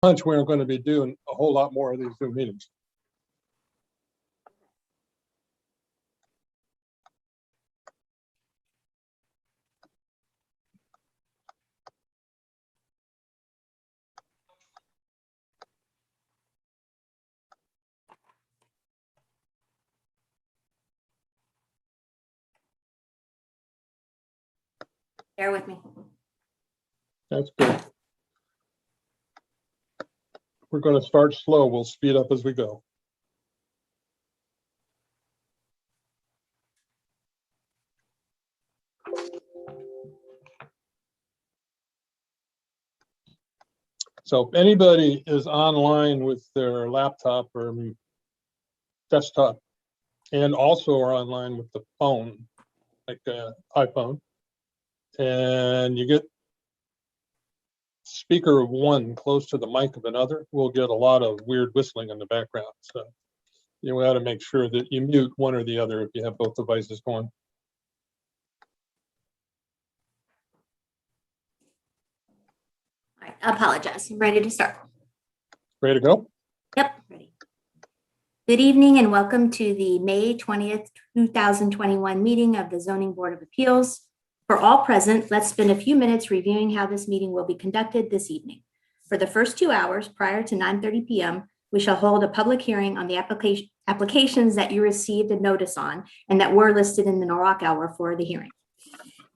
hunch we're going to be doing a whole lot more of these Zoom meetings. Bear with me. That's good. We're going to start slow. We'll speed up as we go. So if anybody is online with their laptop or desktop and also are online with the phone, like iPhone, and you get speaker of one close to the mic of another, we'll get a lot of weird whistling in the background. So you got to make sure that you mute one or the other if you have both devices going. All right, I apologize. I'm ready to start. Ready to go? Yep, ready. Good evening and welcome to the May 20th, 2021 meeting of the Zoning Board of Appeals. For all present, let's spend a few minutes reviewing how this meeting will be conducted this evening. For the first 2 hours prior to 9:30 p.m., we shall hold a public hearing on the applications that you received a notice on and that were listed in the Norwalk hour for the hearing.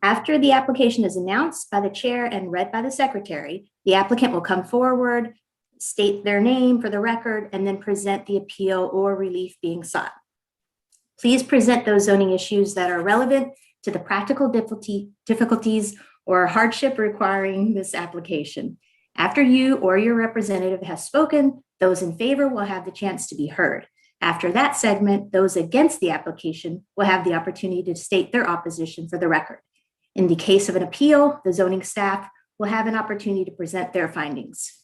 After the application is announced by the chair and read by the secretary, the applicant will come forward, state their name for the record, and then present the appeal or relief being sought. Please present those zoning issues that are relevant to the practical difficulties or hardship requiring this application. After you or your representative has spoken, those in favor will have the chance to be heard. After that segment, those against the application will have the opportunity to state their opposition for the record. In the case of an appeal, the zoning staff will have an opportunity to present their findings.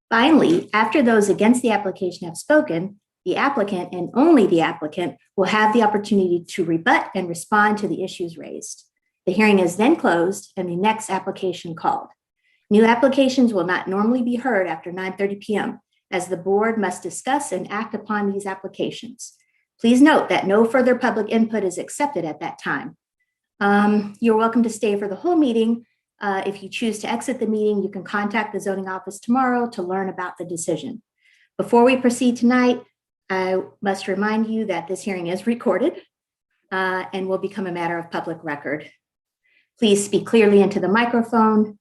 Finally, after those against the application have spoken, the applicant and only the applicant will have the opportunity to rebut and respond to the issues raised. The hearing is then closed and the next application called. New applications will not normally be heard after 9:30 p.m. as the board must discuss and act upon these applications. Please note that no further public input is accepted at that time. You're welcome to stay for the whole meeting. If you choose to exit the meeting, you can contact the zoning office tomorrow to learn about the decision. Before we proceed tonight, I must remind you that this hearing is recorded and will become a matter of public record. Please speak clearly into the microphone.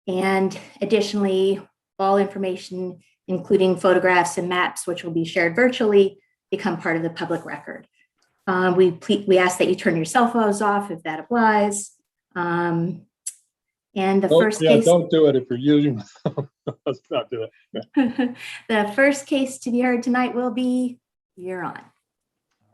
And additionally, all information, including photographs and maps, which will be shared virtually, become part of the public record. We ask that you turn your cell phones off if that applies. And the first case. Don't do it if you're using. Let's not do it. The first case to be heard tonight will be, you're on.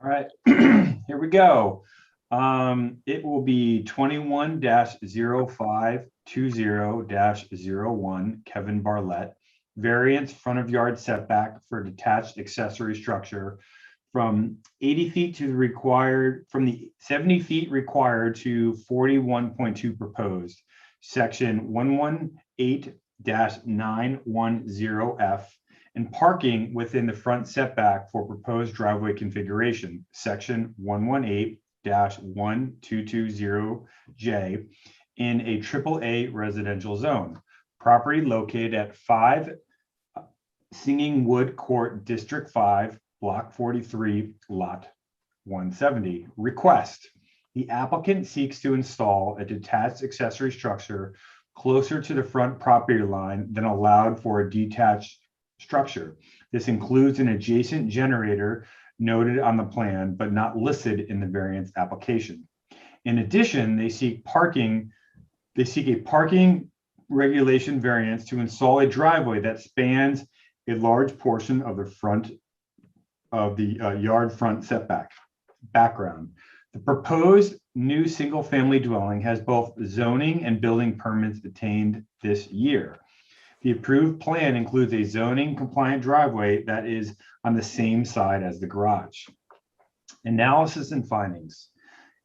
All right, here we go. It will be 21-0520-01 Kevin Barlett, variance front of yard setback for detached accessory structure from 80 feet to the required, from the 70 feet required to 41.2 proposed. Section 118-910F, and parking within the front setback for proposed driveway configuration, section 118-1220J, in a AAA residential zone. Property located at 5 Singing Wood Court, District 5, Block 43, Lot 170. Request. The applicant seeks to install a detached accessory structure closer to the front property line than allowed for a detached structure. This includes an adjacent generator noted on the plan, but not listed in the variance application. In addition, they seek a parking regulation variance to install a driveway that spans a large portion of the front of the yard front setback. Background. The proposed new single-family dwelling has both zoning and building permits attained this year. The approved plan includes a zoning compliant driveway that is on the same side as the garage. Analysis and findings.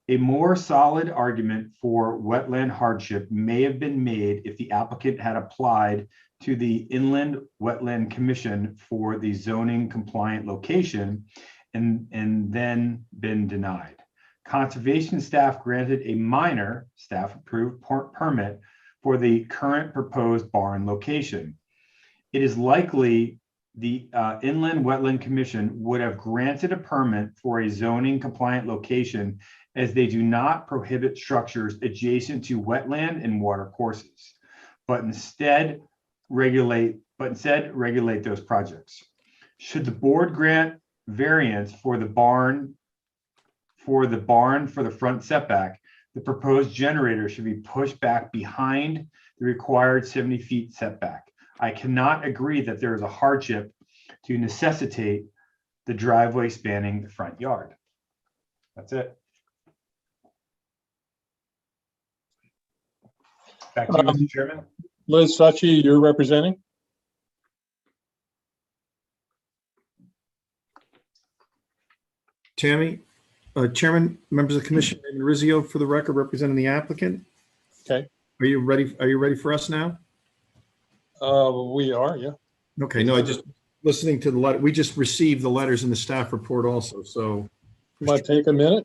A more solid argument for wetland hardship may have been made if the applicant had applied to the Inland Wetland Commission for the zoning compliant location and then been denied. Conservation staff granted a minor staff approved permit for the current proposed barn location. It is likely the Inland Wetland Commission would have granted a permit for a zoning compliant location as they do not prohibit structures adjacent to wetland and water courses, but instead regulate those projects. Should the board grant variance for the for the front setback, the proposed generator should be pushed back behind the required 70 feet setback. I cannot agree that there is a hardship to necessitate the driveway spanning the front yard. That's it. Back to you, Mr. Chairman. Liz Suchi, you're representing? Tammy, Chairman, members of the commission, Raymond Rizzio for the record representing the applicant. Okay. Are you ready? Are you ready for us now? We are, yeah. Okay, no, I just listening to the letter. We just received the letters in the staff report also, so. Want to take a minute?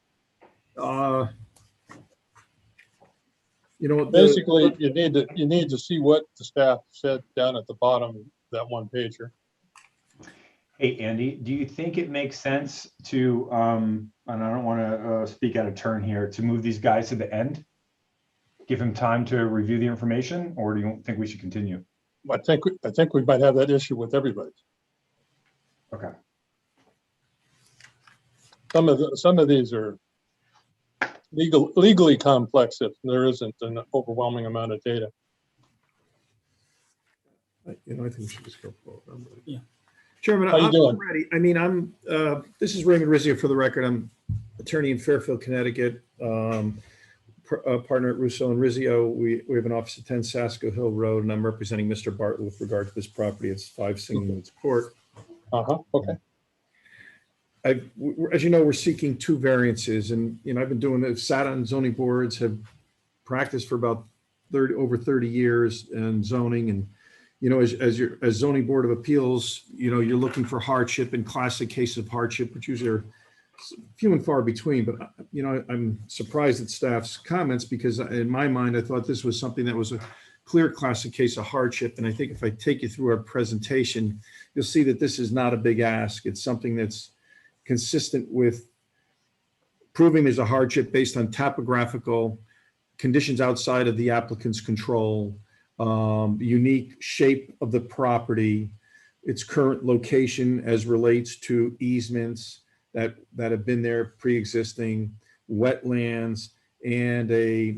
You know what? Basically, you need to see what the staff said down at the bottom of that one pager. Hey, Andy, do you think it makes sense to, and I don't want to speak out of turn here, to move these guys to the end? Give them time to review the information, or do you think we should continue? I think we might have that issue with everybody. Okay. Some of these are legally complex if there isn't an overwhelming amount of data. You know, I think we should just go forward. Yeah. Chairman, How you I'm doing? ready. I mean, this is Raymond Rizzio for the record. I'm attorney in Fairfield, Connecticut, partner at Russo and Rizzio. We have an office at 10 Sasko Hill Road, and I'm representing Mr. Bartlett with regard to this property. It's 5 Singing Woods Court. Okay. As you know, we're seeking 2 variances, and I've been doing this, sat on zoning boards, have practiced for about over 30 years in zoning, and as zoning board of appeals, you're looking for hardship and classic cases of hardship, which usually are few and far between. But I'm surprised at staff's comments, because in my mind, I thought this was something that was a clear classic case of hardship. And I think if I take you through our presentation, you'll see that this is not a big ask. It's something that's consistent with proving there's a hardship based on topographical conditions outside of the applicant's control, the unique shape of the property, its current location as relates to easements that have been there pre-existing, wetlands, and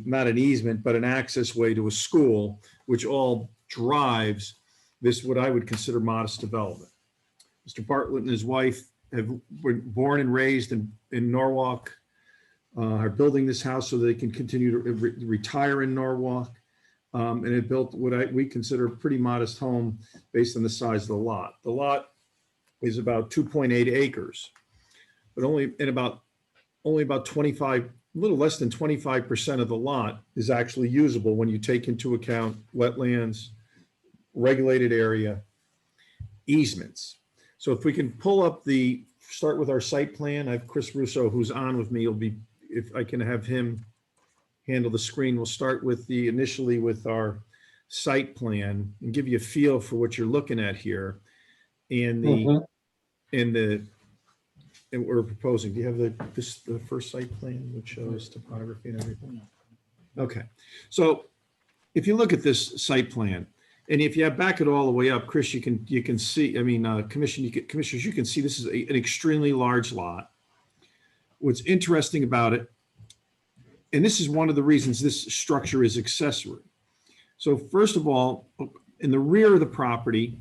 not an easement, but an access way to a school, which all drives this, what I would consider modest development. Mr. Bartlett and his wife were born and raised in Norwalk, are building this house so they can continue to retire in Norwalk, and it built what we consider a pretty modest home based on the size of the lot. The lot is about 2.8 acres, but only about 25, a little less than 25% of the lot is actually usable when you take into account wetlands, regulated area, easements. So if we can pull up start with our site plan. I have Chris Russo, who's on with me. If I can have him handle the screen, we'll start with initially with our site plan and give you a feel for what you're looking at here and and we're proposing. Do you have the first site plan, which shows topography and everything? Okay. So if you look at this site plan, and if you back it all the way up, Chris, you can see, commissioners, you can see this is an extremely large lot. What's interesting about it, and this is one of the reasons this structure is accessory. So first of all, in the rear of the property,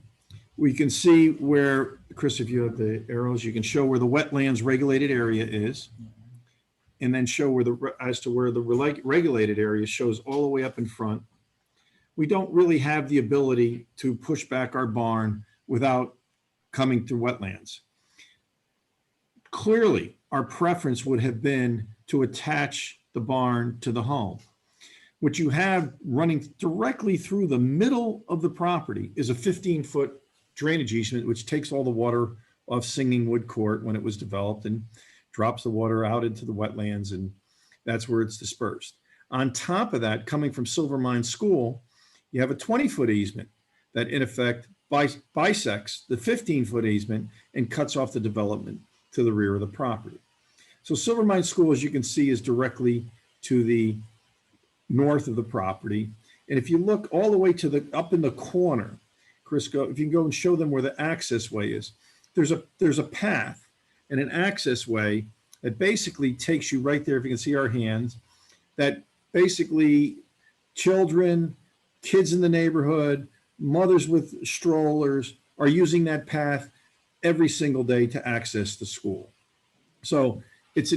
we can see where, Chris, if you have the arrows, you can show where the wetlands regulated area is, and then show where the regulated area shows all the way up in front. We don't really have the ability to push back our barn without coming through wetlands. Clearly, our preference would have been to attach the barn to the home. what you have running directly through the middle of the property is a 15-foot drainage easement, which takes all the water off Singing Wood Court when it was developed and drops the water out into the wetlands, and that's where it's dispersed. On top of that, coming from Silver Mine School, you have a 20-foot easement that in effect bisects the 15-foot easement and cuts off the development to the rear of the property. So Silver Mine School, as you can see, is directly to the north of the property. And if you look all the way to the up in the corner, Chris, if you can go and show them where the access way is, there's a path and an access way that basically takes you right there. If you can see our hands, that basically children, kids in the neighborhood, mothers with strollers are using that path every single day to access the school. So it's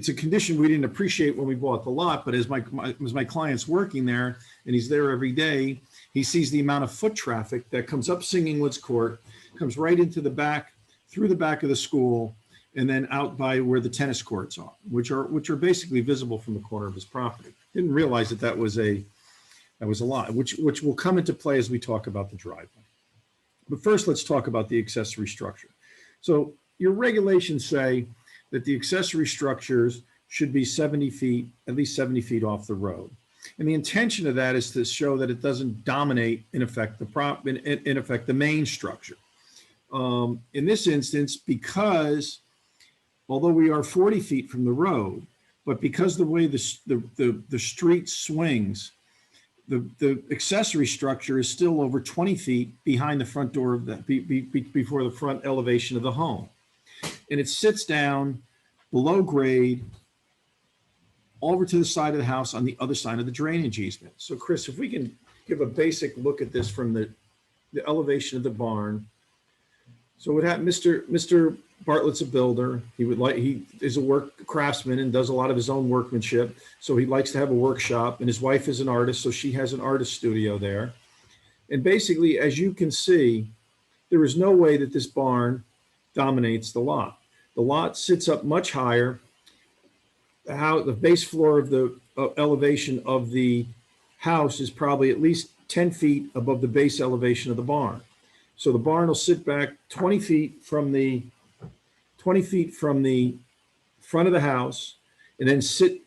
a condition we didn't appreciate when we bought the lot, but as my client's working there and he's there every day, he sees the amount of foot traffic that comes up Singing Woods Court, comes right into the back, through the back of the school, and then out by where the tennis courts are, which are basically visible from the corner of his property. Didn't realize that was a lot, which will come into play as we talk about the driveway. But first, let's talk about the accessory structure. So your regulations say that the accessory structures should be 70 feet, at least 70 feet off the road. And the intention of that is to show that it doesn't dominate, in effect, the main structure. In this instance, because although we are 40 feet from the road, but because the way the street swings, the accessory structure is still over 20 feet behind the front door of before the front elevation of the home. And it sits down below grade over to the side of the house on the other side of the drainage easement. So Chris, if we can give a basic look at this from the elevation of the barn. So what happened, Mr. Bartlett's a builder. He is a work craftsman and does a lot of his own workmanship. So he likes to have a workshop, and his wife is an artist. So she has an artist studio there. And basically, as you can see, there is no way that this barn dominates the lot. The lot sits up much higher. The base floor of the elevation of the house is probably at least 10 feet above the base elevation of the barn. So the barn will sit back 20 feet from the front of the house and then sit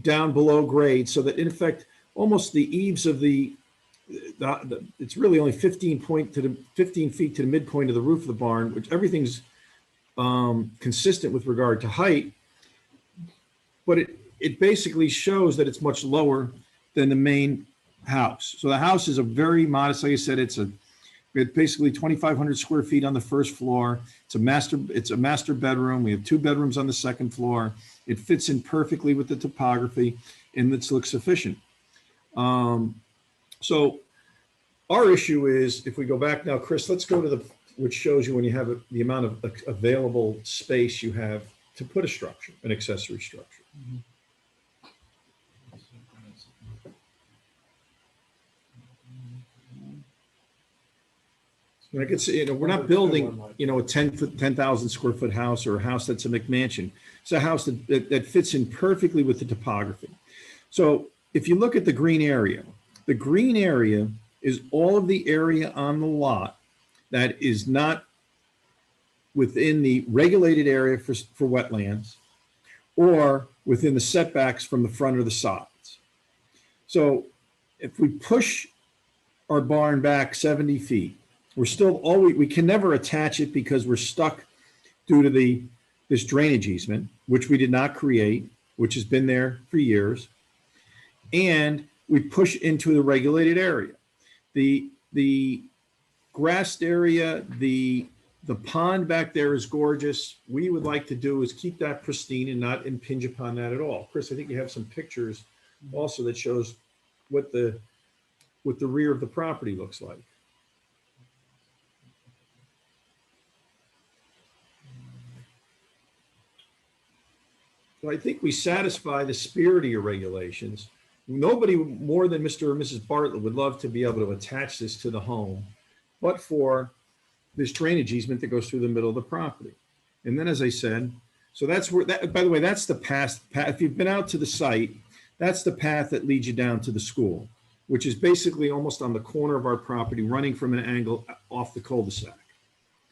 down below grade, so that in effect, almost the eaves of it's really only 15 feet to the midpoint of the roof of the barn, which everything's consistent with regard to height, but it basically shows that it's much lower than the main house. So the house is a very modest, like I said, it's basically 2,500 square feet on the first floor. It's a master bedroom. We have 2 bedrooms on the second floor. It fits in perfectly with the topography, and it looks sufficient. So our issue is, if we go back now, Chris, let's go to which shows you when you have the amount of available space you have to put a structure, an accessory structure. Mm-hmm. And I could say, we're not building, a 10,000 square foot house or a house that's a McMansion. It's a house that fits in perfectly with the topography. So if you look at the green area is all of the area on the lot that is not within the regulated area for wetlands or within the setbacks from the front or the sides. So if we push our barn back 70 feet, we can never attach it because we're stuck due to this drainage easement, which we did not create, which has been there for years. And we push into the regulated area. The grassed area, the pond back there is gorgeous. What we would like to do is keep that pristine and not impinge upon that at all. Chris, I think you have some pictures also that shows what the rear of the property looks like. So I think we satisfy the spirit of your regulations. Nobody more than Mr. or Mrs. Bartlett would love to be able to attach this to the home, but for this drainage easement that goes through the middle of the property. And then, as I said, so that's where by the way, that's the past. If you've been out to the site, That's the path that leads you down to the school, which is basically almost on the corner of our property, running from an angle off the cul-de-sac.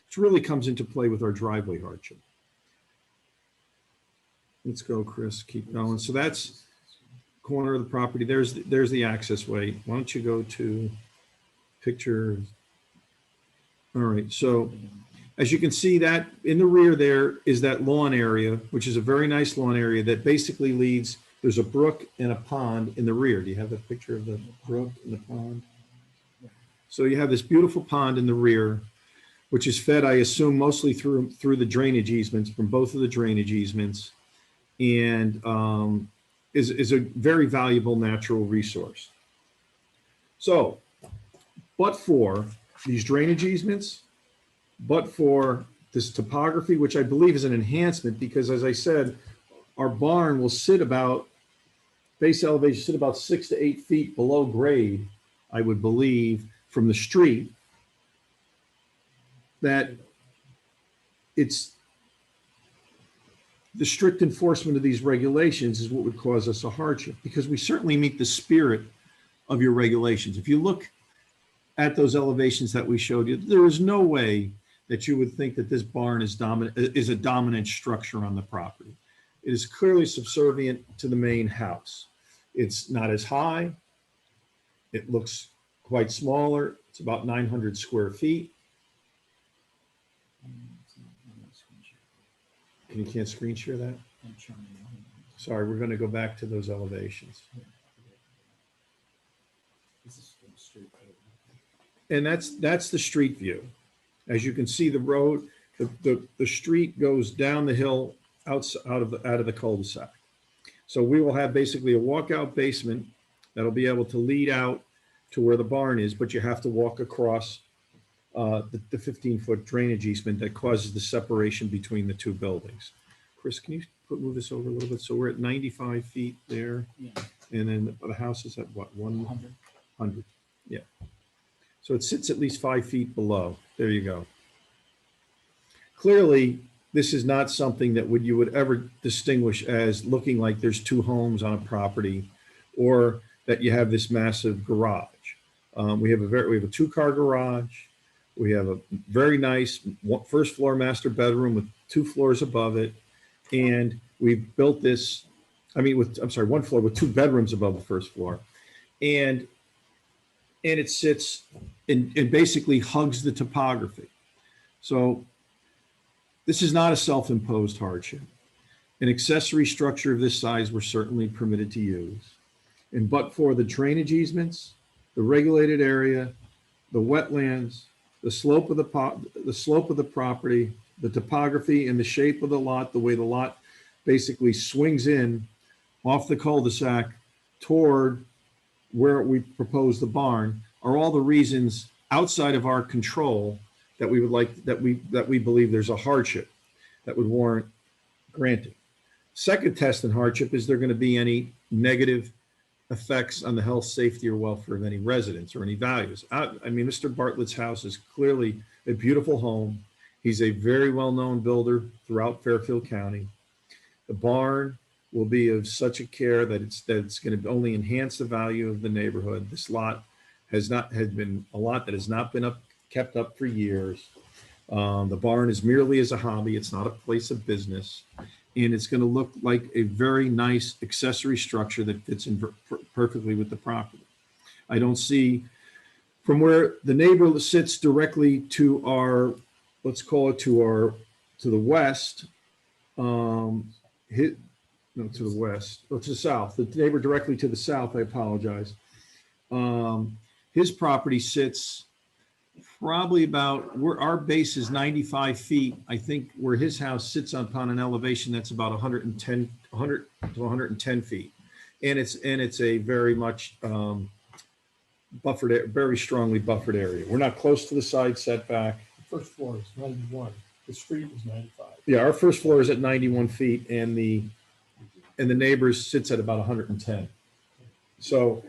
Which really comes into play with our driveway hardship. Let's go, Chris, keep going. So that's corner of the property. There's the access way. Why don't you go to picture? All right, so as you can see, that in the rear there is that lawn area, which is a very nice lawn area that basically leads, there's a brook and a pond in the rear. Do you have a picture of the brook and the pond? So you have this beautiful pond in the rear, which is fed, I assume, mostly through the drainage easements, from both of the drainage easements, and is a very valuable natural resource. So, but for these drainage easements, but for this topography, which I believe is an enhancement, because as I said, our barn will sit about, base elevation sit about 6 to 8 feet below grade, I would believe, from the street, that it's the strict enforcement of these regulations is what would cause us a hardship, because we certainly meet the spirit of your regulations. If you look at those elevations that we showed you, there is no way that you would think that this barn is a dominant structure on the property. It is clearly subservient to the main house. It's not as high. It looks quite smaller. It's about 900 square feet. You can't screen share that? Sorry, we're going to go back to those elevations. And that's the street view. As you can see, the road, the street goes down the hill out of the cul-de-sac. So we will have basically a walkout basement that'll be able to lead out to where the barn is, but you have to walk across the 15-foot drainage easement that causes the separation between the two buildings. Chris, can you move this over a little bit? So we're at 95 feet there. Yeah. And then the house is at what, 100. 100? Yeah. So it sits at least 5 feet below. There you go. Clearly, this is not something that you would ever distinguish as looking like there's two homes on a property, or that you have this massive garage. We have a 2-car garage. We have a very nice first floor master bedroom with 2 floors above it. And we've built this, 1 floor with 2 bedrooms above the first floor. And it sits and basically hugs the topography. So this is not a self-imposed hardship. An accessory structure of this size we're certainly permitted to use. And but for the drainage easements, the regulated area, the wetlands, the slope of the property, the topography and the shape of the lot, the way the lot basically swings in off the cul-de-sac toward where we propose the barn, are all the reasons outside of our control that we would like, that we believe there's a hardship that would warrant granting. Second test in hardship, is there going to be any negative effects on the health, safety, or welfare of any residents or any values? Mr. Bartlett's house is clearly a beautiful home. He's a very well-known builder throughout Fairfield County. The barn will be of such a care that it's going to only enhance the value of the neighborhood. This lot has been a lot that has not been kept up for years. The barn is merely as a hobby. It's not a place of business. And it's going to look like a very nice accessory structure that fits in perfectly with the property. I don't see, from where the neighbor sits directly to our, let's call it to the west, to the south, the neighbor directly to the south, I apologize. His property sits probably about where our base is 95 feet. I think where his house sits upon an elevation that's about 100 to 110 feet. And it's a very much buffered, very strongly buffered area. We're not close to the side setback. First floor is 91. The street is 95. Yeah, our first floor is at 91 feet and the neighbors sits at about 110. So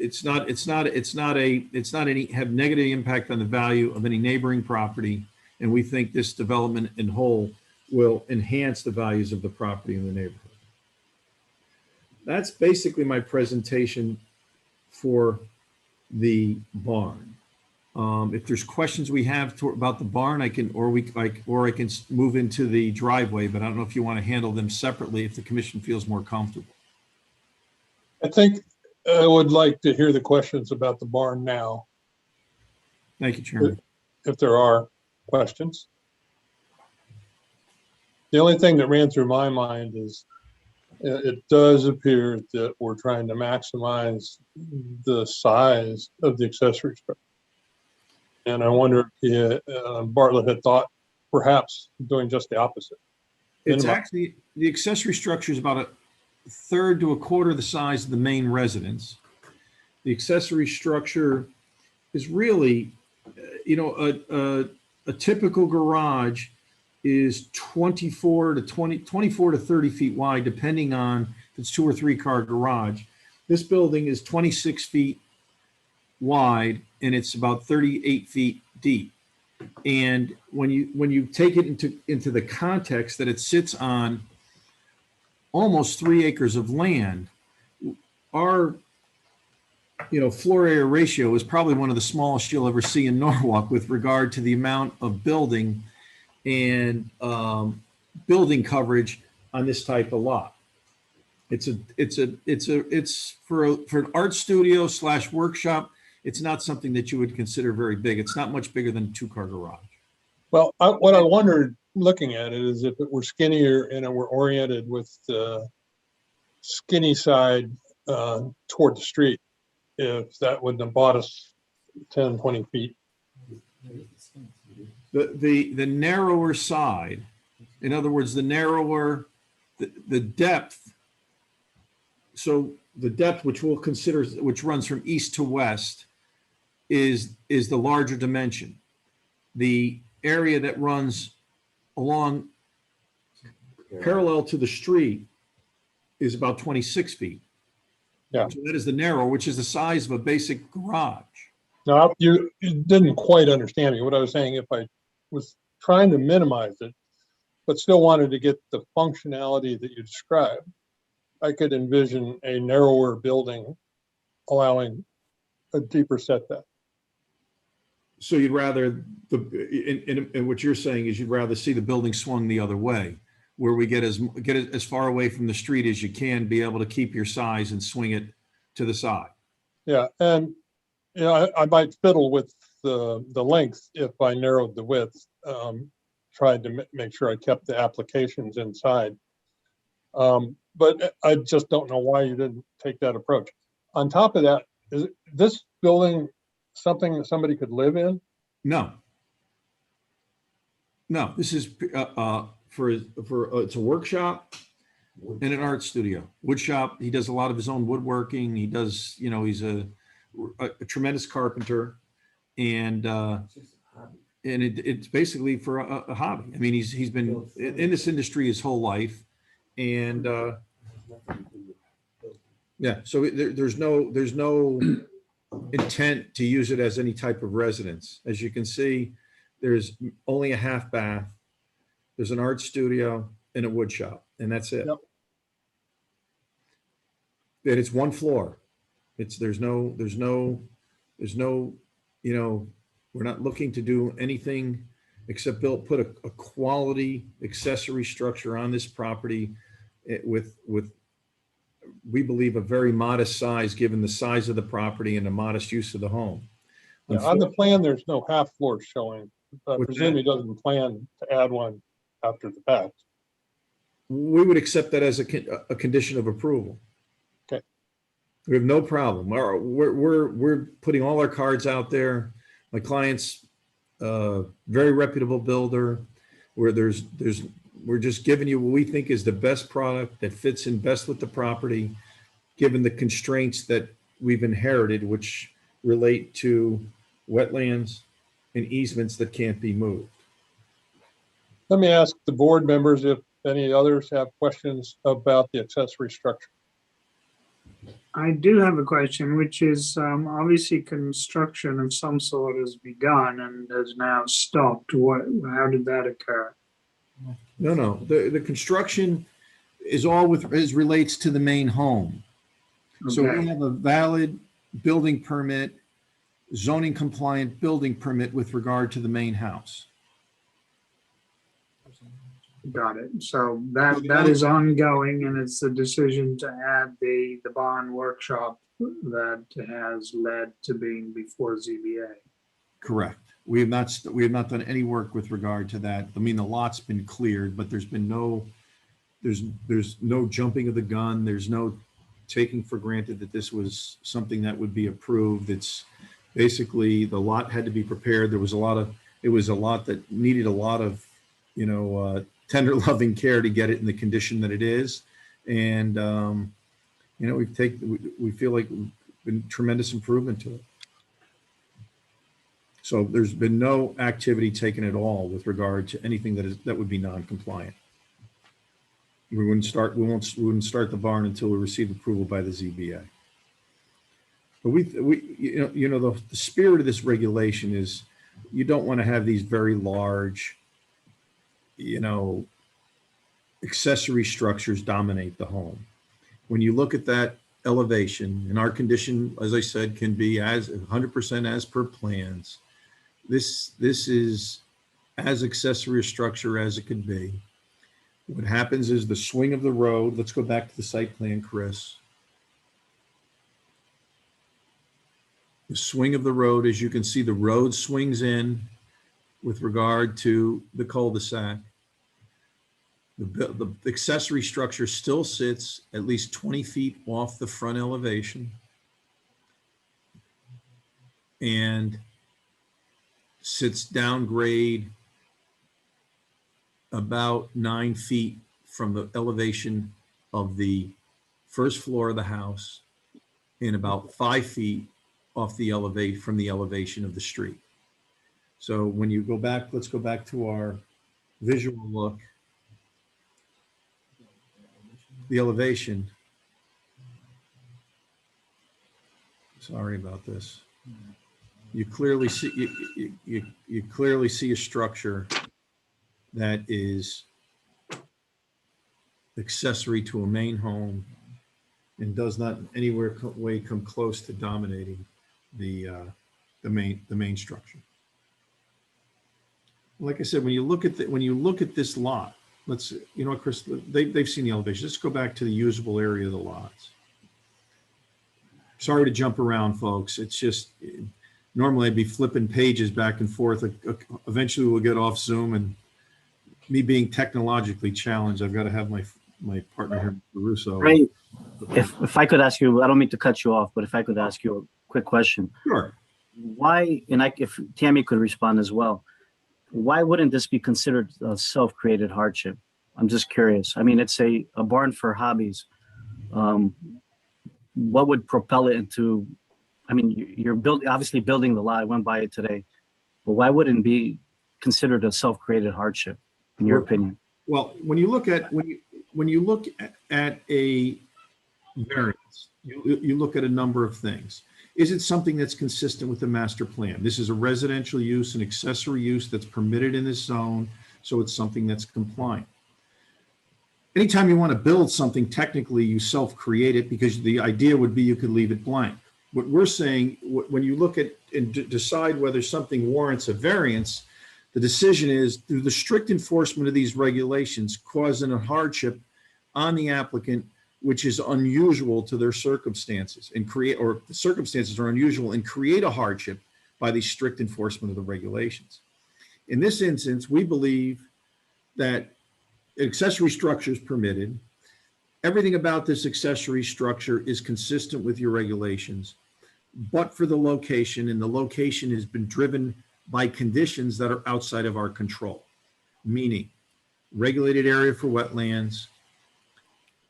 it's not have negative impact on the value of any neighboring property. And we think this development in whole will enhance the values of the property in the neighborhood. that's basically my presentation for the barn. If there's questions we have about the barn, I can move into the driveway, but I don't know if you want to handle them separately if the commission feels more comfortable. I think I would like to hear the questions about the barn now, Thank you, Chairman. if there are questions. The only thing that ran through my mind is it does appear that we're trying to maximize the size of the accessory structure. And I wonder if Bartlett had thought perhaps doing just the opposite. It's actually, the accessory structure is about a third to a quarter the size of the main residence. The accessory structure is really, a typical garage is 24 to 30 feet wide, depending on if it's 2 or 3 car garage. This building is 26 feet wide and it's about 38 feet deep. And when you take it into the context that it sits on almost 3 acres of land, our floor area ratio is probably one of the smallest you'll ever see in Norwalk with regard to the amount of building and building coverage on this type of lot. It's for an art studio / workshop. It's not something that you would consider very big. It's not much bigger than a 2-car garage. Well, what I wondered looking at it is if it were skinnier and it were oriented with the skinny side toward the street, if that wouldn't have bought us 10, 20 feet. The narrower side, in other words, the narrower, the depth. So the depth, which we'll consider, which runs from east to west, is the larger dimension. The area that runs along parallel to the street is about 26 feet. Yeah. So that is the narrow, which is the size of a basic garage. Now, you didn't quite understand me. What I was saying, if I was trying to minimize it, but still wanted to get the functionality that you described, I could envision a narrower building allowing a deeper setback. So you'd rather, and what you're saying is you'd rather see the building swung the other way, where we get as far away from the street as you can, be able to keep your size and swing it to the side. Yeah, and I might fiddle with the length if I narrowed the width, tried to make sure I kept the applications inside. But I just don't know why you didn't take that approach. On top of that, is this building something that somebody could live in? No, this is it's a workshop and an art studio. Wood shop. He does a lot of his own woodworking. He does, he's a tremendous carpenter, and it's basically for a hobby. I mean, he's been in this industry his whole life, and so there's no intent to use it as any type of residence. As you can see, there's only a half bath. There's an art studio and a wood shop, and that's it. Yep. And it's one floor. There's no, we're not looking to do anything except put a quality accessory structure on this property with we believe a very modest size, given the size of the property and the modest use of the home. Yeah, on the plan, there's no half floor showing. I What's presume that? he doesn't plan to add one after the fact. We would accept that as a condition of approval. Okay. We have no problem. We're putting all our cards out there. My client's very reputable builder, where we're just giving you what we think is the best product that fits in best with the property, given the constraints that we've inherited, which relate to wetlands and easements that can't be moved. Let me ask the board members if any others have questions about the accessory structure. I do have a question, which is obviously construction of some sort has begun and has now stopped. How did that occur? No, the construction is relates to the main home. So Okay. we have a valid building permit, zoning compliant building permit with regard to the main house. Got it. So that is ongoing, and it's a decision to add the bond workshop that has led to being before ZBA. Correct. We have not done any work with regard to that. I mean, the lot's been cleared, but there's no jumping of the gun. There's no taking for granted that this was something that would be approved. It's basically the lot had to be prepared. It was a lot that needed a lot of, tender loving care to get it in the condition that it is. And, we feel like been tremendous improvement to it. So there's been no activity taken at all with regard to anything that would be non-compliant. We wouldn't start the barn until we receive approval by the ZBA. But the spirit of this regulation is you don't want to have these very large, accessory structures dominate the home. When you look at that elevation, and our condition, as I said, can be as 100% as per plans. This is as accessory a structure as it could be. What happens is the swing of the road. Let's go back to the site plan, Chris. The swing of the road, as you can see, the road swings in with regard to the cul-de-sac. The accessory structure still sits at least 20 feet off the front elevation and sits downgrade about 9 feet from the elevation of the first floor of the house and about 5 feet off the from the elevation of the street. So when you go back, let's go back to our visual look. The elevation. Sorry about this. You clearly see you clearly see a structure that is accessory to a main home and does not in any way come close to dominating the main structure. Like I said, when you look at this lot, let's, Chris, they've seen the elevation. Let's go back to the usable area of the lots. Sorry to jump around, folks. It's just, normally I'd be flipping pages back and forth. Eventually we'll get off Zoom, and me being technologically challenged, I've got to have my partner here, Russo. Ray, if I could ask you, I don't mean to cut you off, but if I could ask you a quick question. Sure. Why, if Tammy could respond as well, why wouldn't this be considered a self-created hardship? I'm just curious. I mean, it's a barn for hobbies. What would propel it into, I mean, you're obviously building the lot. I went by it today, but why wouldn't it be considered a self-created hardship, in your opinion? Well, when you look at a variance, you look at a number of things. Is it something that's consistent with the master plan? This is a residential use, an accessory use that's permitted in this zone, so it's something that's compliant. Anytime you want to build something, technically you self-create it, because the idea would be you could leave it blank. What we're saying, when you look at and decide whether something warrants a variance, the decision is, through the strict enforcement of these regulations, causing a hardship on the applicant, which is unusual to their circumstances, or the circumstances are unusual and create a hardship by the strict enforcement of the regulations. In this instance, we believe that accessory structure is permitted. Everything about this accessory structure is consistent with your regulations, but for the location, and the location has been driven by conditions that are outside of our control, meaning regulated area for wetlands,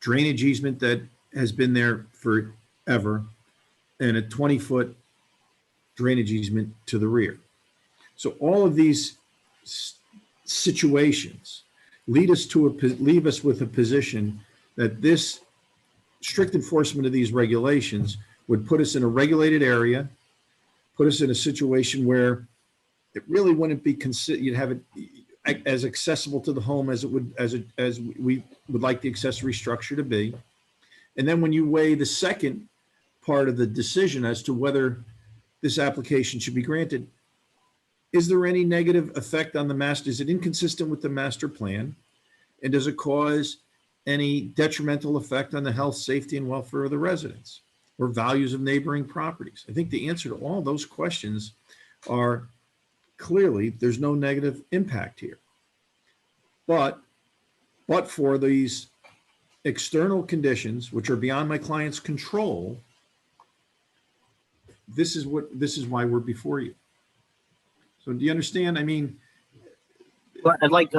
drainage easement that has been there forever, and a 20-foot drainage easement to the rear. So all of these situations leave us with a position that this strict enforcement of these regulations would put us in a regulated area, put us in a situation where it really wouldn't be considered, you'd have as accessible to the home as we would like the accessory structure to be. And then when you weigh the second part of the decision as to whether this application should be granted, is there any negative effect on the master? Is it inconsistent with the master plan? And does it cause any detrimental effect on the health, safety, and welfare of the residents or values of neighboring properties? I think the answer to all those questions are clearly there's no negative impact here. But for these external conditions, which are beyond my client's control, this is why we're before you. So do you understand? I mean, Well, I'd like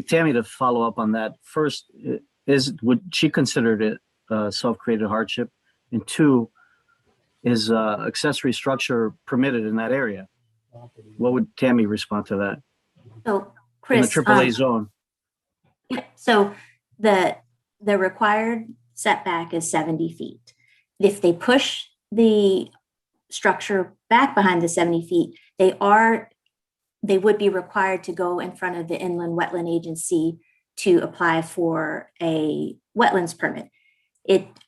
Tammy to follow up on that. First, would she consider it a self-created hardship? And two, is accessory structure permitted in that area? What would Tammy respond to that? So In the Chris, AAA zone? so the required setback is 70 feet. If they push the structure back behind the 70 feet, they would be required to go in front of the Inland Wetland Agency to apply for a wetlands permit.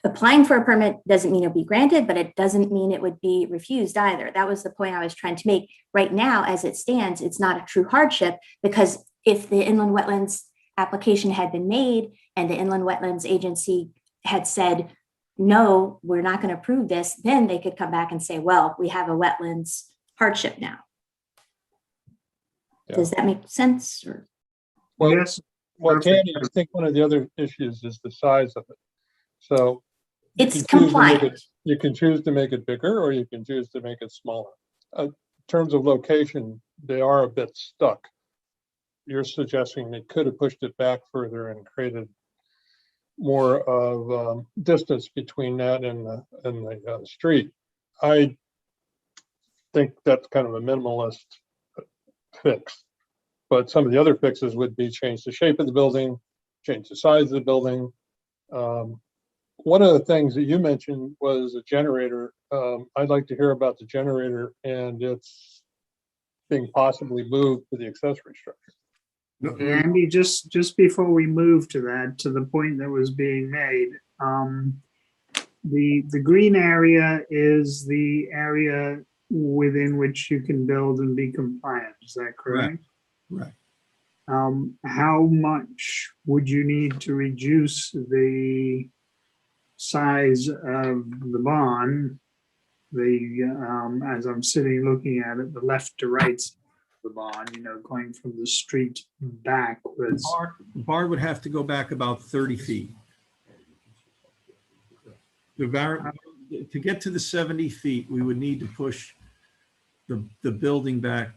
Applying for a permit doesn't mean it'll be granted, but it doesn't mean it would be refused either. That was the point I was trying to make. Right now, as it stands, it's not a true hardship, because if the Inland Wetlands application had been made and the Inland Wetlands Agency had said, no, we're not going to approve this, then they could come back and say, well, we have a wetlands hardship now. Yeah. Does that make sense? Or? Well, Yes. well, Perfect. Tammy, I think one of the other issues is the size of it. So you It's can choose to make compliant. it- You can choose to make it bigger, or you can choose to make it smaller. In terms of location, they are a bit stuck. You're suggesting they could have pushed it back further and created more of distance between that and the street. I think that's kind of a minimalist fix. But some of the other fixes would be change the shape of the building, change the size of the building. One of the things that you mentioned was a generator. I'd like to hear about the generator and its being possibly moved to the accessory structure. Andy, just before we move to that, to the point that was being made, the green area is the area within which you can build and be compliant. Is that correct? right. How much would you need to reduce the size of the barn? As I'm sitting looking at it, the left to right side of the barn, going from the street backwards. Bar would have to go back about 30 feet. To get to the 70 feet, we would need to push the building back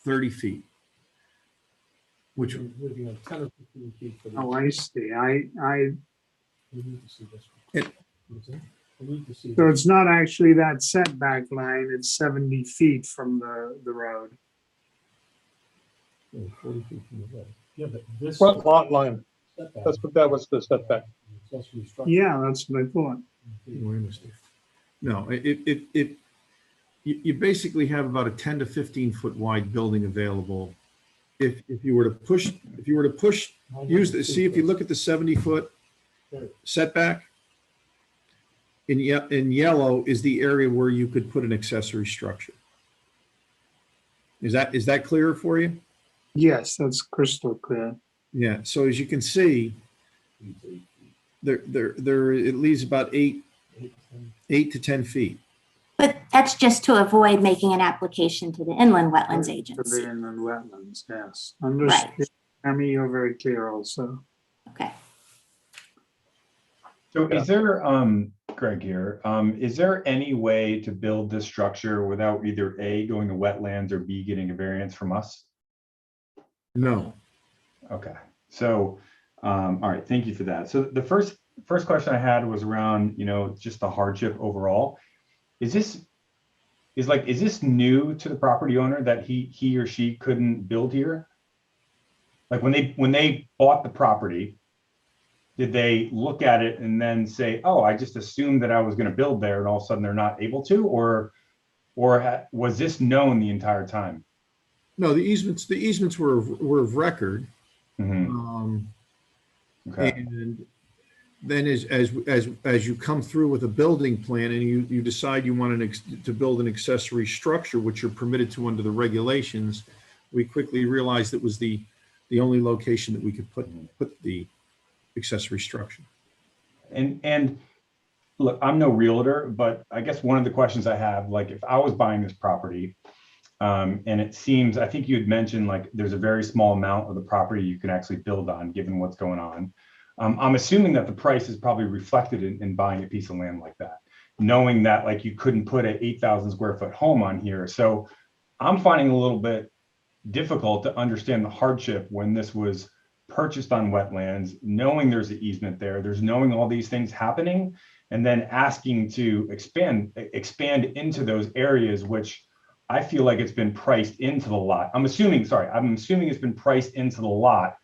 30 feet. Which Would be 10 or 15 feet for the. Oh, I see. We need to see this It- one. We need to see. So it's not actually that setback line, it's 70 feet from the road. 40 feet from the road. Yeah, but this. Front lot line, setback- that was the setback. accessory structure. Yeah, that's what I thought. No, you basically have about a 10 to 15 foot wide building available. If you were to push, see if you look at the 70 foot setback, in yellow is the area where you could put an accessory structure. Is that clearer for you? Yes, that's crystal clear. Yeah, so as you can see, there it leaves about 8 to 10 feet. But that's just to avoid making an application to the Inland Wetlands For the Agency. inland wetlands, yes. Understood. I mean, you're very clear also. Okay. So is there, Greg here, is there any way to build this structure without either A, going to wetlands, or B, getting a variance from us? No. Okay, so, all right, thank you for that. So the first question I had was around, just the hardship overall. Is this new to the property owner that he or she couldn't build here? Like when they bought the property, did they look at it and then say, oh, I just assumed that I was going to build there, and all of a sudden they're not able to? Or was this known the entire time? No, the easements were of record. Mhm. Okay. And then as you come through with a building plan and you decide you want to build an accessory structure, which you're permitted to under the regulations, we quickly realized it was the only location that we could put the accessory structure. And look, I'm no realtor, but I guess one of the questions I have, like if I was buying this property, and it seems, I think you had mentioned like there's a very small amount of the property you can actually build on given what's going on. I'm assuming that the price is probably reflected in buying a piece of land like that, knowing that like you couldn't put an 8,000 square foot home on here. So I'm finding it a little bit difficult to understand the hardship when this was purchased on wetlands, knowing there's an easement there, there's knowing all these things happening, and then asking to expand into those areas, which I feel like it's been priced into the lot. I'm assuming it's been priced into the lot.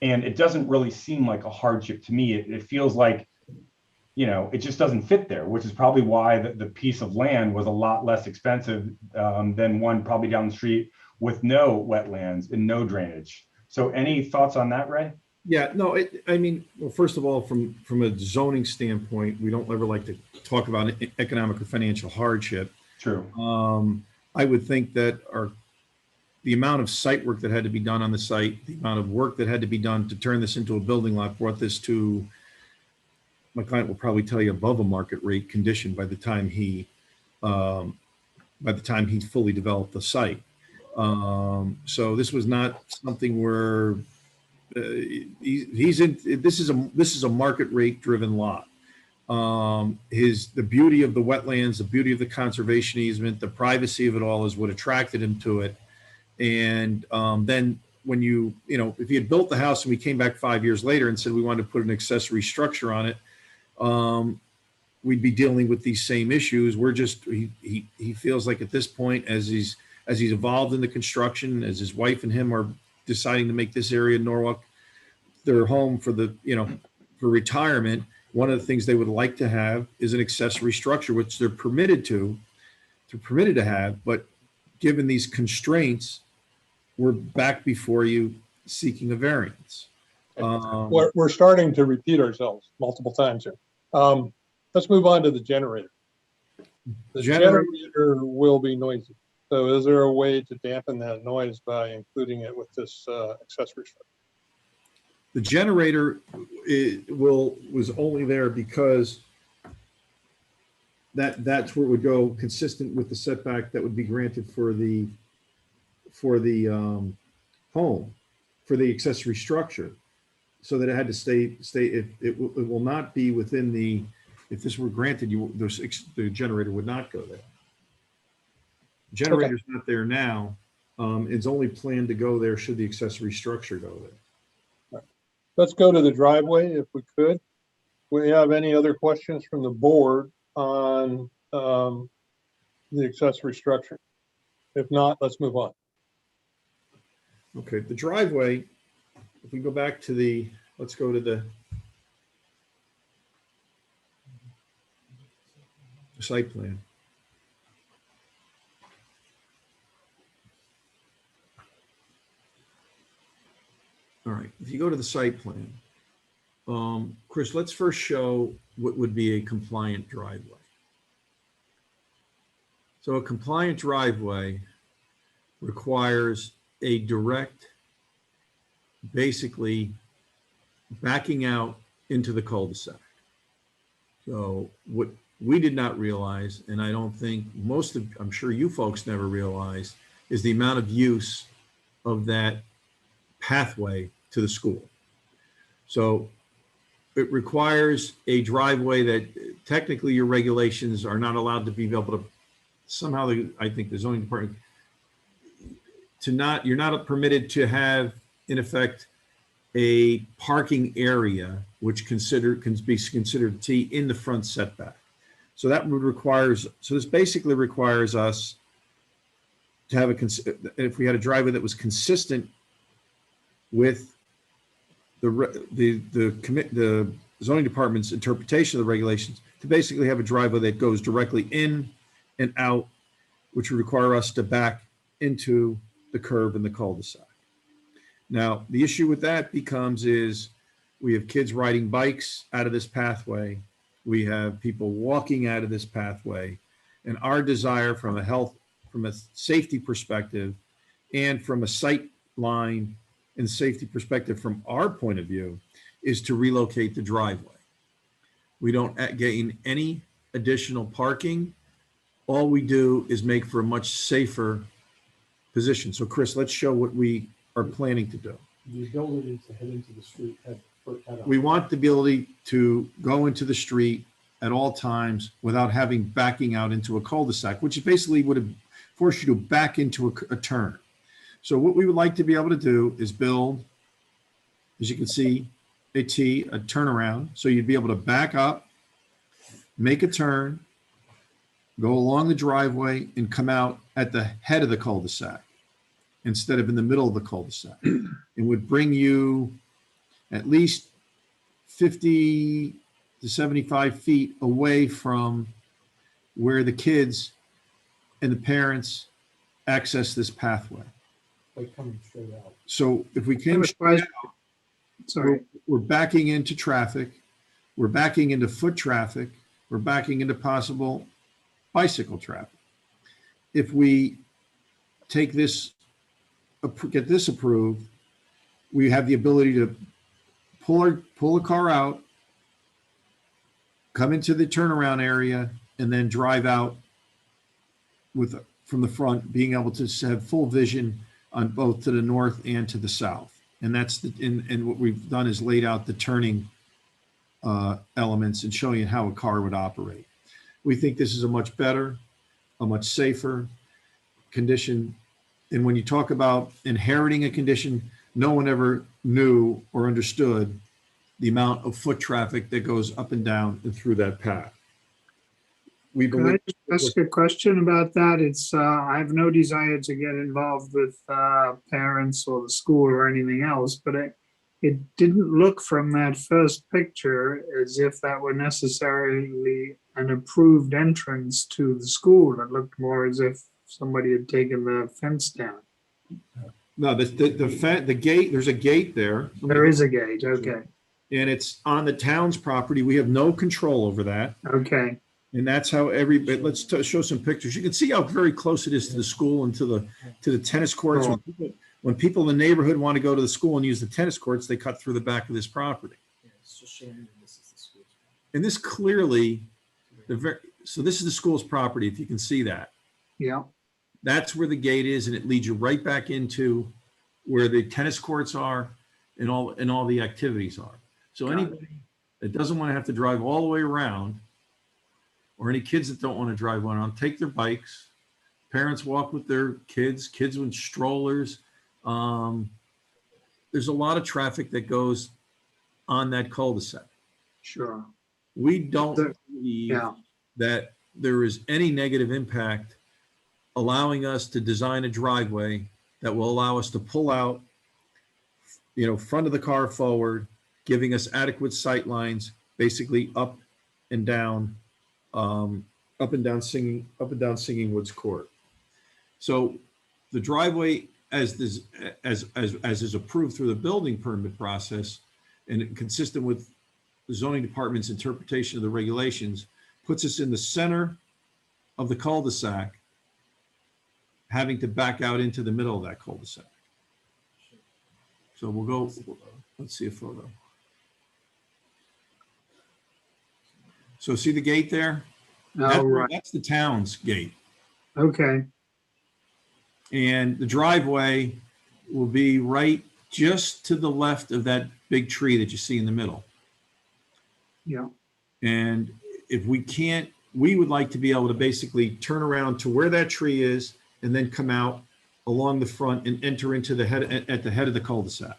And it doesn't really seem like a hardship to me. It feels like, it just doesn't fit there, which is probably why the piece of land was a lot less expensive than one probably down the street with no wetlands and no drainage. So any thoughts on that, Ray? Yeah, no, well, first of all, from a zoning standpoint, we don't ever like to talk about economic or financial hardship. True. I would think that the amount of site work that had to be done on the site, the amount of work that had to be done to turn this into a building lot brought this to, my client will probably tell you, above a market rate condition by the time he fully developed the site. So this was not something where this is a market rate driven lot. The beauty of the wetlands, the beauty of the conservation easement, the privacy of it all is what attracted him to it. And then when if he had built the house and we came back 5 years later and said we wanted to put an accessory structure on it, we'd be dealing with these same issues. He feels like at this point, as he's evolved in the construction, as his wife and him are deciding to make this area in Norwalk their home for for retirement, one of the things they would like to have is an accessory structure, which they're permitted to have, but given these constraints, we're back before you seeking a variance. We're starting to repeat ourselves multiple times here. Let's move on to the generator. The generator will be noisy. So is there a way to dampen that noise by including it with this accessory structure? The generator was only there because that's where it would go, consistent with the setback that would be granted for the home, for the accessory structure, so that it had to stay. It will not be within the. If this were granted, the generator would not go there. The generator's not there now. It's only planned to go there should the accessory structure go there. Let's go to the driveway if we could. We have any other questions from the board on the accessory structure? If not, let's move on. Okay, the driveway, if we go back to let's go to the site plan. All right, if you go to the site plan, Chris, let's first show what would be a compliant driveway. So a compliant driveway requires a direct, basically backing out into the cul-de-sac. So what we did not realize, and I don't think I'm sure you folks never realized, is the amount of use of that pathway to the school. So it requires a driveway that technically your regulations are not allowed to be able to somehow, I think the zoning department you're not permitted to have, in effect, a parking area which can be considered T in the front setback. So this basically requires us to have if we had a driveway that was consistent with the zoning department's interpretation of the regulations, to basically have a driveway that goes directly in and out, which would require us to back into the curve in the cul-de-sac. Now, the issue with that becomes is we have kids riding bikes out of this pathway. We have people walking out of this pathway. And our desire from a safety perspective and from a sight line and safety perspective from our point of view is to relocate the driveway. We don't gain any additional parking. All we do is make for a much safer position. So Chris, let's show what we are planning to do. The ability to head into the street had We want the ability to go into the street at all times without having backing out into a cul-de-sac, which basically would have forced you to back into a turn. So what we would like to be able to do is build, as you can see, a turnaround. So you'd be able to back up, make a turn, go along the driveway and come out at the head of the cul-de-sac instead of in the middle of the cul-de-sac. It would bring you at least 50 to 75 feet away from where the kids and the parents access this pathway. like coming straight out. So if we I came, have a question. Sorry, we're backing into traffic, we're backing into foot traffic, we're backing into possible bicycle traffic. If we take this, get this approved, we have the ability to pull a car out, come into the turnaround area, and then drive out from the front, being able to have full vision on both to the north and to the south. And that's and what we've done is laid out the turning elements and showing you how a car would operate. We think this is a much better, a much safer condition. And when you talk about inheriting a condition, no one ever knew or understood the amount of foot traffic that goes up and down and through that path. We can I believe, just ask a question about that? It's, I have no desire to get involved with parents or the school or anything else, but it didn't look from that first picture as if that were necessarily an approved entrance to the school. It looked more as if somebody had taken the fence down. no, the gate, there's a gate there. There is a gate, okay, And it's on the town's property. We have no control over that. okay. And that's how but let's show some pictures. You can see how very close it is to the school and to the tennis courts. When people in the neighborhood want to go to the school and use the tennis courts, they cut through the back of this property. And this clearly, so this is the school's property, if you can see that. Yeah, That's where the gate is, and it leads you right back into where the tennis courts are and all the activities are. So Got it. anybody that doesn't want to have to drive all the way around, or any kids that don't want to drive one around, take their bikes. Parents walk with their kids with strollers. There's a lot of traffic that goes on that cul-de-sac. sure, We don't believe yeah, that there is any negative impact allowing us to design a driveway that will allow us to pull out, front of the car forward, giving us adequate sight lines, basically up and down Singing Woods Court. So the driveway, as is approved through the building permit process and consistent with the zoning department's interpretation of the regulations, puts us in the center of the cul-de-sac, having to back out into the middle of that cul-de-sac. So we'll go, let's see a photo. So see the gate there? all right, That's the town's gate. okay, And the driveway will be right just to the left of that big tree that you see in the middle. yeah, And if we can't, we would like to be able to basically turn around to where that tree is and then come out along the front and enter into at the head of the cul-de-sac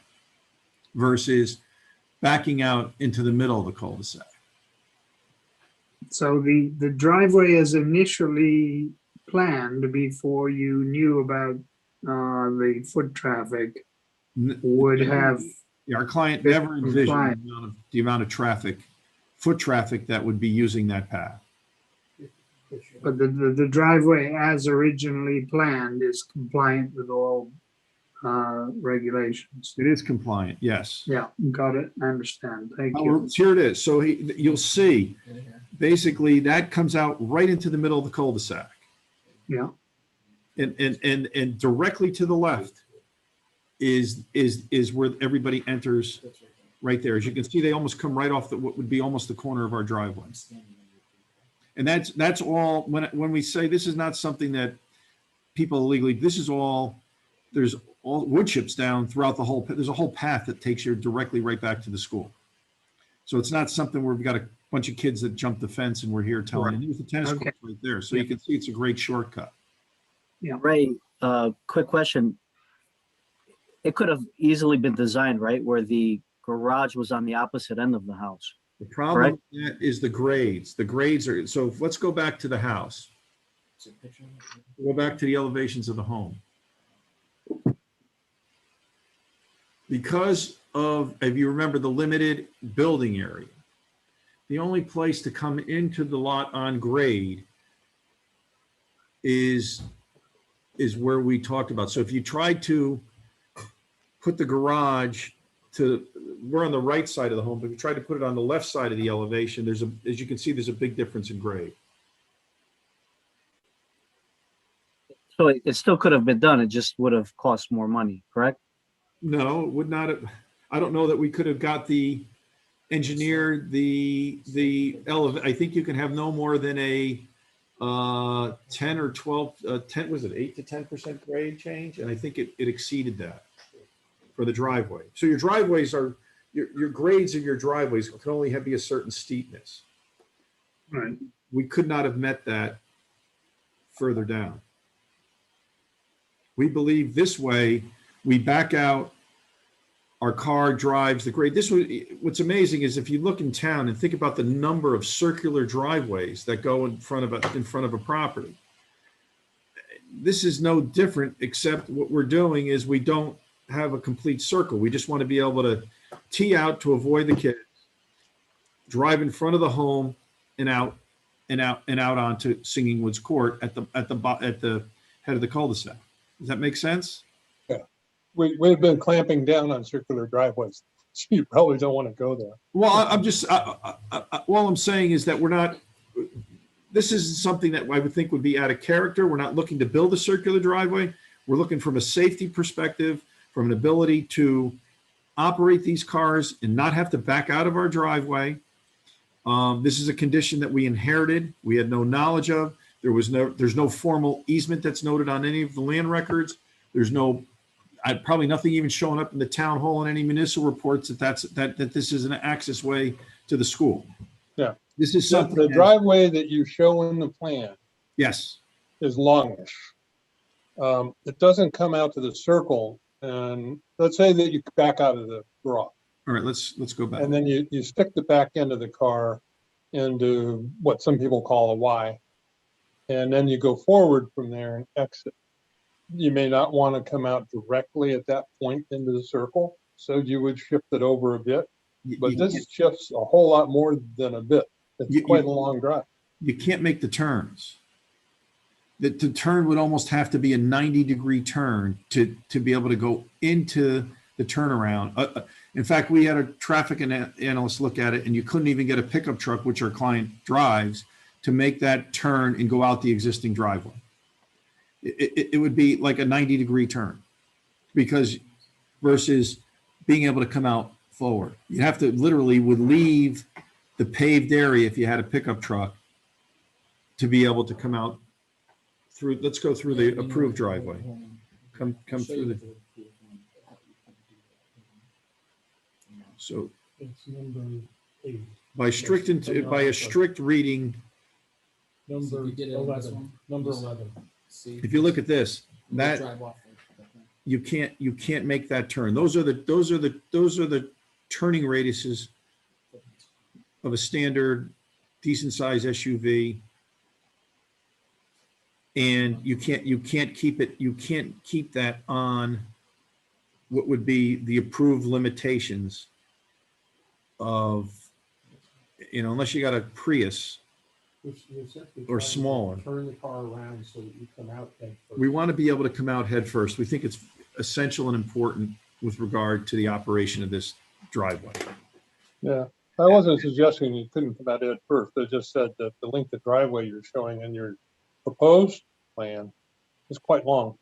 versus backing out into the middle of the cul-de-sac. so the driveway is initially planned before you knew about the foot traffic would have, Our client never envisioned Compliant. the amount of traffic, foot traffic that would be using that path. but the driveway as originally planned is compliant with all regulations. It is compliant, yes. Yeah, got it. I understand. Thank you. Here it is. So you'll see, basically, that comes out right into the middle of the cul-de-sac. Yeah, And directly to the left is where everybody enters right there. As you can see, they almost come right off what would be almost the corner of our driveway. And that's all, when we say this is not something that people illegally, this is all, there's all wood chips down throughout the whole, there's a whole path that takes you directly right back to the school. So it's not something where we've got a bunch of kids that jump the fence and we're here telling you, there's the tennis Okay. court right there. So you can see it's a great shortcut. Ray, quick question. It could have easily been designed, right, where the garage was on the opposite end of the house. The problem with that is the grades. The grades are, so let's go back to the house. Go back to the elevations of the home. Because of, if you remember, the limited building area, the only place to come into the lot on grade is where we talked about. So if you tried to put the garage to, we're on the right side of the home, but if you try to put it on the left side of the elevation, there's as you can see, there's a big difference in grade. So it still could have been done. It just would have cost more money, correct? No, it would not have. I don't know that we could have got the engineer, I think you can have no more than a 10 or 12, 10, was it 8 to 10% grade change? And I think it exceeded that for the driveway. So your driveways are, your grades of your driveways can only be a certain steepness. right. We could not have met that further down. We believe this way, we back out, our car drives the grade. What's amazing is if you look in town and think about the number of circular driveways that go in front of a property. This is no different, except what we're doing is we don't have a complete circle. We just want to be able to tee out to avoid the kids, drive in front of the home and out onto Singing Woods Court at the head of the cul-de-sac. Does that make sense? We've been clamping down on circular driveways, so you probably don't want to go there. Well, all I'm saying is that we're not, this is something that I would think would be out of character. We're not looking to build a circular driveway. We're looking from a safety perspective, from an ability to operate these cars and not have to back out of our driveway. This is a condition that we inherited. We had no knowledge of. There's no formal easement that's noted on any of the land records. There's probably nothing even showing up in the town hall in any municipal reports that this is an access way to the school. Yeah. This is The something. driveway that you show in the plan Yes. is longish. It doesn't come out to the circle, and let's say that you back out of the garage, All right, let's go back. and then you stick the back end of the car into what some people call a Y, and then you go forward from there and exit. You may not want to come out directly at that point into the circle, so you would shift it over a bit, but this shifts a whole lot more than a bit. It's quite a long drive. You can't make the turns. The turn would almost have to be a 90-degree turn to be able to go into the turnaround. In fact, we had a traffic analyst look at it, and you couldn't even get a pickup truck, which our client drives, to make that turn and go out the existing driveway. It would be like a 90-degree turn, because versus being able to come out forward. You have to literally would leave the paved area if you had a pickup truck to be able to come out through. Let's go through the approved driveway. Come through the. So It's number 8, by a strict reading, number 11, number 11. if you look at this, that you can't make that turn. Those are the turning radiuses of a standard decent size SUV. And you can't keep that on what would be the approved limitations of, unless you got a Prius. Or smaller. Turn the car around so that you come out head first. We want to be able to come out head first. We think essential and important with regard to the operation of this driveway. Yeah, I wasn't suggesting you couldn't come out at first. I just said that the length of driveway you're showing in your proposed plan is quite long.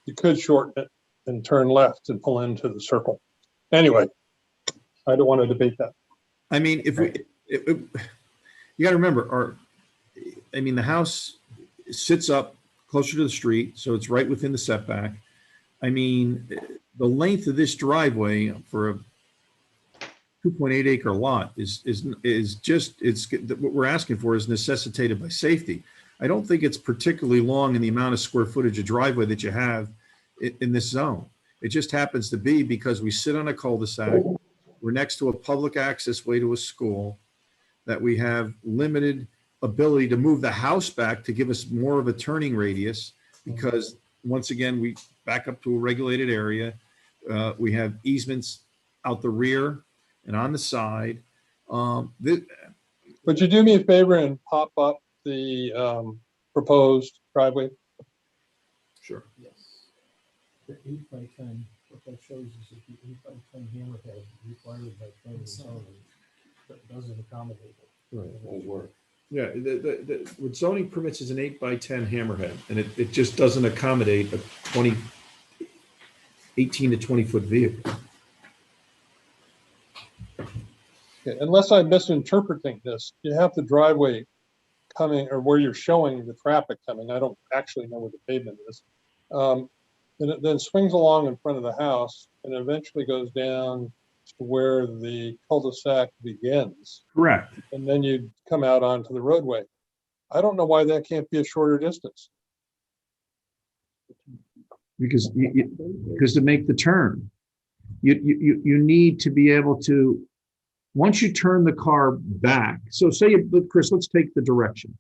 You could shorten it and turn left and pull into the circle. Anyway, I don't want to debate that. I mean, if we, you got to remember, the house sits up closer to the street, so it's right within the setback. I mean, the length of this driveway for a 2.8 acre lot is just, what we're asking for is necessitated by safety. I don't think it's particularly long in the amount of square footage of driveway that you have in this zone. It just happens to be because we sit on a cul-de-sac, we're next to a public access way to a school, that we have limited ability to move the house back to give us more of a turning radius, because once again, we back up to a regulated area. We have easements out the rear and on the side. Would you do me a favor and pop up the proposed driveway? Sure. Yes. The 8x10, what that shows is that the 8x10 hammerhead required by planning and zoning that doesn't accommodate it. Right, won't work. Yeah, what zoning permits is an 8x10 hammerhead, and it just doesn't accommodate a 18 to 20 foot vehicle. Okay, unless I'm misinterpreting this, you have the driveway coming, or where you're showing the traffic coming. I don't actually know where the pavement is. And it then swings along in front of the house and eventually goes down to where the cul-de-sac begins. Correct. And then you come out onto the roadway. I don't know why that can't be a shorter distance. Because to make the turn, you need to be able to, once you turn the car back. So say, Chris, let's take the direction.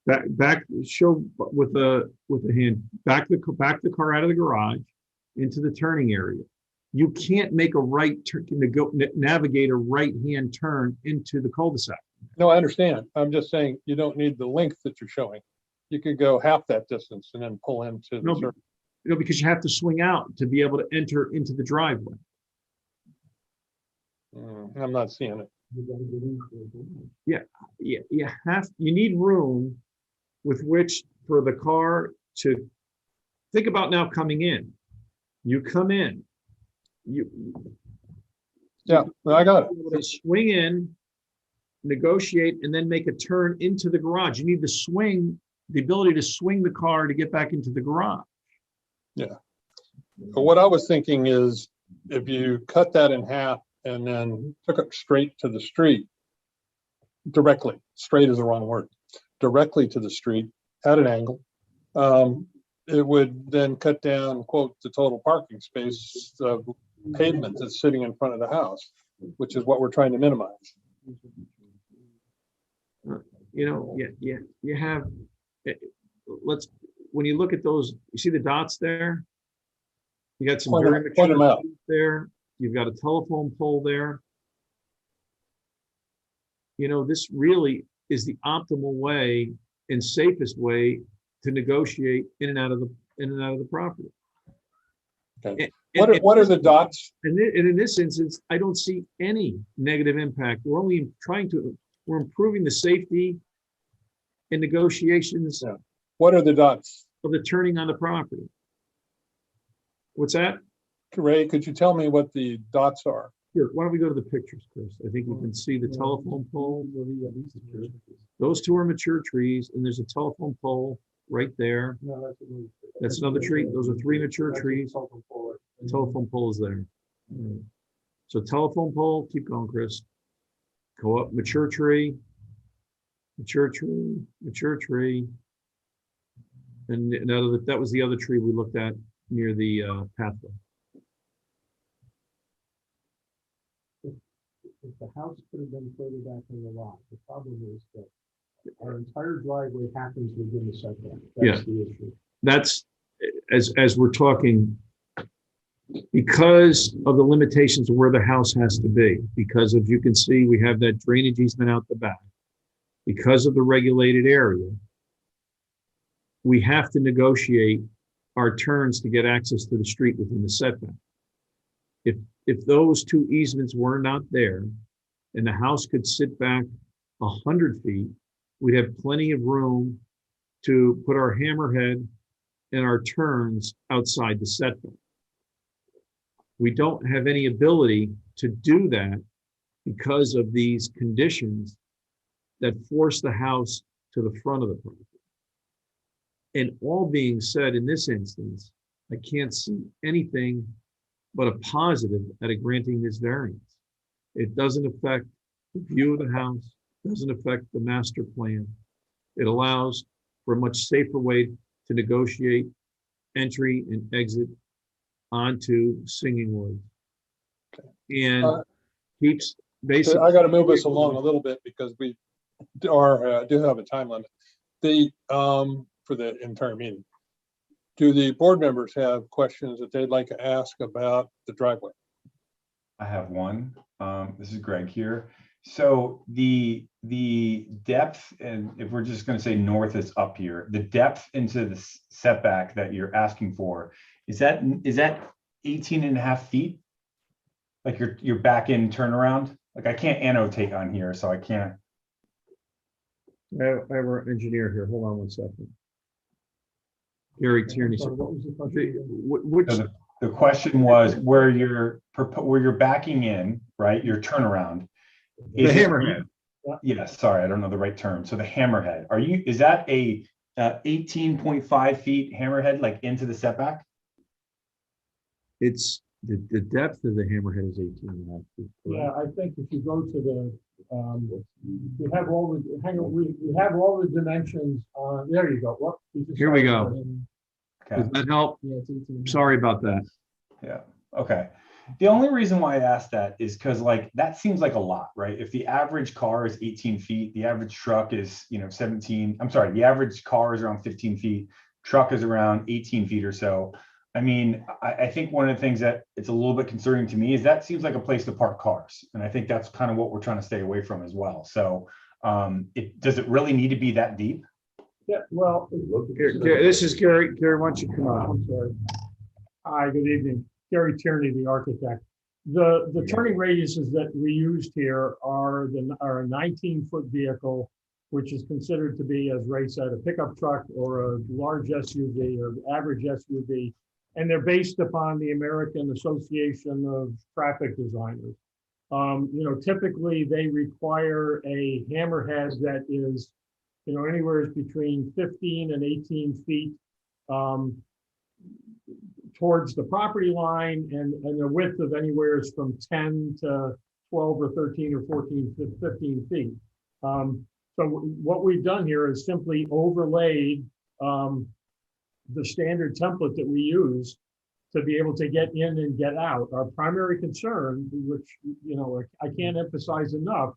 Back, show with a hand, back the car out of the garage into the turning area. You can't make a right turn, navigate a right-hand turn into the cul-de-sac. No, I understand. I'm just saying you don't need the length that you're showing. You could go half that distance and then pull into the circle. No, because you have to swing out to be able to enter into the driveway. I'm not seeing it. You need room with which for the car to think about now coming in. You come in, Yeah, I got it. swing in, negotiate, and then make a turn into the garage. You need the ability to swing the car to get back into the garage. Yeah. But what I was thinking is if you cut that in half and then took it straight to the street, directly, straight is the wrong word, directly to the street at an angle, it would then cut down, quote, the total parking space of pavement that's sitting in front of the house, which is what we're trying to minimize. You have, when you look at those, you see the dots there? You got some Point very them mature out. trees there. You've got a telephone pole there. This really is the optimal way and safest way to negotiate in and out of the property. Okay. And- What are the dots? And in this instance, I don't see any negative impact. We're only we're improving the safety and negotiations Yeah. What are the dots? of the turning on the property. What's that? Ray, could you tell me what the dots are? Here, why don't we go to the pictures, Chris? I think you can see the telephone pole. Those two are mature trees, and there's a telephone pole right there. That's another tree. Those are three mature trees. The telephone pole is there. So telephone pole, keep going, Chris. Go up, mature tree, mature tree, mature tree. And that was the other tree we looked at near the pathway. If the house could have been further back in the lot, the problem is that our entire driveway happens within the setback. That's the issue. That's, as we're talking, because of the limitations of where the house has to be, because as you can see, we have that drainage easement out the back. Because of the regulated area, we have to negotiate are turns to get access to the street within the setback. If those two easements were not there and the house could sit back 100 feet, we'd have plenty of room to put our hammerhead and our turns outside the setback. We don't have any ability to do that because of these conditions that force the house to the front of the property. And all being said, in this instance, I can't see anything but a positive out of granting this variance. It doesn't affect the view of the house, doesn't affect the master plan. It allows for a much safer way to negotiate entry and exit onto Singing Woods. And keeps basically. I gotta move us along a little bit because we are, do have a time limit. For the entire meeting. Do the board members have questions that they'd like to ask about the driveway? I have one. This is Greg here. So the depth, and if we're just going to say north is up here, the depth into the setback that you're asking for, is that 18 and a half feet? Like your back end turnaround? Like I can't annotate on here, so I can't. I have our engineer here. Hold on one second. Gary Tierney. Sorry, what was the question? Which, So the question was where you're backing in, right? Your turnaround. the hammerhead. Yes, sorry, I don't know the right term. So the hammerhead, is that a 18.5 feet hammerhead, like into the setback? It's the depth of the hammerhead is 18 and a half feet. Yeah, I think if you go to the, we have all the, hang on, we have all the dimensions, there you go. Whoop, you just Here we started go. it. Okay. Does that help? Yeah, it's 18. Sorry about that. Yeah, okay. The only reason why I asked that is because like, that seems like a lot, right? If the average car is 18 feet, the average truck is, 17, I'm sorry, the average car is around 15 feet, truck is around 18 feet or so. I mean, I think one of the things that it's a little bit concerning to me is that seems like a place to park cars. And I think that's kind of what we're trying to stay away from as well. So does it really need to be that deep? Yeah, well. Gary, this is Gary. Gary, why don't you come on? I'm sorry. Hi, good evening. Gary Tierney, the architect. The turning radiuses that we used here are a 19-foot vehicle, which is considered to be, as Ray said, a pickup truck or a large SUV or average SUV. And they're based upon the American Association of Traffic Designers. Typically they require a hammerhead that is, anywhere between 15 and 18 feet towards the property line and a width of anywhere from 10 to 12 or 13 or 14, 15 feet. So what we've done here is simply overlaid the standard template that we use to be able to get in and get out. Our primary concern, which, I can't emphasize enough,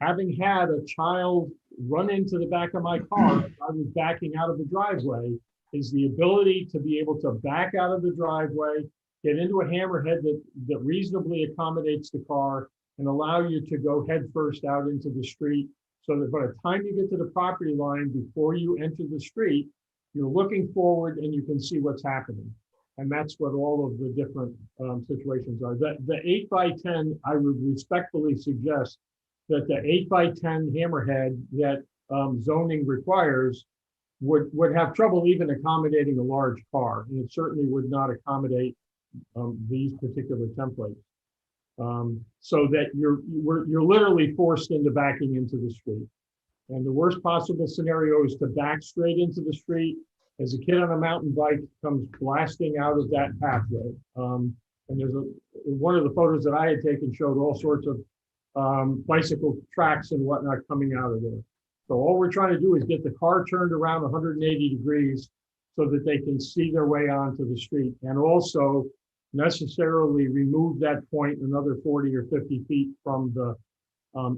having had a child run into the back of my car as I was backing out of the driveway, is the ability to be able to back out of the driveway, get into a hammerhead that reasonably accommodates the car and allow you to go head first out into the street, so that by the time you get to the property line, before you enter the street, you're looking forward and you can see what's happening. And that's what all of the different situations are. The 8x10, I would respectfully suggest that the 8x10 hammerhead that zoning requires would have trouble even accommodating a large car. And it certainly would not accommodate these particular templates. So that you're literally forced into backing into the street. And the worst possible scenario is to back straight into the street as a kid on a mountain bike comes blasting out of that pathway. And there's one of the photos that I had taken showed all sorts of bicycle tracks and whatnot coming out of there. So all we're trying to do is get the car turned around 180 degrees so that they can see their way onto the street, and also necessarily remove that point another 40 or 50 feet from the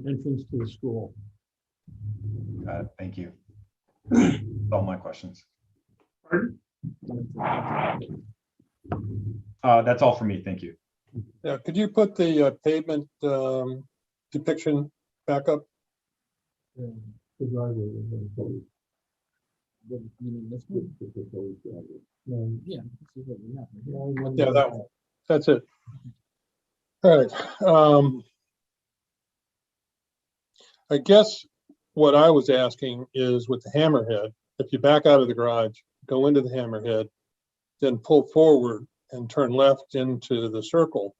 entrance to the school. Thank you. That's all my questions. Pardon? That's all for me. Thank you. Yeah, could you put the pavement depiction back up? The driveway. You mean this would be the proposed driveway. Yeah. Yeah, that one. That's it. All right. I guess what I was asking is with the hammerhead, if you back out of the garage, go into the hammerhead, then pull forward and turn left into the circle,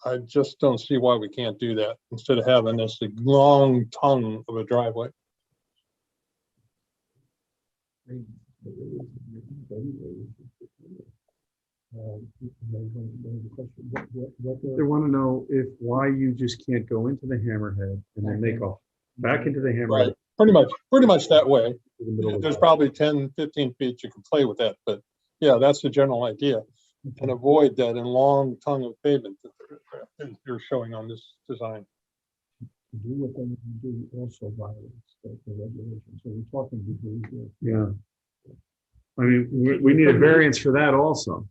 I just don't see why we can't do that instead of having this long tongue of a driveway. They want to know why you just can't go into the hammerhead and then make a back into the hammerhead. Right. Pretty much that way. To the middle of There's the- probably 10, 15 feet you can play with that, but yeah, that's the general idea. And avoid that in long tongue of pavement that you're showing on this design. Do what they do also violates the regulations. So we're talking degrees here. Yeah. I mean, we need a variance for that also.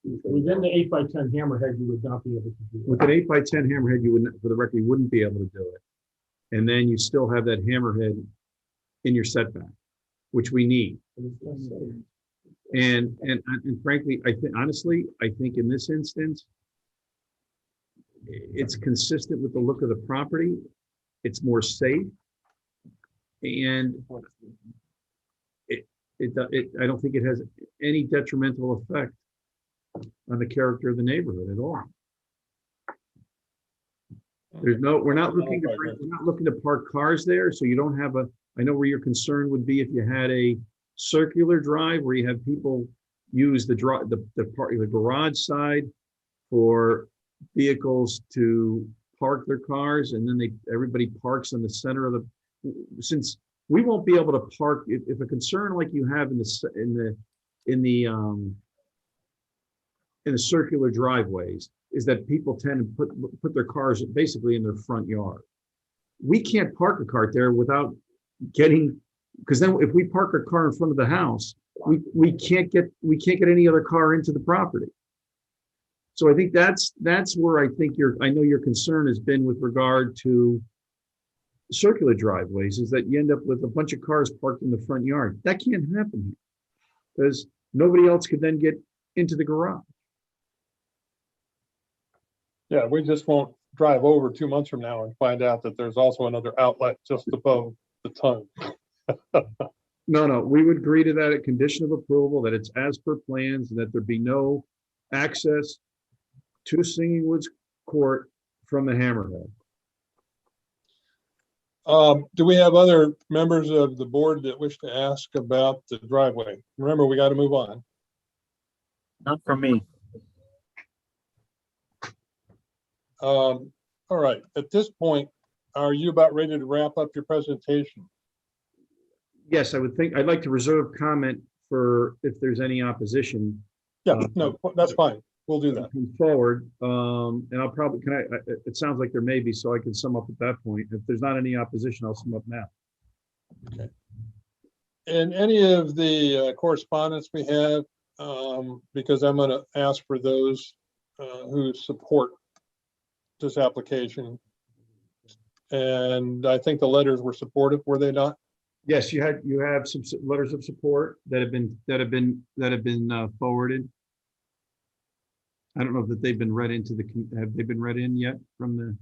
Within the 8x10 hammerhead, you would not be able to do that. With an 8x10 hammerhead, you wouldn't, for the record, you wouldn't be able to do it. And then you still have that hammerhead in your setback, which we need. And frankly, honestly, I think in this instance, it's consistent with the look of the property. It's more safe. And I don't think it has any detrimental effect on the character of the neighborhood at all. We're not looking to park cars there, so you don't have I know where your concern would be if you had a circular drive where you have people use the garage side for vehicles to park their cars, and then everybody parks in the center of since we won't be able to park if a concern like you have in the circular driveways is that people tend to put their cars basically in their front yard. We can't park a car there without because then if we park our car in front of the house, we can't get any other car into the property. So I think that's where I know your concern has been with regard to circular driveways, is that you end up with a bunch of cars parked in the front yard. That can't happen here because nobody else could then get into the garage. Yeah, we just won't drive over 2 months from now and find out that there's also another outlet just above the tongue. No, we would agree to that, a condition of approval, that it's as per plans and that there be no access to Singing Woods Court from the hammerhead. Do we have other members of the board that wish to ask about the driveway? Remember, we got to move on. Not for me. All right, at this point, are you about ready to wrap up your presentation? Yes, I'd like to reserve comment for if there's any opposition. Yeah, no, that's fine. We'll do that. Come forward, and I'll probably, it sounds like there may be, so I can sum up at that point. If there's not any opposition, I'll sum up now. Okay. In any of the correspondence we have, because I'm going to ask for those who support this application, and I think the letters were supportive, were they not? Yes, you have some letters of support that have been forwarded. I don't know if they've been read into have they been read in yet from the?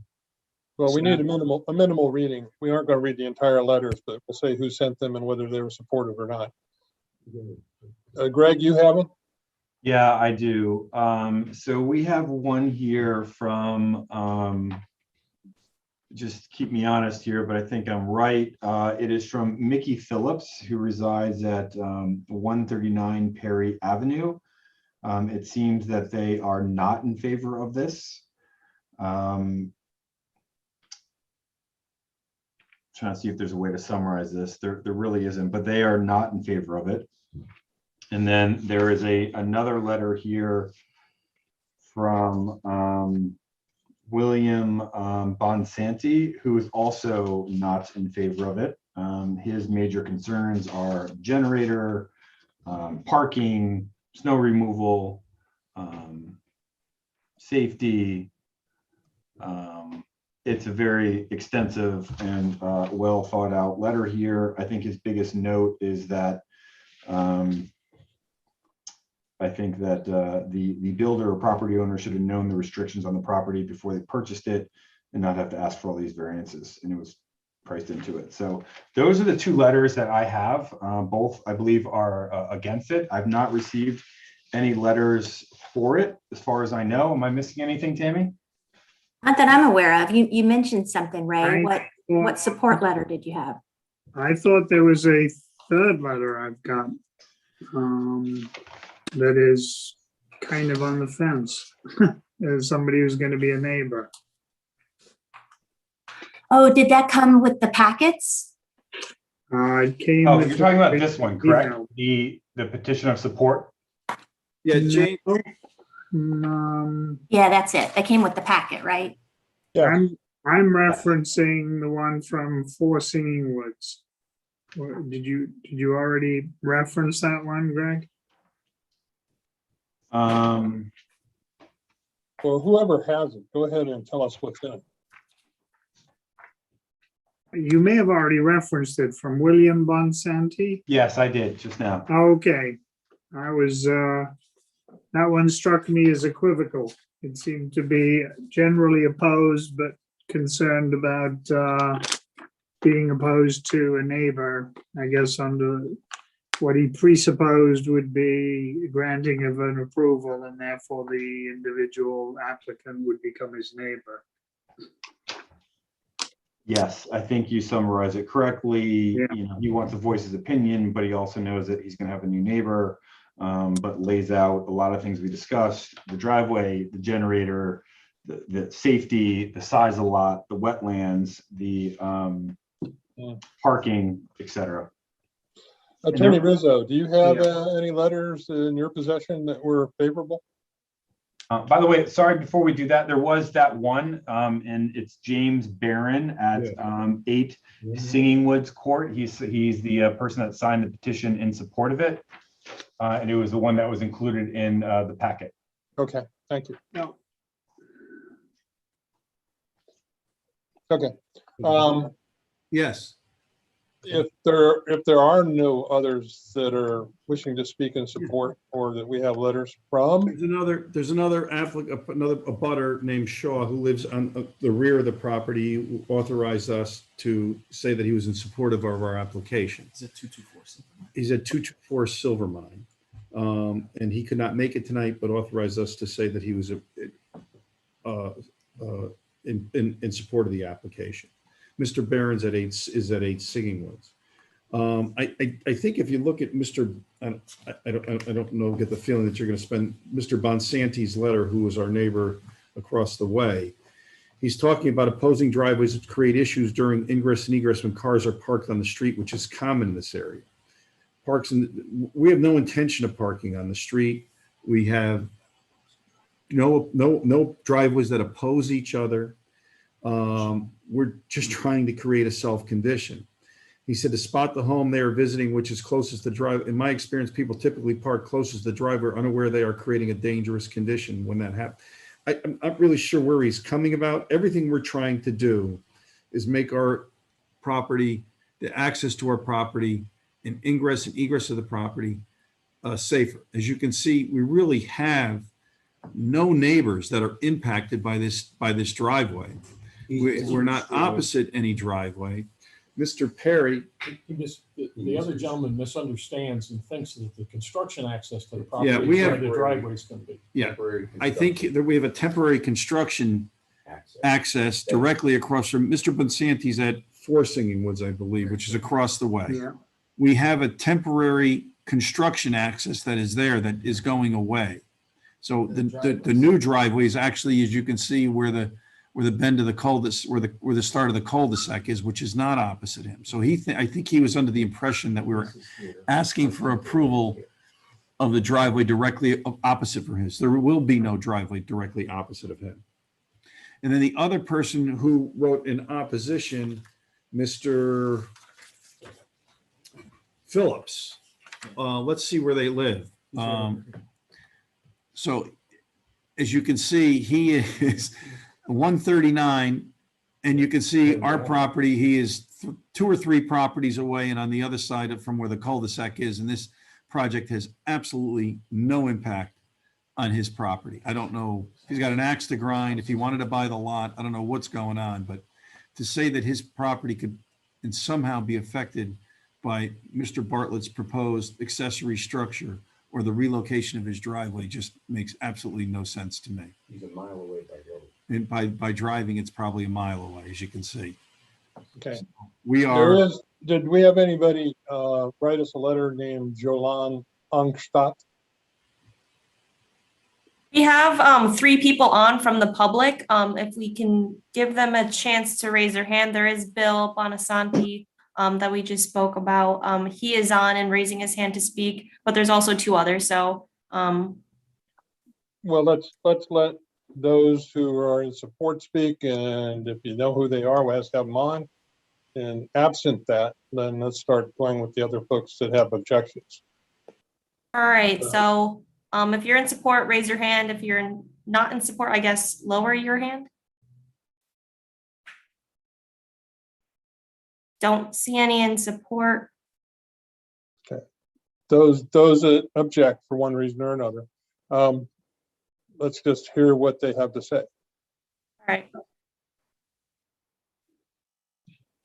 Well, we need a minimal reading. We aren't going to read the entire letters, but we'll say who sent them and whether they were supportive or not. Greg, you have them? Yeah, I do. So we have one here from, just keep me honest here, but I think I'm right. It is from Mickey Phillips, who resides at 139 Perry Avenue. It seems that they are not in favor of this. Trying to see if there's a way to summarize this. There really isn't, but they are not in favor of it. And then there is another letter here from William Bonsanti, who is also not in favor of it. His major concerns are generator, parking, snow removal, safety. It's a very extensive and well thought out letter here. I think his biggest note is that I think that the builder or property owner should have known the restrictions on the property before they purchased it and not have to ask for all these variances, and it was priced into it. So those are the two letters that I have. Both, I believe, are against it. I've not received any letters for it, as far as I know. Am I missing anything, Tammy? Not that I'm aware of. You mentioned something, Ray. I- What support letter did you have? I thought there was a third letter I've got that is kind of on the fence. As somebody who's going to be a neighbor. Oh, did that come with the packets? It came. Oh, with you're talking about this one, correct? email. The petition of support? Yeah, James, Yeah, that's it. That came with the packet, right? Yeah. I'm referencing the one from Four Singing Woods. Did you already reference that one, Greg? Well, whoever has it, go ahead and tell us what's in it. You may have already referenced it from William Bonsanti. Yes, I did just now. Okay, I was, that one struck me as equivocal. It seemed to be generally opposed, but concerned about being opposed to a neighbor, I guess under what he presupposed would be granting of an approval, and therefore the individual applicant would become his neighbor. Yes, I think you summarize it correctly. Yeah. You know, he wants to voice his opinion, but he also knows that he's gonna have a new neighbor, but lays out a lot of things we discussed: the driveway, the generator, the safety, the size of the lot, the wetlands, the parking, etc. Attorney Rizzo, do you have any letters in your possession that were favorable? By the way, sorry, before we do that, there was that one, and it's James Barron at 8 Singing Woods Court. He's the person that signed the petition in support of it. And it was the one that was included in the packet. Okay, thank you. No. Okay. yes. If there are no others that are wishing to speak in support or that we have letters from, There's another applicant, a butter named Shaw who lives on the rear of the property, who authorized us to say that he was in support of our application. Is it 224? He's at 224 Silvermine. And he could not make it tonight, but authorized us to say that he was in support of the application. Mr. Barron's is at 8 Singing Woods. I think if you look at Mr. I don't know, get the feeling that you're going to spend Mr. Bonsanti's letter, who was our neighbor across the way. He's talking about opposing driveways that create issues during ingress and egress when cars are parked on the street, which is common in this area. We have no intention of parking on the street. We have no driveways that oppose each other. We're just trying to create a self-condition. He said to spot the home they are visiting, which is closest to drive. In my experience, people typically park closest to the driveway, unaware they are creating a dangerous condition when that happens. I'm not really sure where he's coming about. Everything we're trying to do is make our property, the access to our property, and ingress and egress of the property safer. As you can see, we really have no neighbors that are impacted by this driveway. We're not opposite any driveway. Mr. Perry. The other gentleman misunderstands and thinks that the construction access to the property Yeah, is we where have- the driveway is going to be. Yeah, I think that we have a temporary construction access directly across from Mr. Bonsanti's at 4 Singing Woods, I believe, which is across the way. Yeah. We have a temporary construction access that is there that is going away. So the new driveway is actually, as you can see, where the bend of the cul-de-sac, where the start of the cul-de-sac is, which is not opposite him. So I think he was under the impression that we were asking for approval of the driveway directly opposite for his. There will be no driveway directly opposite of him. And then the other person who wrote in opposition, Mr. Phillips. Let's see where they live. So as you can see, he is 139, and you can see our property, he is 2 or 3 properties away and on the other side from where the cul-de-sac is. And this project has absolutely no impact on his property. I don't know, he's got an axe to grind. If he wanted to buy the lot, I don't know what's going on, but to say that his property could and somehow be affected by Mr. Bartlett's proposed accessory structure or the relocation of his driveway just makes absolutely no sense to me. He's a mile away by road. And by driving, it's probably a mile away, as you can see. Okay. We There are, is, did we have anybody write us a letter named Jolan Angstadt? We have 3 people on from the public. If we can give them a chance to raise their hand, there is Bill Bonasanti that we just spoke about. He is on and raising his hand to speak, but there's also 2 others. So Well, let's let those who are in support speak, and if you know who they are, let's have them on. And absent that, then let's start going with the other folks that have objections. all right. So if you're in support, raise your hand. If you're not in support, I guess lower your hand. Don't see any in support. Those that object for one reason or another, let's just hear what they have to say. All right.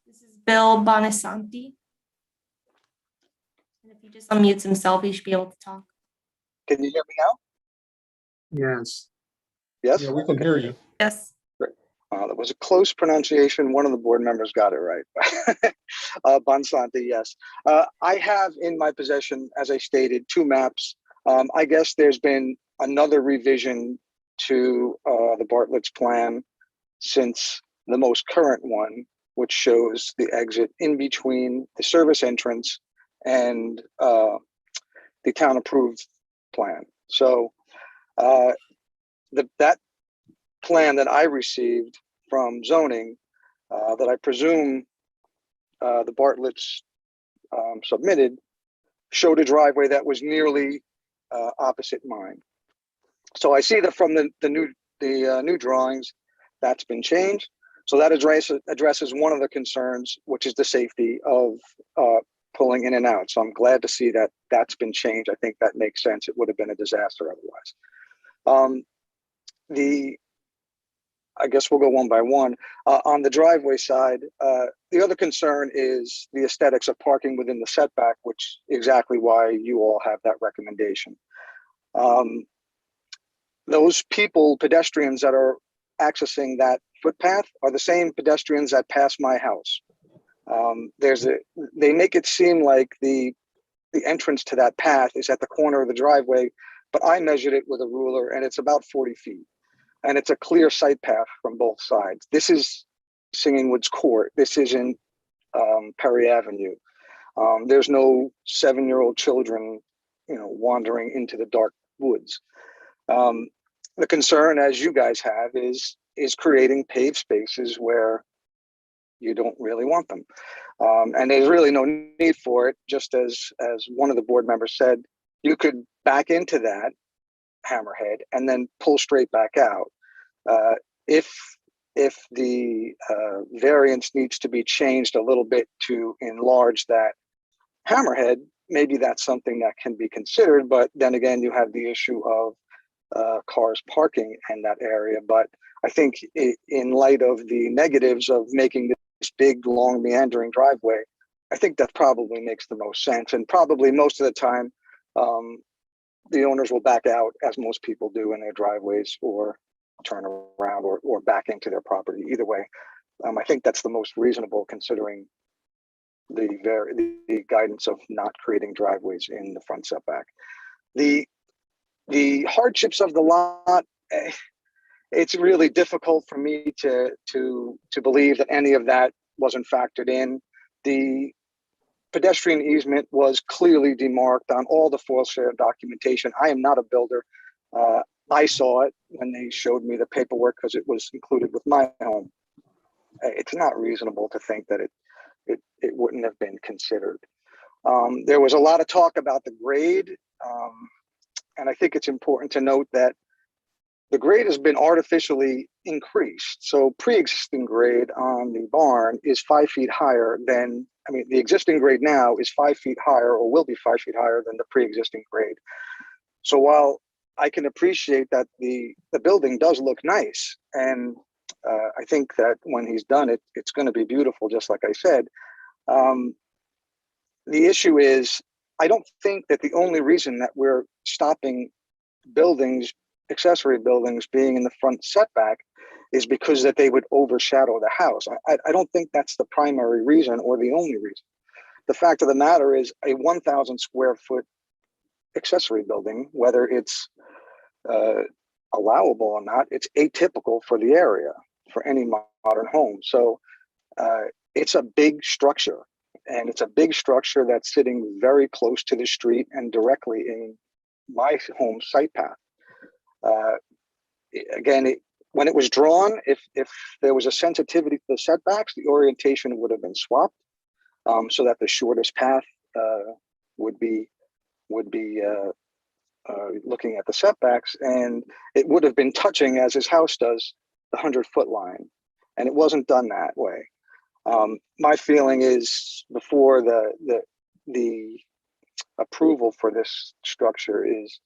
This is Bill Bonasanti. And if he just unmutes himself, he should be able to talk. Can you hear me now? Yes. Yes? Yeah, we can hear you. Yes. That was a close pronunciation. One of the board members got it right. Bonsanti, yes. I have in my possession, as I stated, 2 maps. I guess there's been another revision to the Bartlett's plan since the most current one, which shows the exit in between the service entrance and the town approved plan. So that plan that I received from zoning that I presume the Bartlett's submitted showed a driveway that was nearly opposite mine. So I see that from the new drawings that's been changed. So that addresses one of the concerns, which is the safety of pulling in and out. So I'm glad to see that that's been changed. I think that makes sense. It would have been a disaster otherwise. I guess we'll go one by one. On the driveway side, the other concern is the aesthetics of parking within the setback, which is exactly why you all have that recommendation. Those pedestrians that are accessing that footpath are the same pedestrians that pass my house. They make it seem like the entrance to that path is at the corner of the driveway, but I measured it with a ruler and it's about 40 feet. And it's a clear sight path from both sides. This is Singing Woods Court. This isn't Perry Avenue. There's no 7-year-old children, wandering into the dark woods. The concern, as you guys have, is creating paved spaces where you don't really want them. And there's really no need for it. Just as one of the board members said, you could back into that hammerhead and then pull straight back out. If the variance needs to be changed a little bit to enlarge that hammerhead, maybe that's something that can be considered. But then again, you have the issue of cars parking in that area. But I think in light of the negatives of making this big, long, meandering driveway, I think that probably makes the most sense. And probably most of the time, the owners will back out, as most people do in their driveways, or turn around or back into their property. Either way, I think that's the most reasonable, considering the guidance of not creating driveways in the front setback. The hardships of the lot, it's really difficult for me to believe that any of that wasn't factored in. The pedestrian easement was clearly demarked on all the foil share documentation. I am not a builder. I saw it when they showed me the paperwork because it was included with my home. It's not reasonable to think that it wouldn't have been considered. There was a lot of talk about the grade, and I think it's important to note that the grade has been artificially increased. So pre-existing grade on the barn is 5 feet higher than, I mean, the existing grade now is 5 feet higher, or will be 5 feet higher than the pre-existing grade. So while I can appreciate that the building does look nice, and I think that when he's done it, it's going to be beautiful, just like I said. The issue is, I don't think that the only reason that we're stopping buildings, accessory buildings being in the front setback is because that they would overshadow the house. I don't think that's the primary reason or the only reason. The fact of the matter is, a 1,000 square foot accessory building, whether it's allowable or not, it's atypical for the area, for any modern home. So it's a big structure, and it's a big structure that's sitting very close to the street and directly in my home site path. Again, when it was drawn, if there was a sensitivity to the setbacks, the orientation would have been swapped, so that the shortest path would be looking at the setbacks, and it would have been touching, as his house does, the 100-foot line, and it wasn't done that way. My feeling is, before the approval for this structure is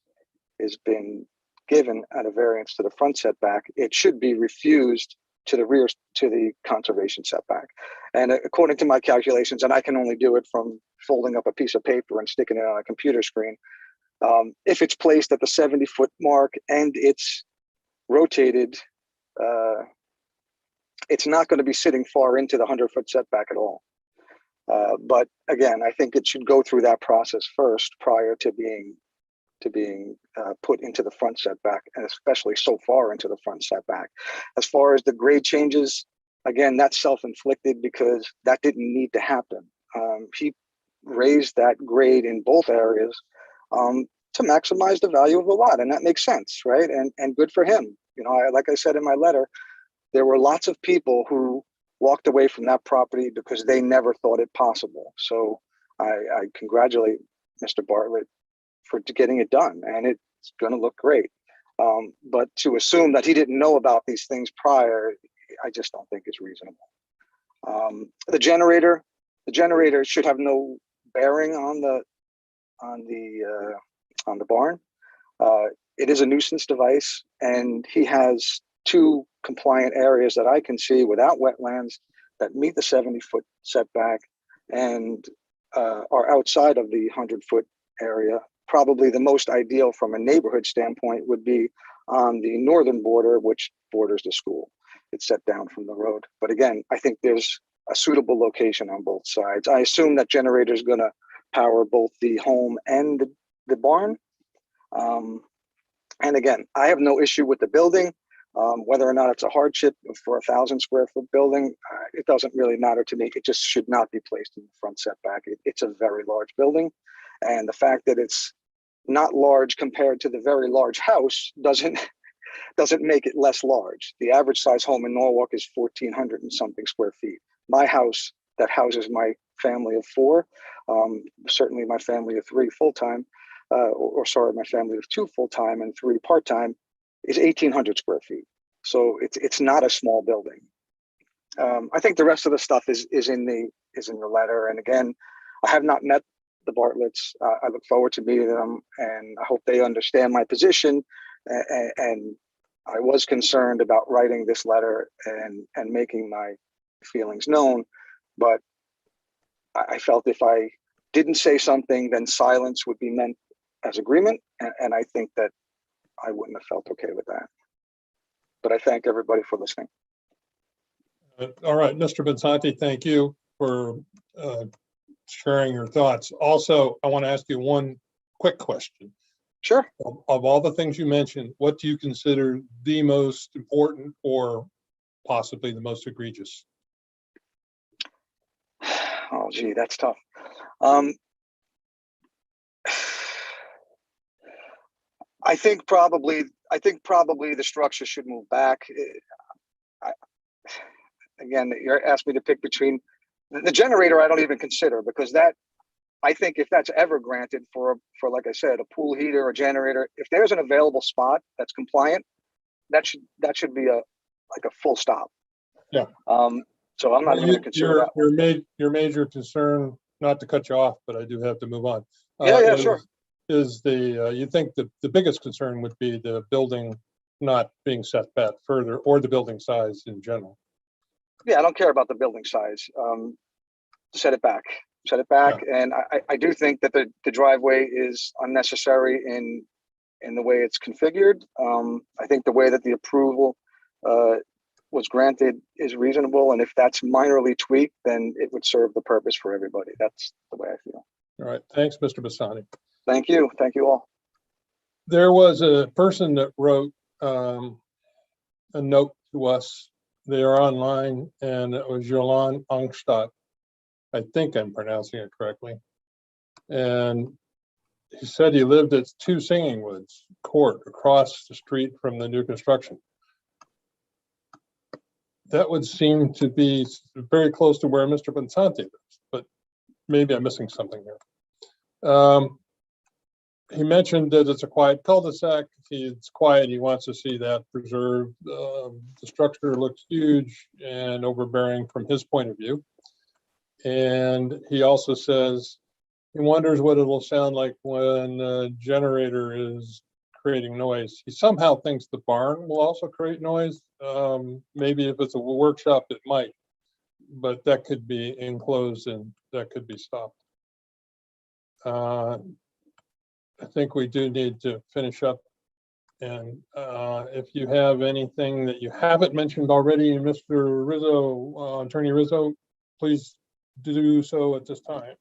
been given at a variance to the front setback, it should be refused to the rear, to the conservation setback. And according to my calculations, and I can only do it from folding up a piece of paper and sticking it on a computer screen, if it's placed at the 70-foot mark and it's rotated, it's not going to be sitting far into the 100-foot setback at all. But again, I think it should go through that process first prior to being put into the front setback, and especially so far into the front setback. As far as the grade changes, again, that's self-inflicted because that didn't need to happen. He raised that grade in both areas to maximize the value of the lot, and that makes sense, right? And good for him. You know, like I said in my letter, there were lots of people who walked away from that property because they never thought it possible. So I congratulate Mr. Bartlett for getting it done, and it's going to look great. But to assume that he didn't know about these things prior, I just don't think is reasonable. The generator should have no bearing on the barn. It is a nuisance device, and he has 2 compliant areas that I can see without wetlands that meet the 70-foot setback and are outside of the 100-foot area. Probably the most ideal from a neighborhood standpoint would be on the northern border, which borders the school. It's set down from the road. But again, I think there's a suitable location on both sides. I assume that generator is going to power both the home and the barn. And again, I have no issue with the building. Whether or not it's a hardship for a 1,000 square foot building, it doesn't really matter to me. It just should not be placed in the front setback. It's a very large building. And the fact that it's not large compared to the very large house doesn't make it less large. The average size home in Norwalk is 1,400 and something square feet. My house that houses my family of 4, certainly my family of 3 full-time, my family of 2 full-time and 3 part-time, is 1,800 square feet. So it's not a small building. I think the rest of the stuff is in the letter. And again, I have not met the Bartletts. I look forward to meeting them, and I hope they understand my position. And I was concerned about writing this letter and making my feelings known, but I felt if I didn't say something, then silence would be meant as agreement. And I think that I wouldn't have felt okay with that. But I thank everybody for listening. All right, Mr. Bensanti, thank you for sharing your thoughts. Also, I want to ask you one quick question. Sure. Of all the things you mentioned, what do you consider the most important or possibly the most egregious? Oh, gee, that's tough. I think probably the structure should move back. Again, you're asking me to pick between the generator. I don't even consider, because I think if that's ever granted for like I said, a pool heater or generator, if there's an available spot that's compliant, that should be like a full stop. Yeah. So I'm not even gonna consider that one. Your major concern, not to cut you off, but I do have to move on. Yeah, sure. Is you think the biggest concern would be the building not being set back further, or the building size in general? Yeah, I don't care about the building size. Set it back. And I do think that the driveway is unnecessary in the way it's configured. I think the way that the approval was granted is reasonable. And if that's minorly tweaked, then it would serve the purpose for everybody. That's the way I feel. All right, thanks, Mr. Bassani. Thank you. Thank you all. There was a person that wrote a note to us. They are online, and it was Jolan Angstadt. I think I'm pronouncing it correctly. And he said he lived at 2 Singing Woods Court across the street from the new construction. That would seem to be very close to where Mr. Bonsanti lives, but maybe I'm missing something here. He mentioned that it's a quiet cul-de-sac. It's quiet. He wants to see that preserved. The structure looks huge and overbearing from his point of view. And he also says he wonders what it'll sound like when a generator is creating noise. He somehow thinks the barn will also create noise. Maybe if it's a workshop, it might, but that could be enclosed and that could be stopped. I think we do need to finish up. And if you have anything that you haven't mentioned already, Mr. Rizzo, Attorney Rizzo, please do so at this time.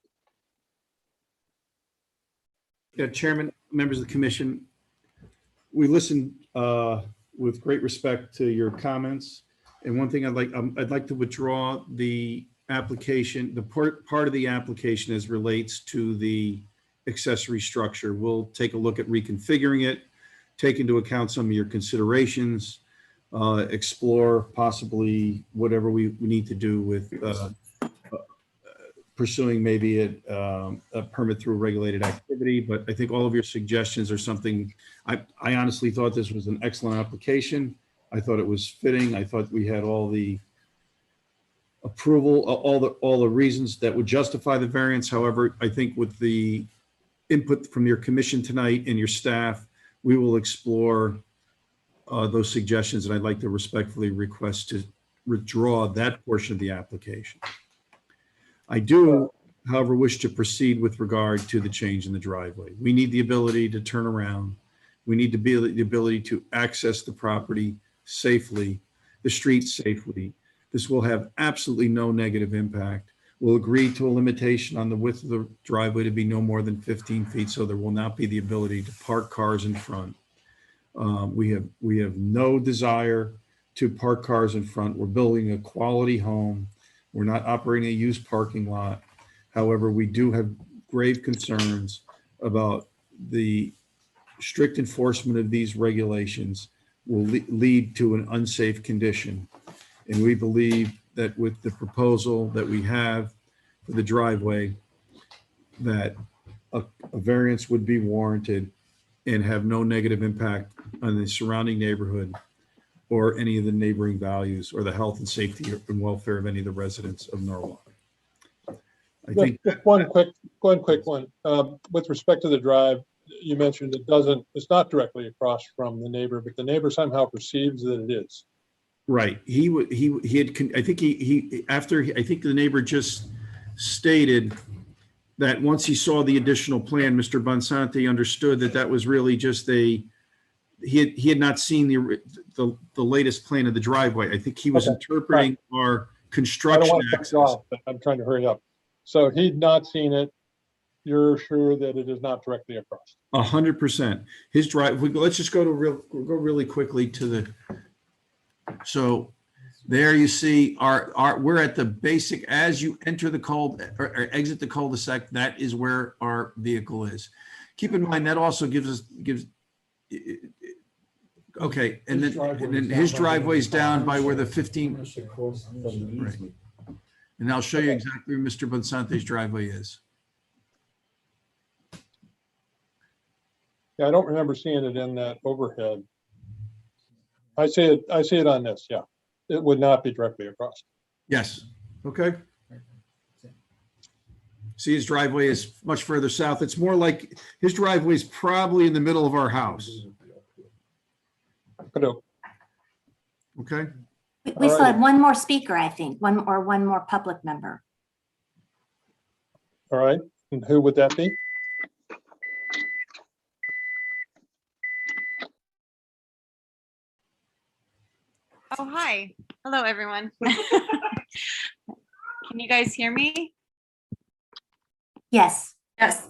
Yeah, Chairman, members of the commission, we listened with great respect to your comments. And one thing I'd like to withdraw the application, the part of the application as relates to the accessory structure. We'll take a look at reconfiguring it, take into account some of your considerations, explore possibly whatever we need to do with pursuing maybe a permit through a regulated activity. But I think all of your suggestions are something, I honestly thought this was an excellent application. I thought it was fitting. I thought we had all the approval, all the reasons that would justify the variance. However, I think with the input from your commission tonight and your staff, we will explore those suggestions, and I'd like to respectfully request to withdraw that portion of the application. I do, however, wish to proceed with regard to the change in the driveway. We need the ability to turn around. We need to be the ability to access the property safely, the street safely. This will have absolutely no negative impact. We'll agree to a limitation on the width of the driveway to be no more than 15 feet, so there will not be the ability to park cars in front. We have no desire to park cars in front. We're building a quality home. We're not operating a used parking lot. However, we do have grave concerns about the strict enforcement of these regulations will lead to an unsafe condition. And we believe that with the proposal that we have for the driveway, that a variance would be warranted and have no negative impact on the surrounding neighborhood or any of the neighboring values or the health and safety and welfare of any of the residents of Norwalk. I think Just one quick one. With respect to the drive, you mentioned it's not directly across from the neighbor, but the neighbor somehow perceives that it is. right. I think the neighbor just stated that once he saw the additional plan, Mr. Bonsanti understood that was really just he had not seen the latest plan of the driveway. I think he was interpreting our I don't construction want to cut access. you off, but I'm trying to hurry up. So he'd not seen it. You're sure that it is not directly across? 100%. His drive. Let's just go really quickly to the. So there you see we're at the basic, as you enter the or exit the cul-de-sac, that is where our vehicle is. Keep in mind that also gives. Okay, and then his driveway is down by where the 15. Right. And I'll show you exactly where Mr. Bonsante's driveway is. Yeah, I don't remember seeing it in that overhead. I see it on this, yeah. It would not be directly across. Yes, okay. See, his driveway is much further south. It's more like, his driveway is probably in the middle of our house, Okey-doke. okay? We still Alrighty. had one more speaker, I think, one more public member. All right, and who would that be? Oh, hi. Hello, everyone. Can you guys hear me? Yes. Yes.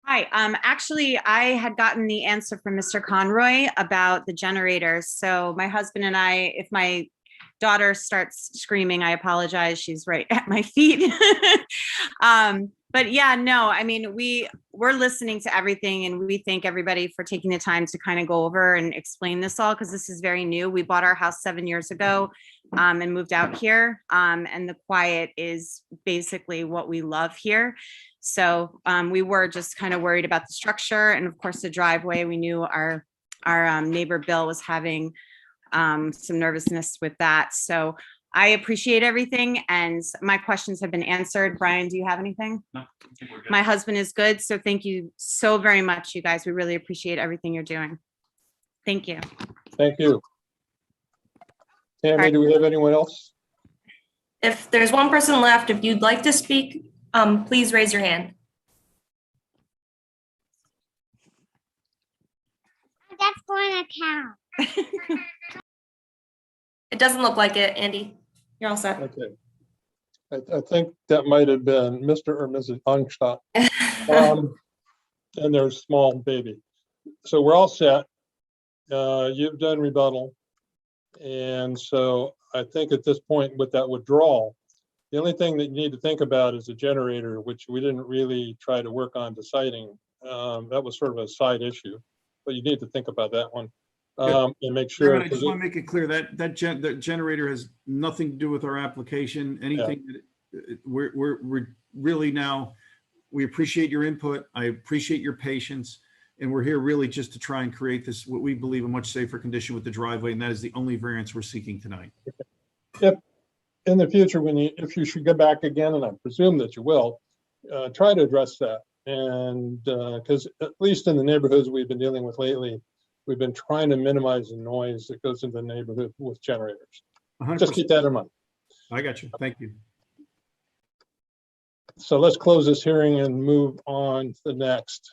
Hi. Actually, I had gotten the answer from Mr. Conroy about the generators. So my husband and I, if my daughter starts screaming, I apologize. She's right at my feet. But yeah, no, I mean, we're listening to everything, and we thank everybody for taking the time to kind of go over and explain this all, because this is very new. We bought our house 7 years ago and moved out here. And the quiet is basically what we love here. So we were just kind of worried about the structure, and of course the driveway. We knew our neighbor Bill was having some nervousness with that. So I appreciate everything, and my questions have been answered. Brian, do you have anything? No, I think we're good. My husband is good. So thank you so very much, you guys. We really appreciate everything you're doing. Thank you. Thank you. Tammy, do we have anyone else? If there's one person left, if you'd like to speak, please raise your hand. That's going to count. It doesn't look like it, Andy. You're all set. Okay. I think that might have been Mr. or Mrs. Ungstadt. And their small baby. So we're all set. You've done rebuttal. And so I think at this point with that withdrawal, the only thing that you need to think about is the generator, which we didn't really try to work on deciding. That was sort of a side issue, but you need to think about that one. And make sure. Chairman, I just want to make it clear that that generator has nothing to do with our application. Anything that we're really now, we appreciate your input. I appreciate your patience. And we're here really just to try and create this, what we believe, a much safer condition with the driveway. And that is the only variance we're seeking tonight. If in the future, if you should go back again, and I presume that you will, try to address that. And because at least in the neighborhoods we've been dealing with lately, we've been trying to minimize the noise that goes into the neighborhood with generators. 100%. Just keep that in mind. I got you. Thank you. So let's close this hearing and move on to the next.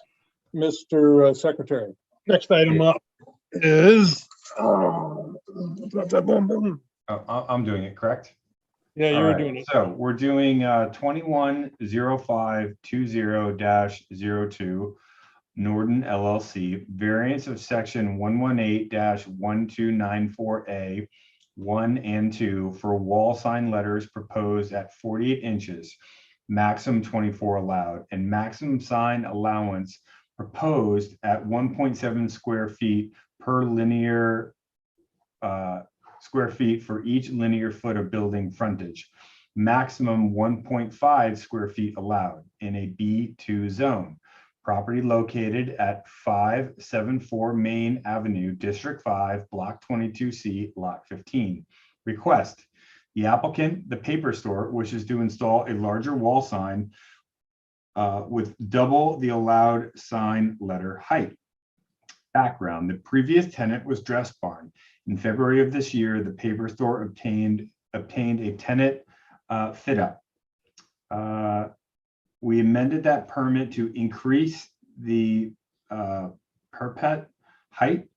Mr. Secretary, next item up is. Oh, I'm doing it, correct? Yeah, All you're right, doing it. So we're doing 210520-02 Norton LLC, variance of section 118-1294A 1 and 2 for wall sign letters proposed at 48 inches, maximum 24 allowed, and maximum sign allowance proposed at 1.7 square feet per linear square feet for each linear foot of building frontage, maximum 1.5 square feet allowed in a B2 zone. Property located at 574 Main Avenue, District 5, Block 22C, Lot 15. Request: the applicant, the paper store, wishes to install a larger wall sign with double the allowed sign letter height. Background: the previous tenant was Dress Barn. In February of this year, the paper store obtained a tenant fit up. We amended that permit to increase the parapet height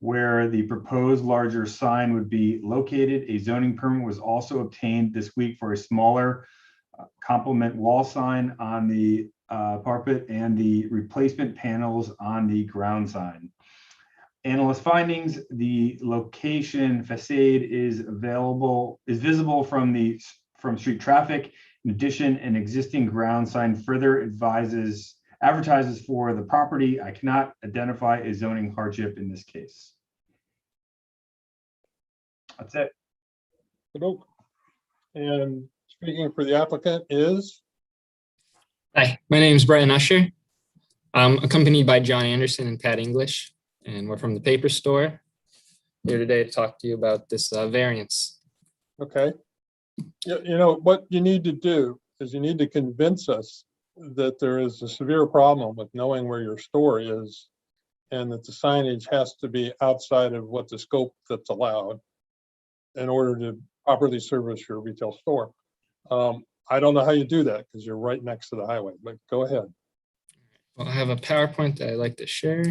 where the proposed larger sign would be located. A zoning permit was also obtained this week for a smaller complement wall sign on the parapet and the replacement panels on the ground sign. Analyst findings: the location facade is visible from street traffic. In addition, an existing ground sign further advertises for the property. I cannot identify a zoning hardship in this case. That's it. And speaking for the applicant is. Hi, my name is Brian Usher. I'm accompanied by John Anderson and Pat English, and we're from the paper store. here today to talk to you about this variance. Okay. You know, what you need to do is you need to convince us that there is a severe problem with knowing where your store is and that the signage has to be outside of what the scope that's allowed in order to properly service your retail store. I don't know how you do that because you're right next to the highway, but go ahead. Well, I have a PowerPoint that I'd like to share.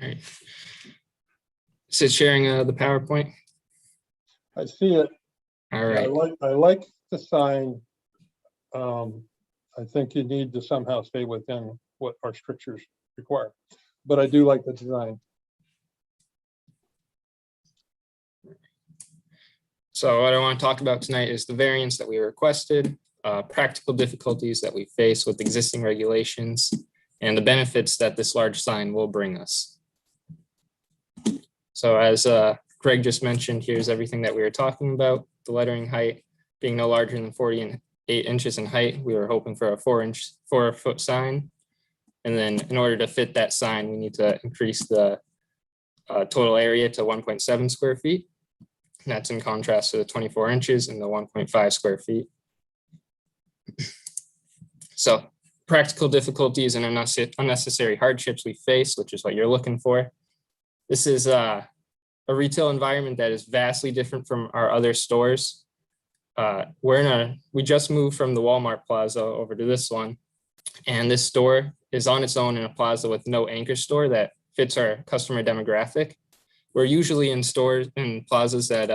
All right. Is it sharing the PowerPoint? I see it. All right. I like the sign. I think you need to somehow stay within what our strictures require, but I do like the design. So what I want to talk about tonight is the variance that we requested, practical difficulties that we face with existing regulations, and the benefits that this large sign will bring us. So as Greg just mentioned, here's everything that we were talking about. The lettering height being no larger than 48 inches in height. We were hoping for a 4-foot sign. And then in order to fit that sign, we need to increase the total area to 1.7 square feet. And that's in contrast to the 24 inches and the 1.5 square feet. So practical difficulties and unnecessary hardships we face, which is what you're looking for. This is a retail environment that is vastly different from our other stores. We just moved from the Walmart Plaza over to this one. And this store is on its own in a plaza with no anchor store that fits our customer demographic. We're usually in stores in plazas that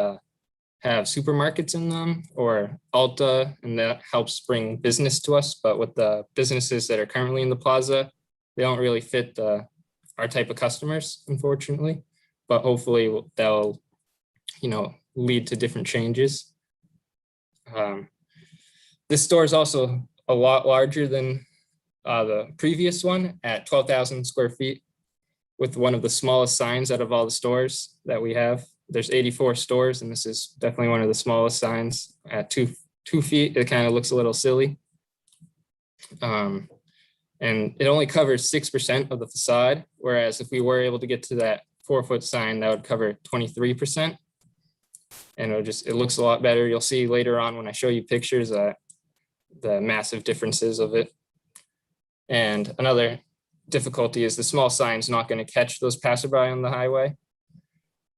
have supermarkets in them or Ulta, and that helps bring business to us. But with the businesses that are currently in the plaza, they don't really fit our type of customers, unfortunately. But hopefully they'll, lead to different changes. This store is also a lot larger than the previous one at 12,000 square feet, with one of the smallest signs out of all the stores that we have. There's 84 stores, and this is definitely one of the smallest signs at 2 feet. It kind of looks a little silly. And it only covers 6% of the facade, whereas if we were able to get to that 4-foot sign, that would cover 23%. And it looks a lot better. You'll see later on when I show you pictures, the massive differences of it. And another difficulty is the small sign's not going to catch those passerby on the highway.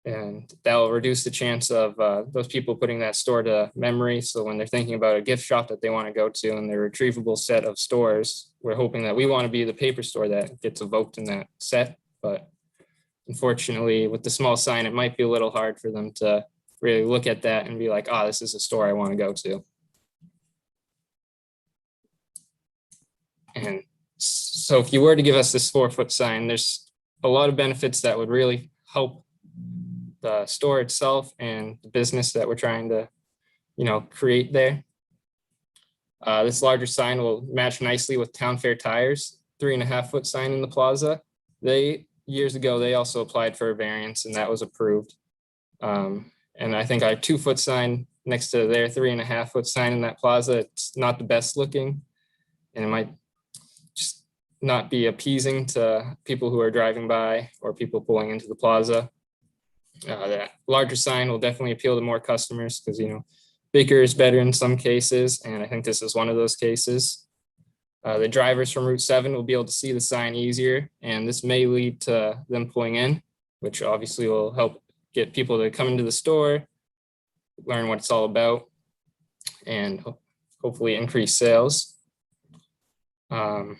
And that'll reduce the chance of those people putting that store to memory. So when they're thinking about a gift shop that they want to go to in their retrievable set of stores, we're hoping that we want to be the paper store that gets evoked in that set. But unfortunately, with the small sign, it might be a little hard for them to really look at that and be like, oh, this is a store I want to go to. And so if you were to give us this 4-foot sign, there's a lot of benefits that would really help the store itself and the business that we're trying to, create there. This larger sign will match nicely with Town Fair Tires 3.5-foot sign in the plaza. Years ago, they also applied for a variance and that was approved. And I think our 2-foot sign next to their 3.5-foot sign in that plaza, it's not the best looking, and it might just not be appeasing to people who are driving by or people pulling into the plaza. That larger sign will definitely appeal to more customers because, bigger is better in some cases, and I think this is one of those cases. The drivers from Route 7 will be able to see the sign easier, and this may lead to them pulling in, which obviously will help get people to come into the store, learn what it's all about, and hopefully increase sales. And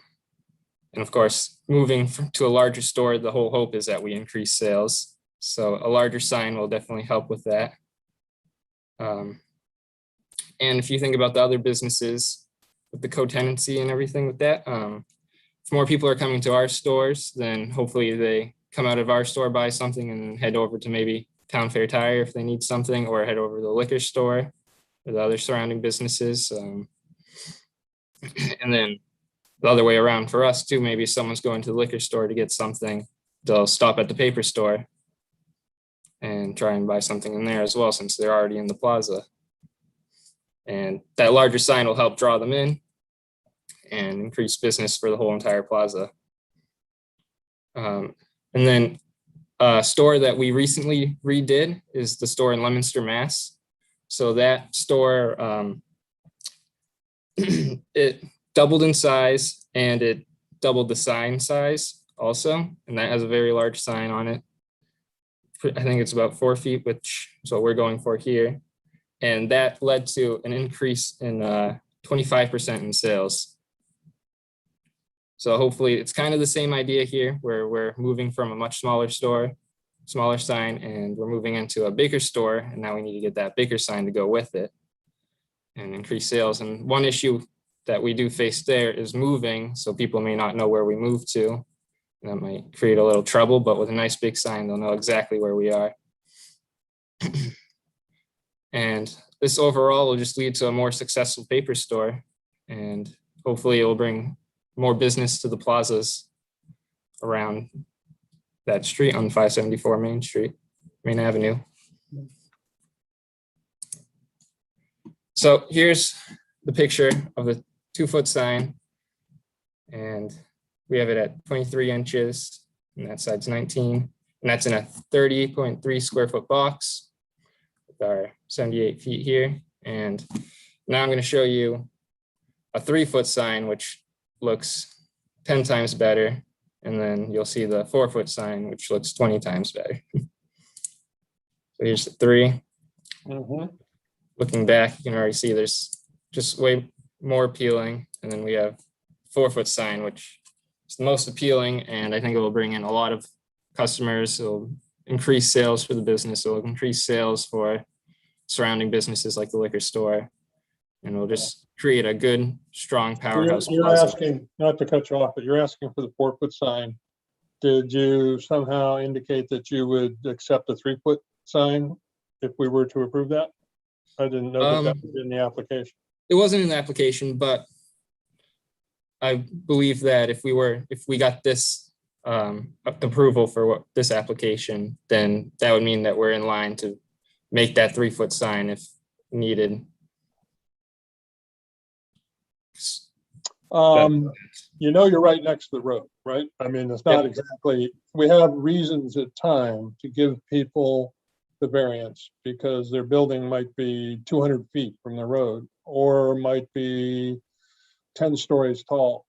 of course, moving to a larger store, the whole hope is that we increase sales. So a larger sign will definitely help with that. And if you think about the other businesses with the co-tenancy and everything with that, if more people are coming to our stores, then hopefully they come out of our store, buy something, and head over to maybe Town Fair Tire if they need something, or head over to the liquor store or the other surrounding businesses. And then the other way around for us too, maybe someone's going to the liquor store to get something, they'll stop at the paper store and try and buy something in there as well, since they're already in the plaza. And that larger sign will help draw them in and increase business for the whole entire plaza. And then a store that we recently redid is the store in Leominster, Mass. So that store, it doubled in size and it doubled the sign size also. And that has a very large sign on it. I think it's about 4 feet, which is what we're going for here. And that led to an increase in 25% in sales. So hopefully it's kind of the same idea here where we're moving from a much smaller store, smaller sign, and we're moving into a bigger store. And now we need to get that bigger sign to go with it and increase sales. And one issue that we do face there is moving. So people may not know where we moved to. And that might create a little trouble, but with a nice big sign, they'll know exactly where we are. And this overall will just lead to a more successful paper store. And hopefully it will bring more business to the plazas around that street on 574 Main Avenue. So here's the picture of the 2-foot sign. And we have it at 23 inches and that side's 19. And that's in a 30.3 square foot box with our 78 feet here. And now I'm going to show you a 3-foot sign, which looks 10 times better. And then you'll see the 4-foot sign, which looks 20 times better. So here's the 3. Looking back, you can already see there's just way more appealing. And then we have 4-foot sign, which is the most appealing. And I think it will bring in a lot of customers. It'll increase sales for the business. It'll increase sales for surrounding businesses like the liquor store. And we'll just create a good, strong powerhouse. You're asking, not to cut you off, but you're asking for the 4-foot sign. Did you somehow indicate that you would accept a 3-foot sign if we were to approve that? I didn't know that was in the application. It wasn't in the application, but I believe that if we got this approval for this application, then that would mean that we're in line to make that 3-foot sign if needed. You know, you're right next to the road, right? I mean, it's not exactly, we have reasons at time to give people the variance because their building might be 200 feet from the road or might be 10 stories tall.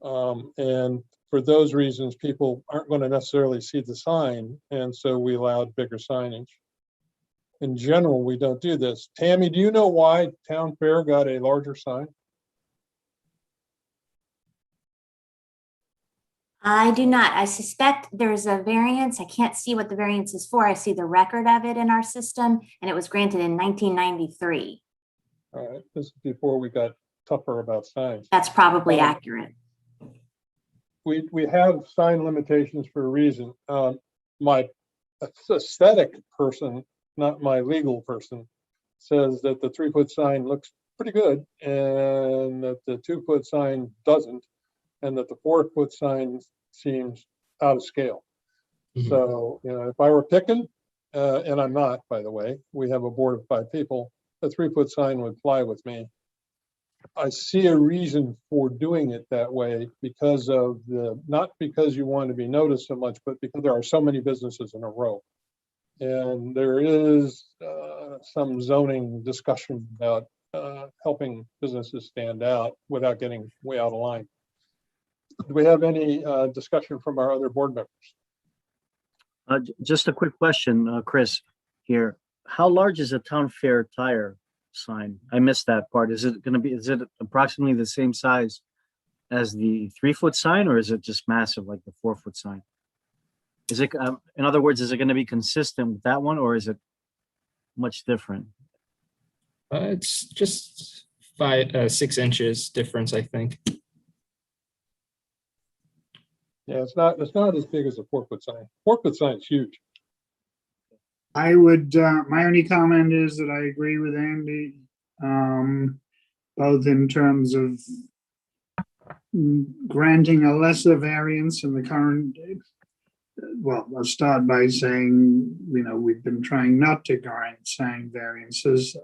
And for those reasons, people aren't going to necessarily see the sign. And so we allowed bigger signage. In general, we don't do this. Tammy, do you know why Town Fair got a larger sign? I do not. I suspect there's a variance. I can't see what the variance is for. I see the record of it in our system, and it was granted in 1993. All right, this is before we got tougher about signs. That's probably accurate. We have sign limitations for a reason. My aesthetic person, not my legal person, says that the 3-foot sign looks pretty good and that the 2-foot sign doesn't, and that the 4-foot sign seems out of scale. So, you know, if I were picking, and I'm not, by the way, we have a board of 5 people, a 3-foot sign would fly with me. I see a reason for doing it that way because of not because you want to be noticed so much, but because there are so many businesses in a row. And there is some zoning discussion about helping businesses stand out without getting way out of line. Do we have any discussion from our other board members? Just a quick question, Chris, here. How large is a Town Fair tire sign? I missed that part. Is it approximately the same size as the 3-foot sign, or is it just massive like the 4-foot sign? Is it, in other words, is it going to be consistent with that one, or is it much different? It's just 6 inches difference, I think. Yeah, it's not as big as a 4-foot sign. 4-foot sign is huge. I would, my only comment is that I agree with Andy, both in terms of granting a lesser variance in the current, well, I'll start by saying, you know, we've been trying not to grant sign variances,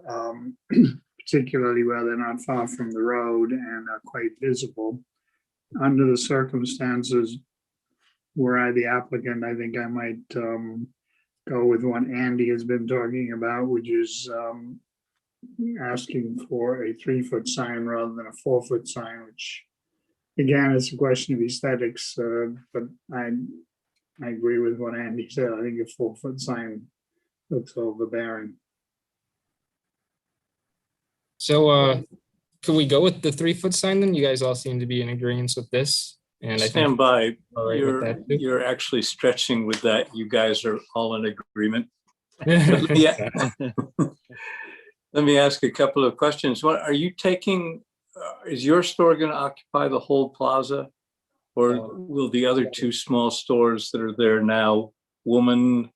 particularly where they're not far from the road and are quite visible. Under the circumstances, were I the applicant, I think I might go with what Andy has been talking about, which is asking for a 3-foot sign rather than a 4-foot sign, which again, it's a question of aesthetics, but I agree with what Andy said. I think a 4-foot sign looks overbearing. So could we go with the 3-foot sign then? You guys all seem to be in agreement with this. And I think Stand by. all right with that too. You're actually stretching with that. You guys are all in agreement. Yeah. Let me ask a couple of questions. What are you taking? Is your store going to occupy the whole plaza? Or will the other 2 small stores that are there now, Woman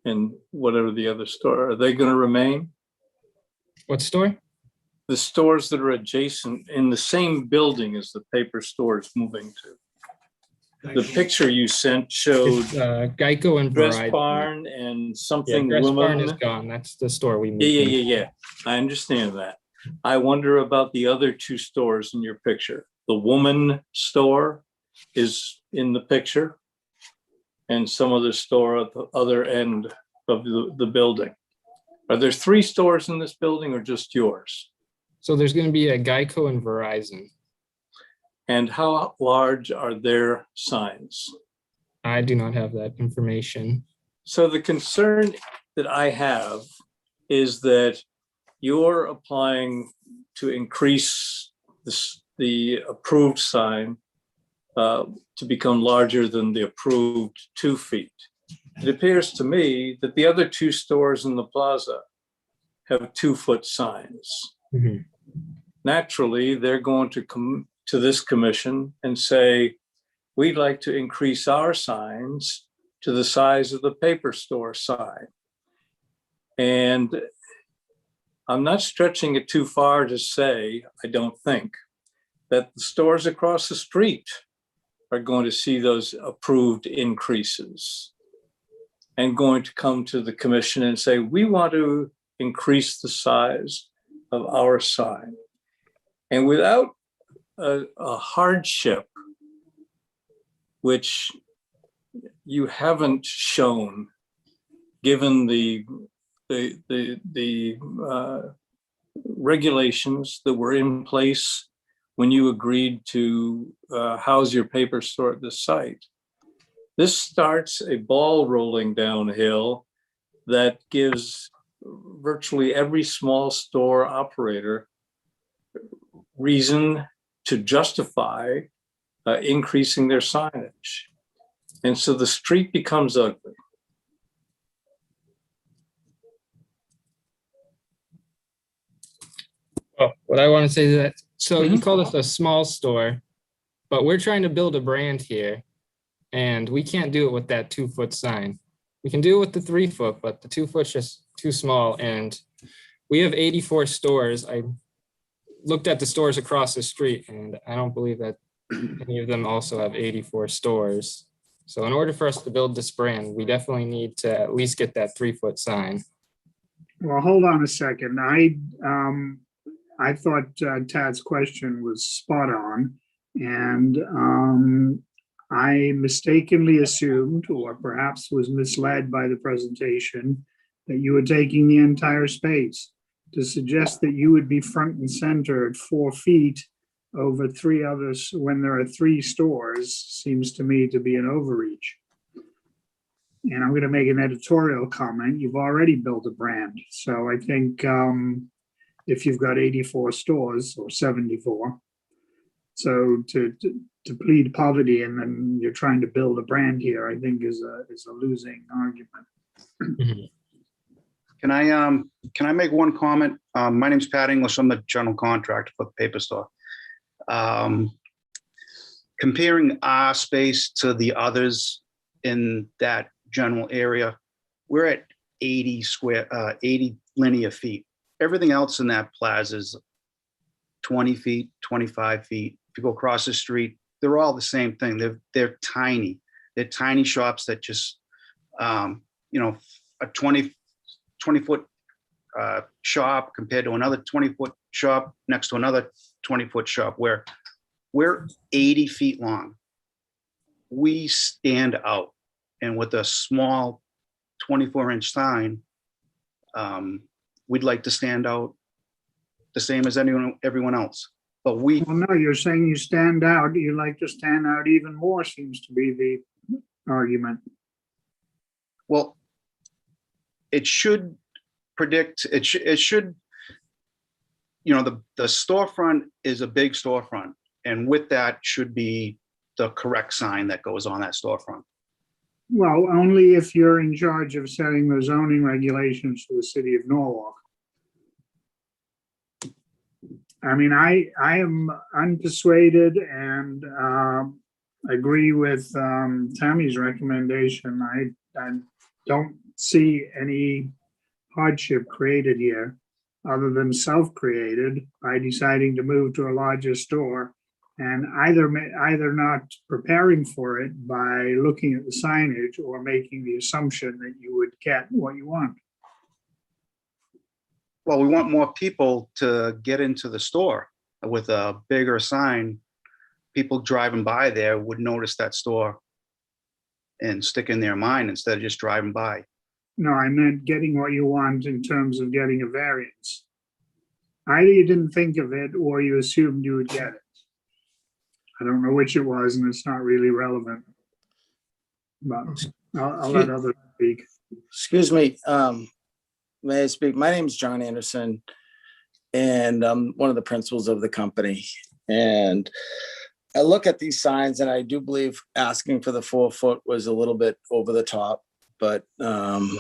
and whatever the other store, are they going to remain? What store? The stores that are adjacent in the same building as the paper store is moving to. The picture you sent showed It's, Geico and Dress Verizon. Barn and Yeah, something Dress Barn is Woman. gone. That's the store we moved. Yeah. I understand that. I wonder about the other 2 stores in your picture. The Woman store is in the picture, and some other store at the other end of the building. Are there 3 stores in this building or just yours? So there's going to be a Geico and Verizon. And how large are their signs? I do not have that information. So the concern that I have is that you're applying to increase the approved sign to become larger than the approved 2 feet. It appears to me that the other 2 stores in the plaza have 2-foot signs. Mhm. Naturally, they're going to come to this commission and say, we'd like to increase our signs to the size of the paper store sign. And I'm not stretching it too far to say, I don't think, that the stores across the street are going to see those approved increases and going to come to the commission and say, we want to increase the size of our sign. And without a hardship, which you haven't shown, given the regulations that were in place when you agreed to house your paper store at the site. This starts a ball rolling downhill that gives virtually every small store operator reason to justify increasing their signage. And so the street becomes ugly. Well, what I want to say is that, so you call this a small store, but we're trying to build a brand here, and we can't do it with that 2-foot sign. We can do it with the 3-foot, but the 2-foot's just too small. And we have 84 stores. I looked at the stores across the street, and I don't believe that any of them also have 84 stores. So in order for us to build this brand, we definitely need to at least get that 3-foot sign. Well, hold on a second. I thought Tad's question was spot on, and I mistakenly assumed, or perhaps was misled by the presentation, that you were taking the entire space. To suggest that you would be front and center at 4 feet over 3 others when there are 3 stores seems to me to be an overreach. And I'm going to make an editorial comment. You've already built a brand. So I think if you've got 84 stores or 74, so to plead poverty and then you're trying to build a brand here, I think is a losing argument. Mhm. Can I make one comment? My name's Pat English. I'm the general contractor for the paper store. Comparing our space to the others in that general area, we're at 80 linear feet. Everything else in that plaza is 20 feet, 25 feet. If you go across the street, they're all the same thing. They're tiny. They're tiny shops that just, a 20-foot shop compared to another 20-foot shop next to another 20-foot shop where we're 80 feet long. We stand out. And with a small 24-inch sign, we'd like to stand out the same as everyone else. But we, Well, no, you're saying you stand out. You like to stand out even more, seems to be the argument. well, it should predict, it should, you know, the storefront is a big storefront. And with that should be the correct sign that goes on that storefront. Well, only if you're in charge of setting the zoning regulations for the city of Norwalk. I mean, I am unpersuaded and agree with Tammy's recommendation. I don't see any hardship created here other than self-created by deciding to move to a larger store and either not preparing for it by looking at the signage or making the assumption that you would get what you want. Well, we want more people to get into the store with a bigger sign. People driving by there would notice that store and stick in their mind instead of just driving by. No, I meant getting what you want in terms of getting a variance. Either you didn't think of it or you assumed you would get it. I don't know which it was, and it's not really relevant. But I'll let others speak. Excuse me, may I speak? My name is John Anderson, and I'm one of the principals of the company. And I look at these signs, and I do believe asking for the 4 foot was a little bit over the top, but Brett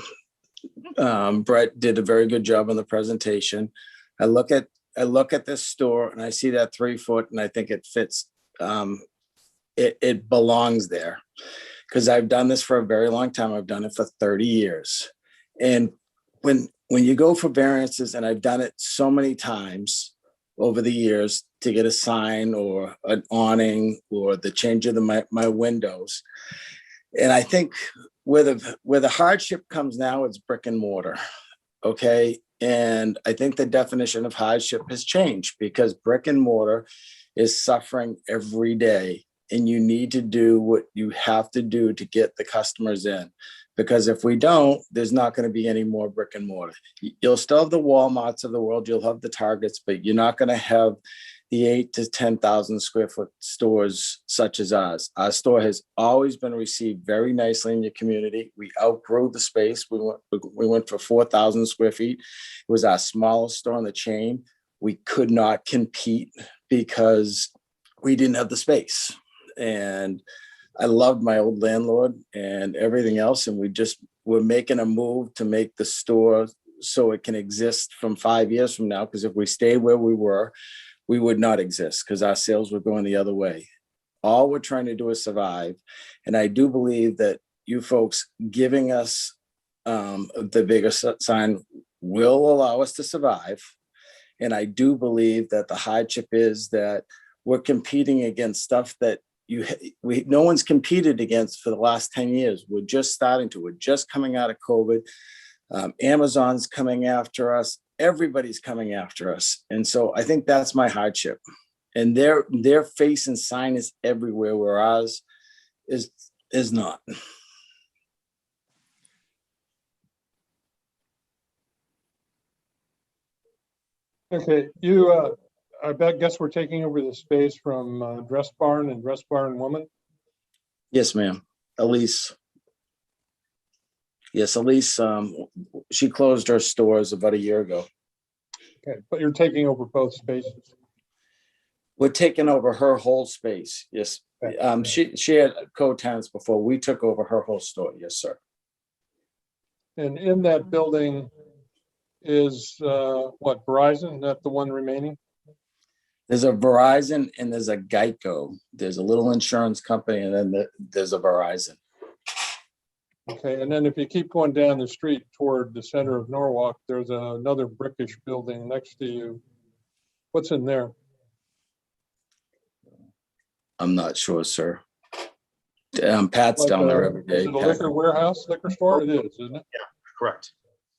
did a very good job on the presentation. I look at this store, and I see that 3 foot, and I think it fits. It belongs there because I've done this for a very long time. I've done it for 30 years. And when you go for variances, and I've done it so many times over the years to get a sign or an awning or the change of my windows. And I think where the hardship comes now, it's brick and mortar. Okay. And I think the definition of hardship has changed because brick and mortar is suffering every day. And you need to do what you have to do to get the customers in. Because if we don't, there's not going to be any more brick and mortar. You'll still have the Walmarts of the world, you'll have the Targets, but you're not going to have the 8,000 to 10,000 square foot stores such as ours. Our store has always been received very nicely in your community. We outgrew the space. We went for 4,000 square feet. It was our smallest store in the chain. We could not compete because we didn't have the space. And I loved my old landlord and everything else. And we're making a move to make the store so it can exist from 5 years from now. Because if we stayed where we were, we would not exist because our sales were going the other way. All we're trying to do is survive. And I do believe that you folks giving us the bigger sign will allow us to survive. And I do believe that the hardship is that we're competing against stuff that no one's competed against for the last 10 years. We're just coming out of COVID. Amazon's coming after us. Everybody's coming after us. And so I think that's my hardship. And their face and sign is everywhere where ours is not. Okay, I guess we're taking over the space from Dress Barn and Dress Barn Woman. Yes, ma'am. Elise. Yes, Elise, she closed her stores about a year ago. Okay, but you're taking over both spaces. We're taking over her whole space. Yes. She had co-tenants before. We took over her whole store. Yes, sir. And in that building is what, Verizon? That the one remaining? There's a Verizon and there's a Geico. There's a little insurance company and then there's a Verizon. Okay, and then if you keep going down the street toward the center of Norwalk, there's another brickish building next to you. What's in there? I'm not sure, sir. Pat's Like down there every day. Is it a liquor warehouse, liquor store? It is, isn't it? Yeah, correct.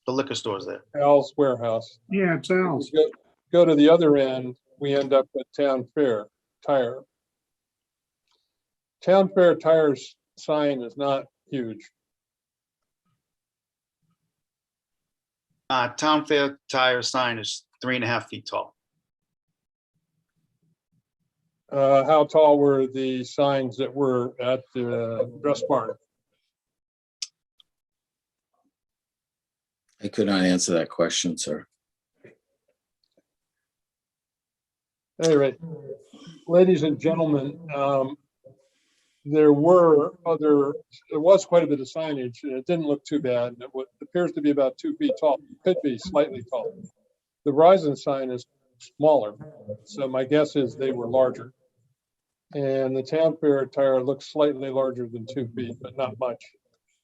The liquor store's there. Al's Warehouse. Yeah, it's Al's. Go to the other end, we end up at Town Fair Tire. Town Fair Tire's sign is not huge. Town Fair Tire sign is 3.5 feet tall. How tall were the signs that were at the dress barn? I could not answer that question, sir. Anyway, ladies and gentlemen, there was quite a bit of signage, and it didn't look too bad. It appears to be about 2 feet tall. It could be slightly taller. The Verizon sign is smaller, so my guess is they were larger. And the Town Fair tire looks slightly larger than 2 feet, but not much.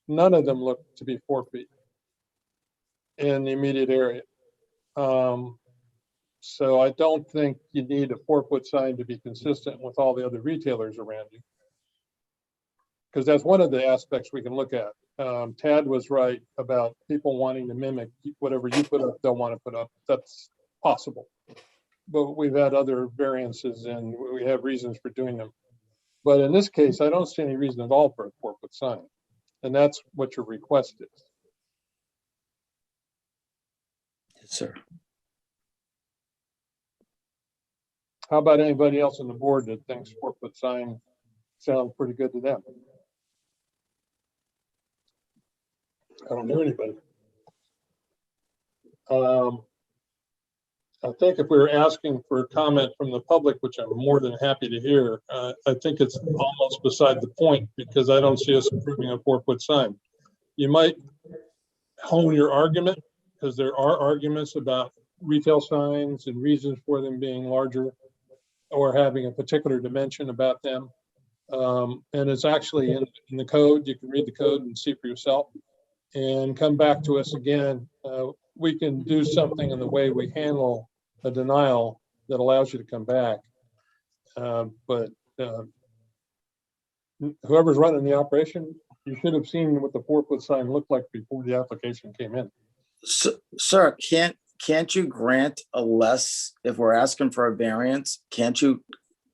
None of them look to be 4 feet in the immediate area. So I don't think you need a 4-foot sign to be consistent with all the other retailers around you. Because that's one of the aspects we can look at. Tad was right about people wanting to mimic whatever you put up, they'll want to put up. That's possible. But we've had other variances and we have reasons for doing them. But in this case, I don't see any reason at all for a 4-foot sign. And that's what your request is. Yes, sir. How about anybody else on the board that thinks 4-foot sign sounds pretty good to them? I don't know anybody. I think if we were asking for a comment from the public, which I'm more than happy to hear, I think it's almost beside the point because I don't see us approving a 4-foot sign. You might hone your argument because there are arguments about retail signs and reasons for them being larger or having a particular dimension about them. And it's actually in the code. You can read the code and see for yourself and come back to us again. We can do something in the way we handle a denial that allows you to come back. But whoever's running the operation, you should have seen what the 4-foot sign looked like before the application came in. Sir, can't you grant a less, if we're asking for a variance, can't you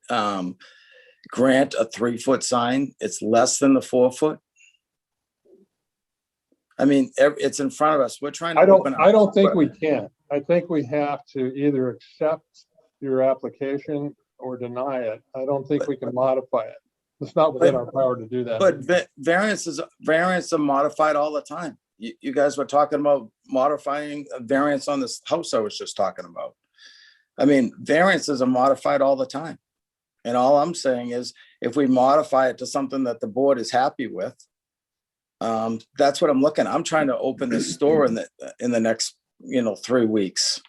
grant a 3-foot sign? It's less than the 4-foot. I mean, it's in front of us. We're trying to open. I don't think we can. I think we have to either accept your application or deny it. I don't think we can modify it. It's not within our power to do that. But variances are modified all the time. You guys were talking about modifying a variance on this house I was just talking about. I mean, variances are modified all the time. And all I'm saying is if we modify it to something that the board is happy with, that's what I'm looking at. I'm trying to open this store in the next, 3 weeks.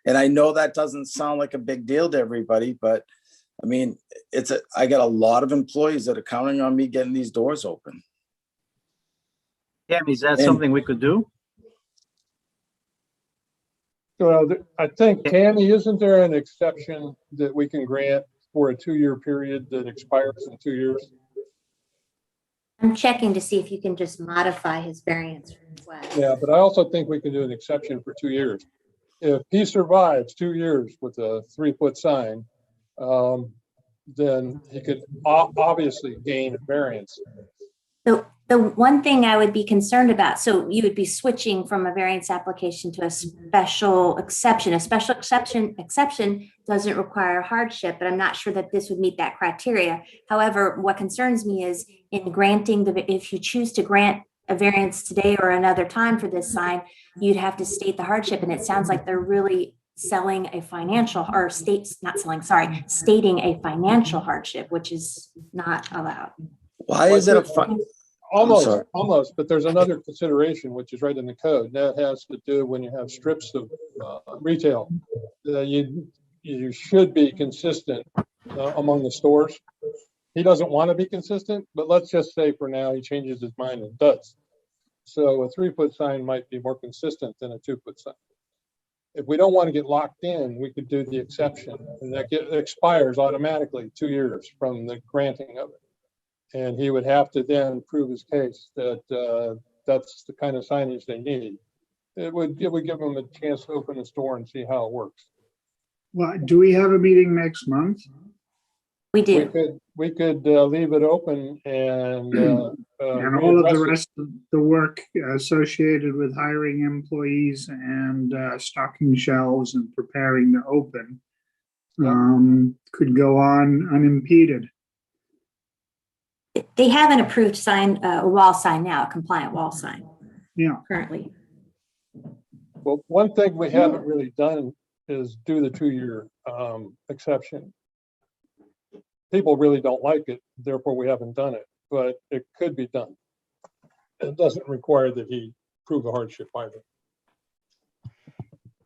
And I know that doesn't sound like a big deal to everybody, but I mean, I got a lot of employees that are counting on me getting these doors open. Tammy, is that something we could do? Well, I think, Tammy, isn't there an exception that we can grant for a 2-year period that expires in 2 years? I'm checking to see if you can just modify his variance request. Yeah, but I also think we can do an exception for 2 years. If he survives 2 years with a 3-foot sign, then he could obviously gain a variance. The one thing I would be concerned about, so you would be switching from a variance application to a special exception. A special exception doesn't require hardship, but I'm not sure that this would meet that criteria. However, what concerns me is in granting if you choose to grant a variance today or another time for this sign, you'd have to state the hardship. And it sounds like they're really selling a financial or stating a financial hardship, which is not allowed. Why is it Almost, but there's another consideration, which is right in the code. That has to do when you have strips of retail. You should be consistent among the stores. He doesn't want to be consistent, but let's just say for now he changes his mind and does. So a 3-foot sign might be more consistent than a 2-foot sign. If we don't want to get locked in, we could do the exception, and that expires automatically 2 years from the granting of it. And he would have to then prove his case that that's the kind of signage they need. it would give them a chance to open the store and see how it works. Well, do we have a meeting next month? We do. We could leave it open and And all of the readdress it. rest of the work associated with hiring employees and stocking shelves and preparing to open could go on unimpeded. They have an approved sign, a wall sign now, a compliant wall sign Yeah. currently. Well, one thing we haven't really done is do the 2-year exception. People really don't like it, therefore we haven't done it, but it could be done. It doesn't require that he prove a hardship either.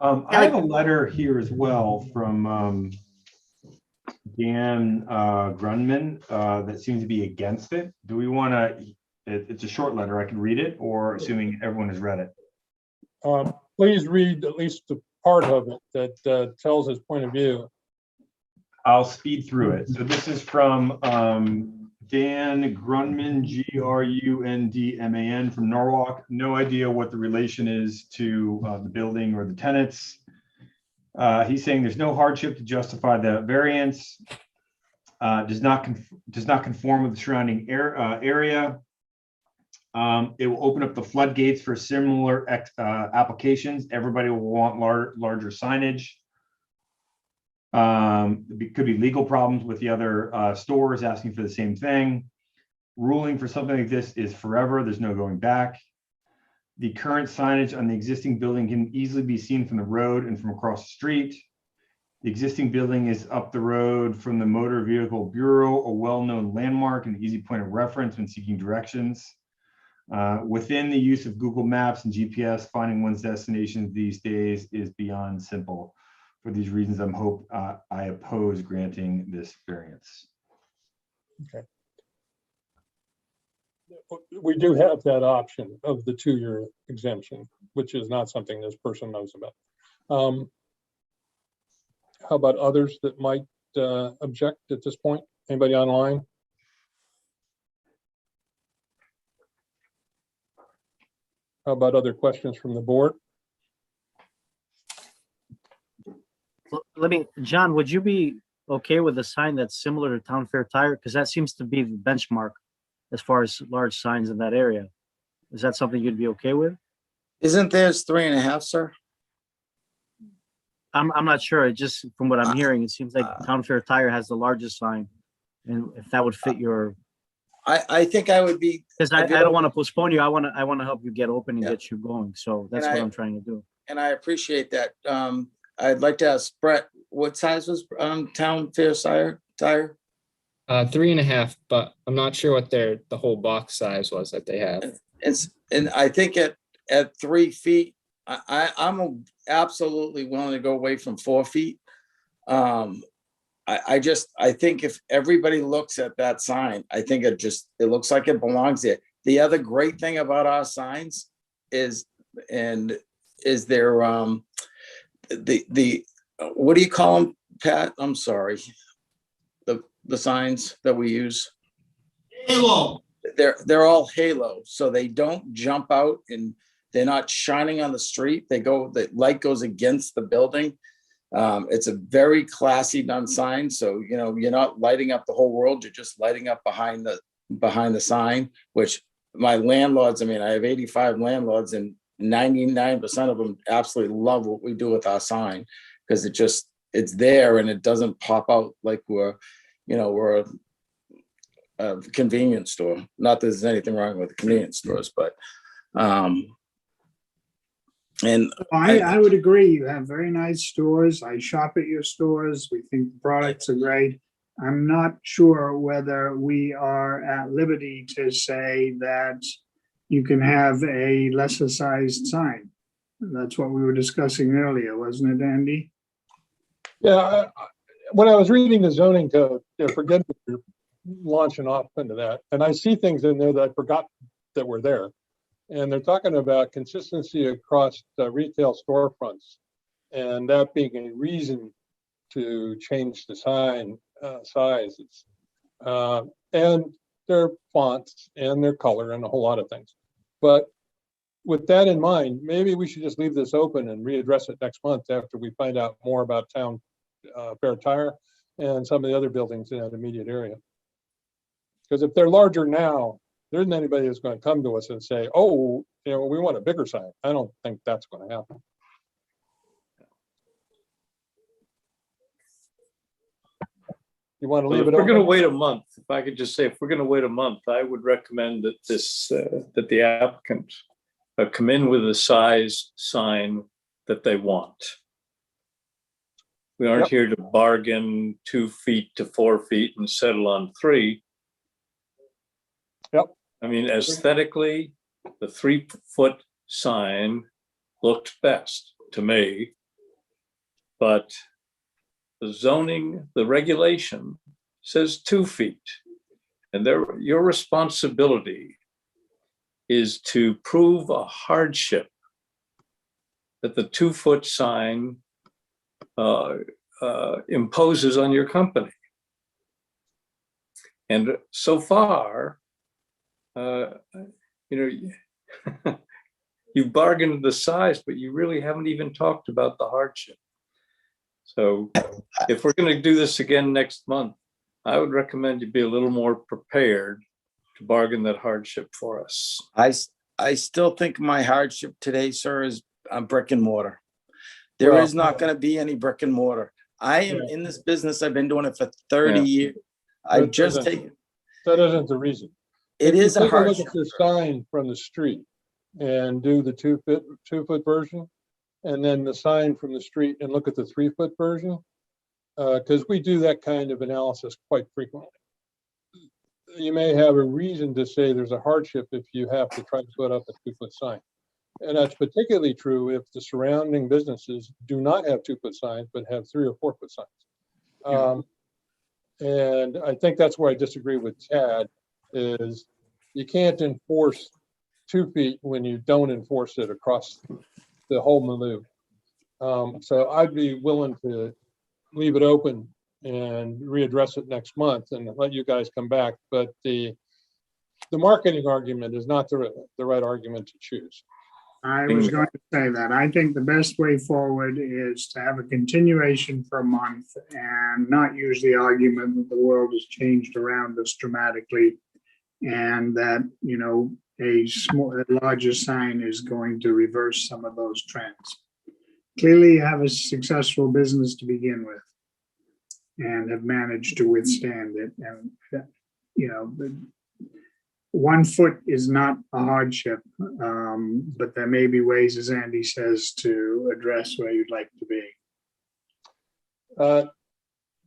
I have a letter here as well from Dan Grunman that seems to be against it. Do we want to, it's a short letter, I can read it, or assuming everyone has read it? Please read at least the part of it that tells his point of view. I'll speed through it. So this is from Dan Grunman, Grundman from Norwalk. No idea what the relation is to the building or the tenants. He's saying there's no hardship to justify the variance. Does not conform with the surrounding area. It will open up the floodgates for similar applications. Everybody will want larger signage. It could be legal problems with the other stores asking for the same thing. Ruling for something like this is forever. There's no going back. The current signage on the existing building can easily be seen from the road and from across the street. The existing building is up the road from the Motor Vehicle Bureau, a well-known landmark and easy point of reference when seeking directions. Within the use of Google Maps and GPS, finding one's destination these days is beyond simple. For these reasons, I oppose granting this variance. Okay. We do have that option of the 2-year exemption, which is not something this person knows about. How about others that might object at this point? Anybody online? How about other questions from the board? John, would you be okay with a sign that's similar to Town Fair Tire? Because that seems to be the benchmark as far as large signs in that area. Is that something you'd be okay with? Isn't theirs 3.5, sir? I'm not sure. It just from what I'm hearing, it seems like Town Fair Tire has the largest sign, and if that would fit your. I think I would be, Because I don't want to postpone you. I want to help you get open and get you going. So that's what I'm trying to do. and I appreciate that. I'd like to ask Brett, what size was Town Fair Tire? 3.5, but I'm not sure what the whole box size was that they have. And I think at 3 feet, I'm absolutely willing to go away from 4 feet. I think if everybody looks at that sign, I think it looks like it belongs there. The other great thing about our signs is their what do you call them, Pat? I'm sorry. The signs that we use. Halo. They're all halo, so they don't jump out and they're not shining on the street. The light goes against the building. It's a very classy done sign. So, you're not lighting up the whole world. You're just lighting up behind the sign, which my landlords, I have 85 landlords and 99% of them absolutely love what we do with our sign because it's there and it doesn't pop out like we're a convenience store. Not that there's anything wrong with the convenience stores, but and I would agree. You have very nice stores. I shop at your stores. We think the products are great. I'm not sure whether we are at liberty to say that you can have a lesser sized sign. That's what we were discussing earlier, wasn't it, Andy? Yeah, when I was reading the zoning code, forget that you're launching off into that, and I see things in there that I forgot that were there. And they're talking about consistency across retail storefronts, and that being a reason to change the sign sizes, and their fonts and their color and a whole lot of things. But with that in mind, maybe we should just leave this open and readdress it next month after we find out more about Town Fair Tire and some of the other buildings in that immediate area. Because if they're larger now, there isn't anybody that's going to come to us and say, oh, you know, we want a bigger sign. I don't think that's going to happen. You want to leave If it we're open? going to wait a month, if I could just say, if we're going to wait a month, I would recommend that that the applicant come in with a size sign that they want. We aren't here to bargain 2 feet to 4 feet and settle on 3. Yep. I mean, aesthetically, the 3-foot sign looked best to me, but the zoning, the regulation says 2 feet. And your responsibility is to prove a hardship that the 2-foot sign imposes on your company. And so far, you know, you've bargained the size, but you really haven't even talked about the hardship. So if we're going to do this again next month, I would recommend you be a little more prepared to bargain that hardship for us. I still think my hardship today, sir, is brick and mortar. There is not going to be any brick and mortar. I am in this business. I've been doing it for 30 years. I've just taken. That isn't the reason. It is a hardship. Look at your sign from the street and do the 2-foot version, and then the sign from the street and look at the 3-foot version, because we do that kind of analysis quite frequently. You may have a reason to say there's a hardship if you have to try to put up a 2-foot sign. And that's particularly true if the surrounding businesses do not have 2-foot signs, but have 3 or 4-foot signs. And I think that's where I disagree with Tad, is you can't enforce 2 feet when you don't enforce it across the whole milieu. So I'd be willing to leave it open and readdress it next month and let you guys come back. But the marketing argument is not the right argument to choose. I was going to say that. I think the best way forward is to have a continuation for a month and not use the argument that the world has changed around us dramatically and that, you know, a larger sign is going to reverse some of those trends. Clearly, you have a successful business to begin with and have managed to withstand it. And, you know, 1 foot is not a hardship, but there may be ways, as Andy says, to address where you'd like to be.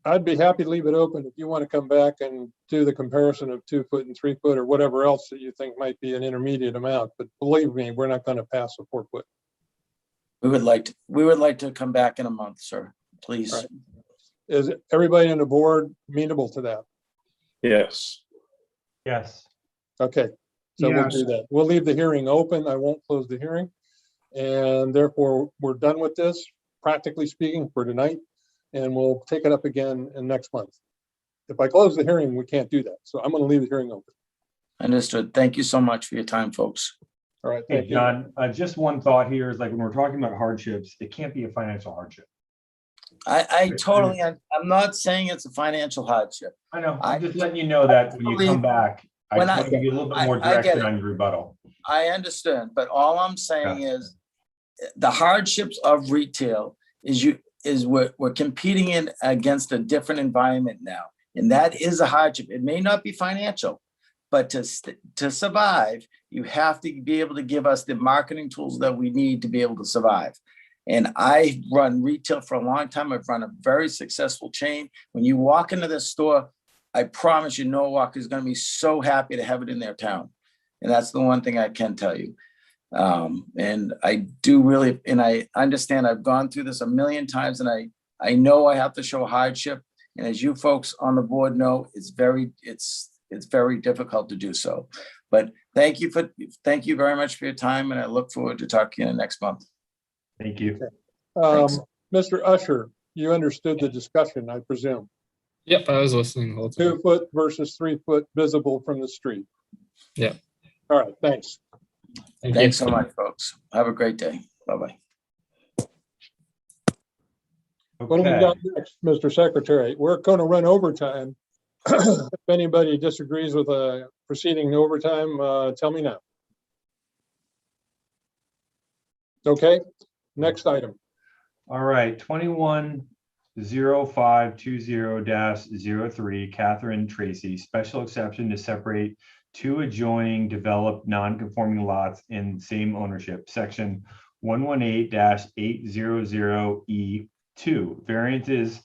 I'd be happy to leave it open if you want to come back and do the comparison of 2-foot and 3-foot or whatever else that you think might be an intermediate amount. But believe me, we're not going to pass a 4-foot. We would like to come back in a month, sir, please. Right. Is everybody on the board amenable to that? Yes. Yes. Okay, so we'll do that. We'll leave the hearing open. I won't close the hearing. And therefore, we're done with this, practically speaking, for tonight. And we'll take it up again in next month. If I close the hearing, we can't do that. So I'm going to leave the hearing open. Understood. Thank you so much for your time, folks. All right. Hey, John, just one thought here is like when we're talking about hardships, it can't be a financial hardship. I totally, I'm not saying it's a financial hardship. I know. I'm just letting you know that when you come back, I want to give you a little bit more direction on your rebuttal. I understand, but all I'm saying is the hardships of retail is we're competing in against a different environment now. And that is a hardship. It may not be financial, but to survive, you have to be able to give us the marketing tools that we need to be able to survive. And I run retail for a long time. I've run a very successful chain. When you walk into this store, I promise you, Norwalk is going to be so happy to have it in their town. And that's the one thing I can tell you. And I do really, and I understand I've gone through this a million times, and I know I have to show hardship. And as you folks on the board know, it's very difficult to do so. But thank you very much for your time, and I look forward to talking to you next month. Thank you. Mr. Usher, you understood the discussion, I presume. Yep, I was listening the whole time. 2-foot versus 3-foot visible from the street. Yeah. All right, thanks. Thanks so much, folks. Have a great day. Bye-bye. What do we Okay. got next, Mr. Secretary? We're going to run overtime. If anybody disagrees with proceeding to overtime, tell me now. Okay, next item. All right, 210520-03, Catherine Tracy, special exception to separate two adjoining developed non-conforming lots in same ownership, section 118-800E2. Variances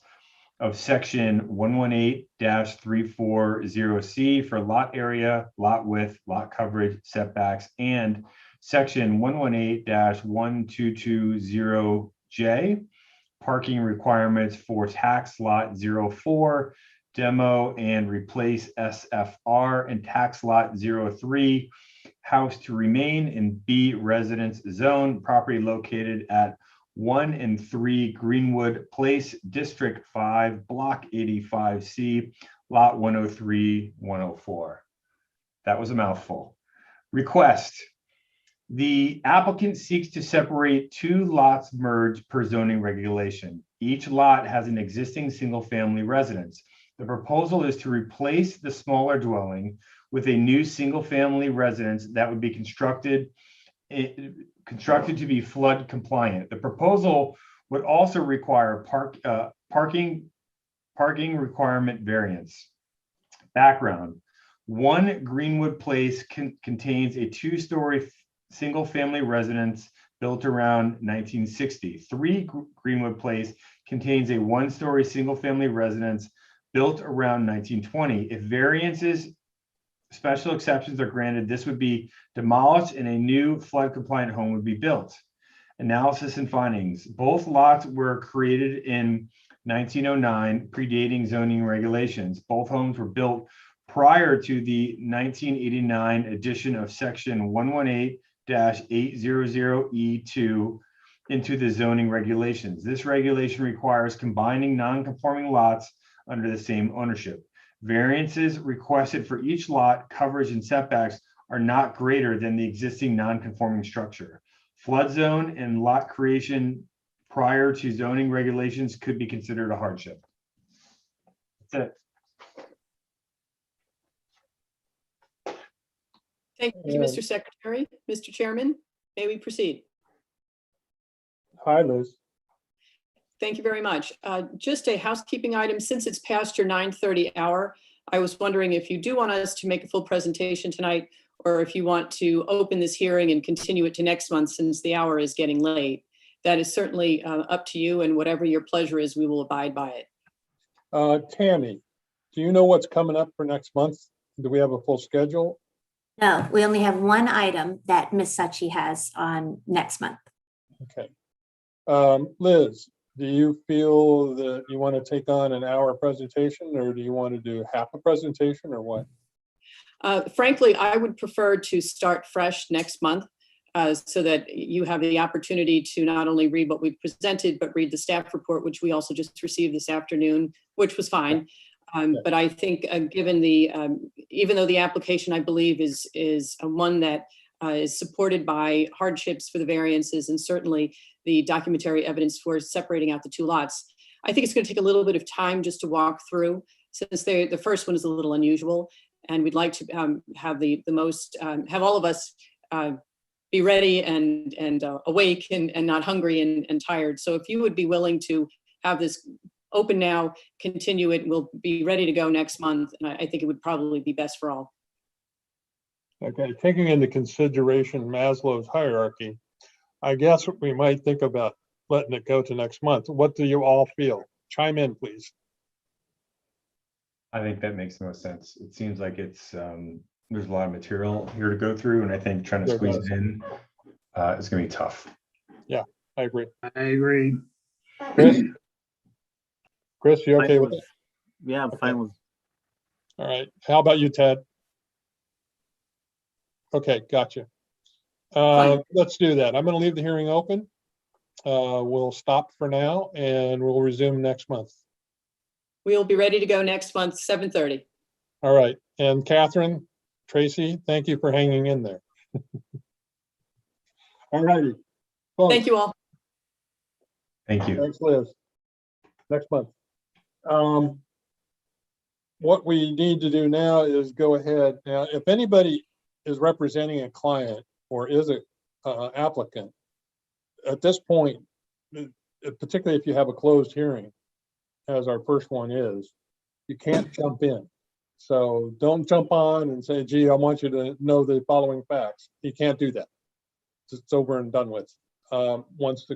of section 118-340C for lot area, lot width, lot coverage, setbacks, and section 118-1220J, parking requirements for tax lot 04, demo and replace SFR, and tax lot 03, house to remain in B residence zone, property located at 1 and 3 Greenwood Place, District 5, Block 85C, Lot 103, 104. That was a mouthful. Request. The applicant seeks to separate two lots merged per zoning regulation. Each lot has an existing single-family residence. The proposal is to replace the smaller dwelling with a new single-family residence that would be constructed to be flood compliant. The proposal would also require parking requirement variance. Background: 1 Greenwood Place contains a 2-story single-family residence built around 1960. 3 Greenwood Place contains a 1-story single-family residence built around 1920. If variances, special exceptions are granted, this would be demolished and a new flood compliant home would be built. Analysis and findings. Both lots were created in 1909, predating zoning regulations. Both homes were built prior to the 1989 addition of section 118-800E2 into the zoning regulations. This regulation requires combining non-conforming lots under the same ownership. Variances requested for each lot, coverage, and setbacks are not greater than the existing non-conforming structure. Flood zone and lot creation prior to zoning regulations could be considered a hardship. That's it. Thank you, Mr. Secretary. Mr. Chairman, may we proceed? Hi, Liz. Thank you very much. Just a housekeeping item. Since it's past your 9:30 hour, I was wondering if you do want us to make a full presentation tonight, or if you want to open this hearing and continue it to next month since the hour is getting late. That is certainly up to you, and whatever your pleasure is, we will abide by it. Tammy, do you know what's coming up for next month? Do we have a full schedule? No, we only have one item that Ms. Suchi has on next month. Okay. Liz, do you feel that you want to take on an hour presentation, or do you want to do half a presentation, or what? Frankly, I would prefer to start fresh next month so that you have the opportunity to not only read what we've presented, but read the staff report, which we also just received this afternoon, which was fine. But I think given the, even though the application, I believe, is one that is supported by hardships for the variances and certainly the documentary evidence for separating out the two lots, I think it's going to take a little bit of time just to walk through, since the first one is a little unusual, and we'd like to have have all of us be ready and awake and not hungry and tired. So if you would be willing to have this open now, continue it, we'll be ready to go next month, and I think it would probably be best for all. Okay, taking into consideration Maslow's hierarchy, I guess we might think about letting it go to next month. What do you all feel? Chime in, please. I think that makes the most sense. It seems like it's there's a lot of material here to go through, and I think trying to There squeeze does. it in is going to be tough. Yeah, I agree. I agree. Chris, you okay with it? Yeah, I'm fine with. All right. How about you, Ted? Okay, gotcha. Let's do that. I'm going to leave the hearing open. We'll stop for now and we'll resume next month. We'll be ready to go next month, 7:30. All right. And Catherine, Tracy, thank you for hanging in there. All righty. Thank you all. Thank you. Thanks, Liz. Next month. What we need to do now is go ahead. Now, if anybody is representing a client or is a applicant, at this point, particularly if you have a closed hearing, as our first one is, you can't jump in. So don't jump on and say, gee, I want you to know the following facts. You can't do that. It's over and done with once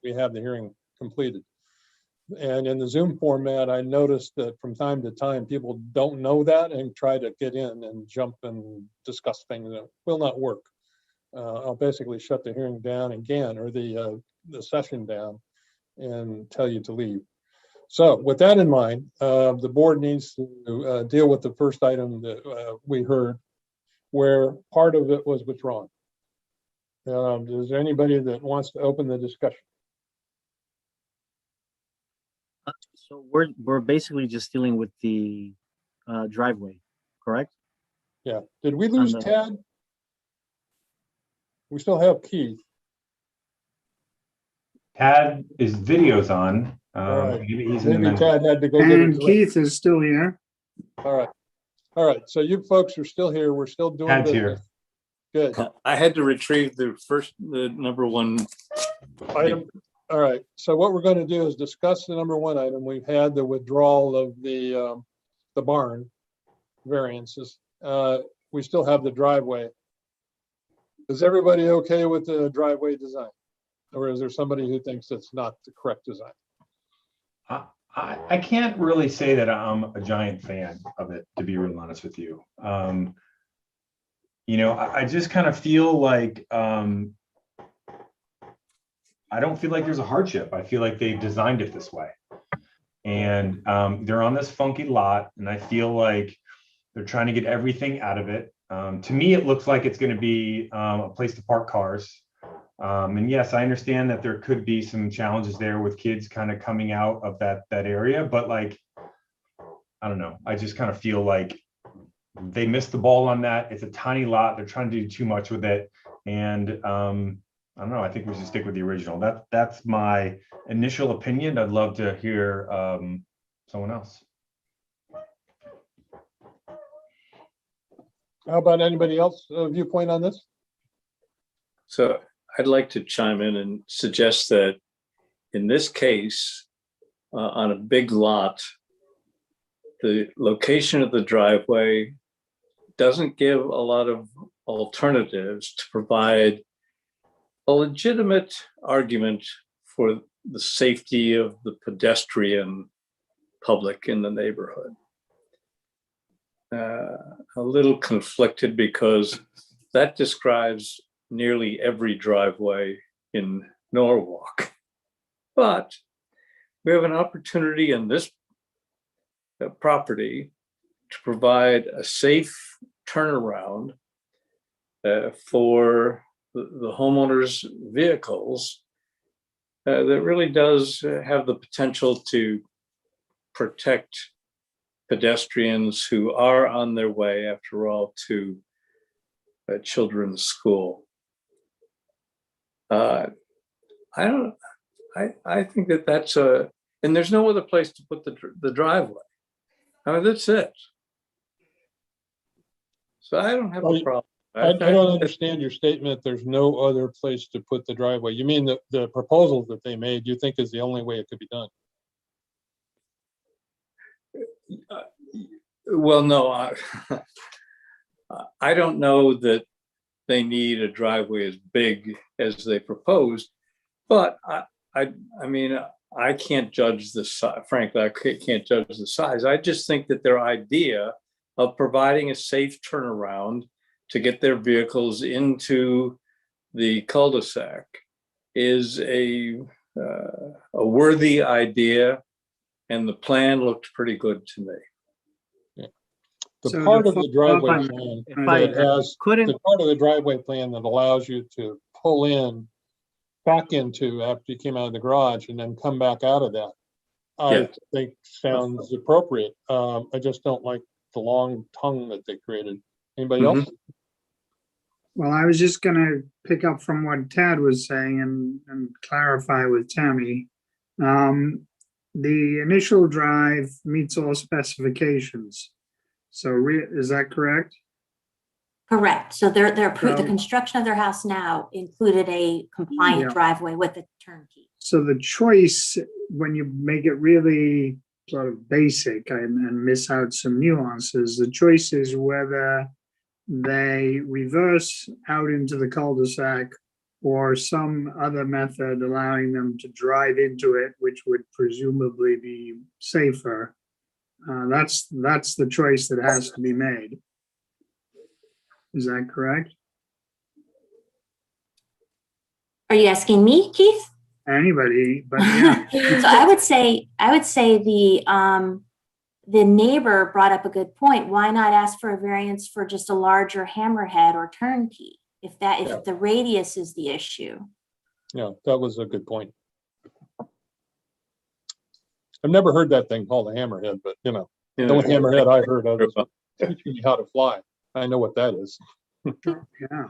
we have the hearing completed. And in the Zoom format, I noticed that from time to time, people don't know that and try to get in and jump and discuss things that will not work. I'll basically shut the hearing down again, or the session down, and tell you to leave. So with that in mind, the board needs to deal with the first item that we heard, where part of it was withdrawn. Is there anybody that wants to open the discussion? So we're basically just dealing with the driveway, correct? Yeah. Did we lose Tad? We still have Keith. Tad, his video's on. Right. Maybe he's in the Maybe mental. Tad had to go get And his. Keith is still here. All right. All right. So you folks are still here. We're still doing Tad's business. here. Good. I had to retrieve the number one Item. All right. So what we're going to do is discuss the number one item. We've had the withdrawal of the barn variances. We still have the driveway. Is everybody okay with the driveway design? Or is there somebody who thinks it's not the correct design? I can't really say that I'm a giant fan of it, to be real honest with you. You know, I just kind of feel like I don't feel like there's a hardship. I feel like they've designed it this way. And they're on this funky lot, and I feel like they're trying to get everything out of it. To me, it looks like it's going to be a place to park cars. And yes, I understand that there could be some challenges there with kids kind of coming out of that area, but like, I don't know. I just kind of feel like they missed the ball on that. It's a tiny lot. They're trying to do too much with it. And I don't know. I think we should stick with the original. That's my initial opinion. I'd love to hear someone else. How about anybody else viewpoint on this? So I'd like to chime in and suggest that in this case, on a big lot, the location of the driveway doesn't give a lot of alternatives to provide a legitimate argument for the safety of the pedestrian public in the neighborhood. A little conflicted because that describes nearly every driveway in Norwalk. But we have an opportunity in this property to provide a safe turnaround for the homeowners' vehicles that really does have the potential to protect pedestrians who are on their way, after all, to children's school. I think that that's and there's no other place to put the driveway. I mean, that's it. So I don't have a problem. I don't understand your statement. There's no other place to put the driveway. You mean the proposal that they made, you think is the only way it could be done? Well, no, I don't know that they need a driveway as big as they proposed, but I mean, I can't judge the size. Frankly, I can't judge the size. I just think that their idea of providing a safe turnaround to get their vehicles into the cul-de-sac is a worthy idea, and the plan looked pretty good to me. The part of the driveway plan that has the part of the driveway plan that allows you to pull in back into after you came out of the garage and then come back out of that, I think sounds appropriate. I just don't like the long tongue that they created. Anybody else? Well, I was just gonna pick up from what Tad was saying and clarify with Tammy. The initial drive meets all specifications. So is that correct? Correct. So the So- construction of their house now included a compliant Yeah. driveway with a turnkey. So the choice, when you make it really sort of basic and miss out some nuances, the choice is whether they reverse out into the cul-de-sac or some other method allowing them to drive into it, which would presumably be safer. That's the choice that has to be made. Is that correct? Are you asking me, Keith? Anybody, but yeah. So I would say the neighbor brought up a good point. Why not ask for a variance for just a larger hammerhead or turnkey? If Yeah. the radius is the issue. Yeah, that was a good point. I've never heard that thing called a hammerhead, but the only hammerhead I heard of is teaching me how to fly. I know what that is. Yeah.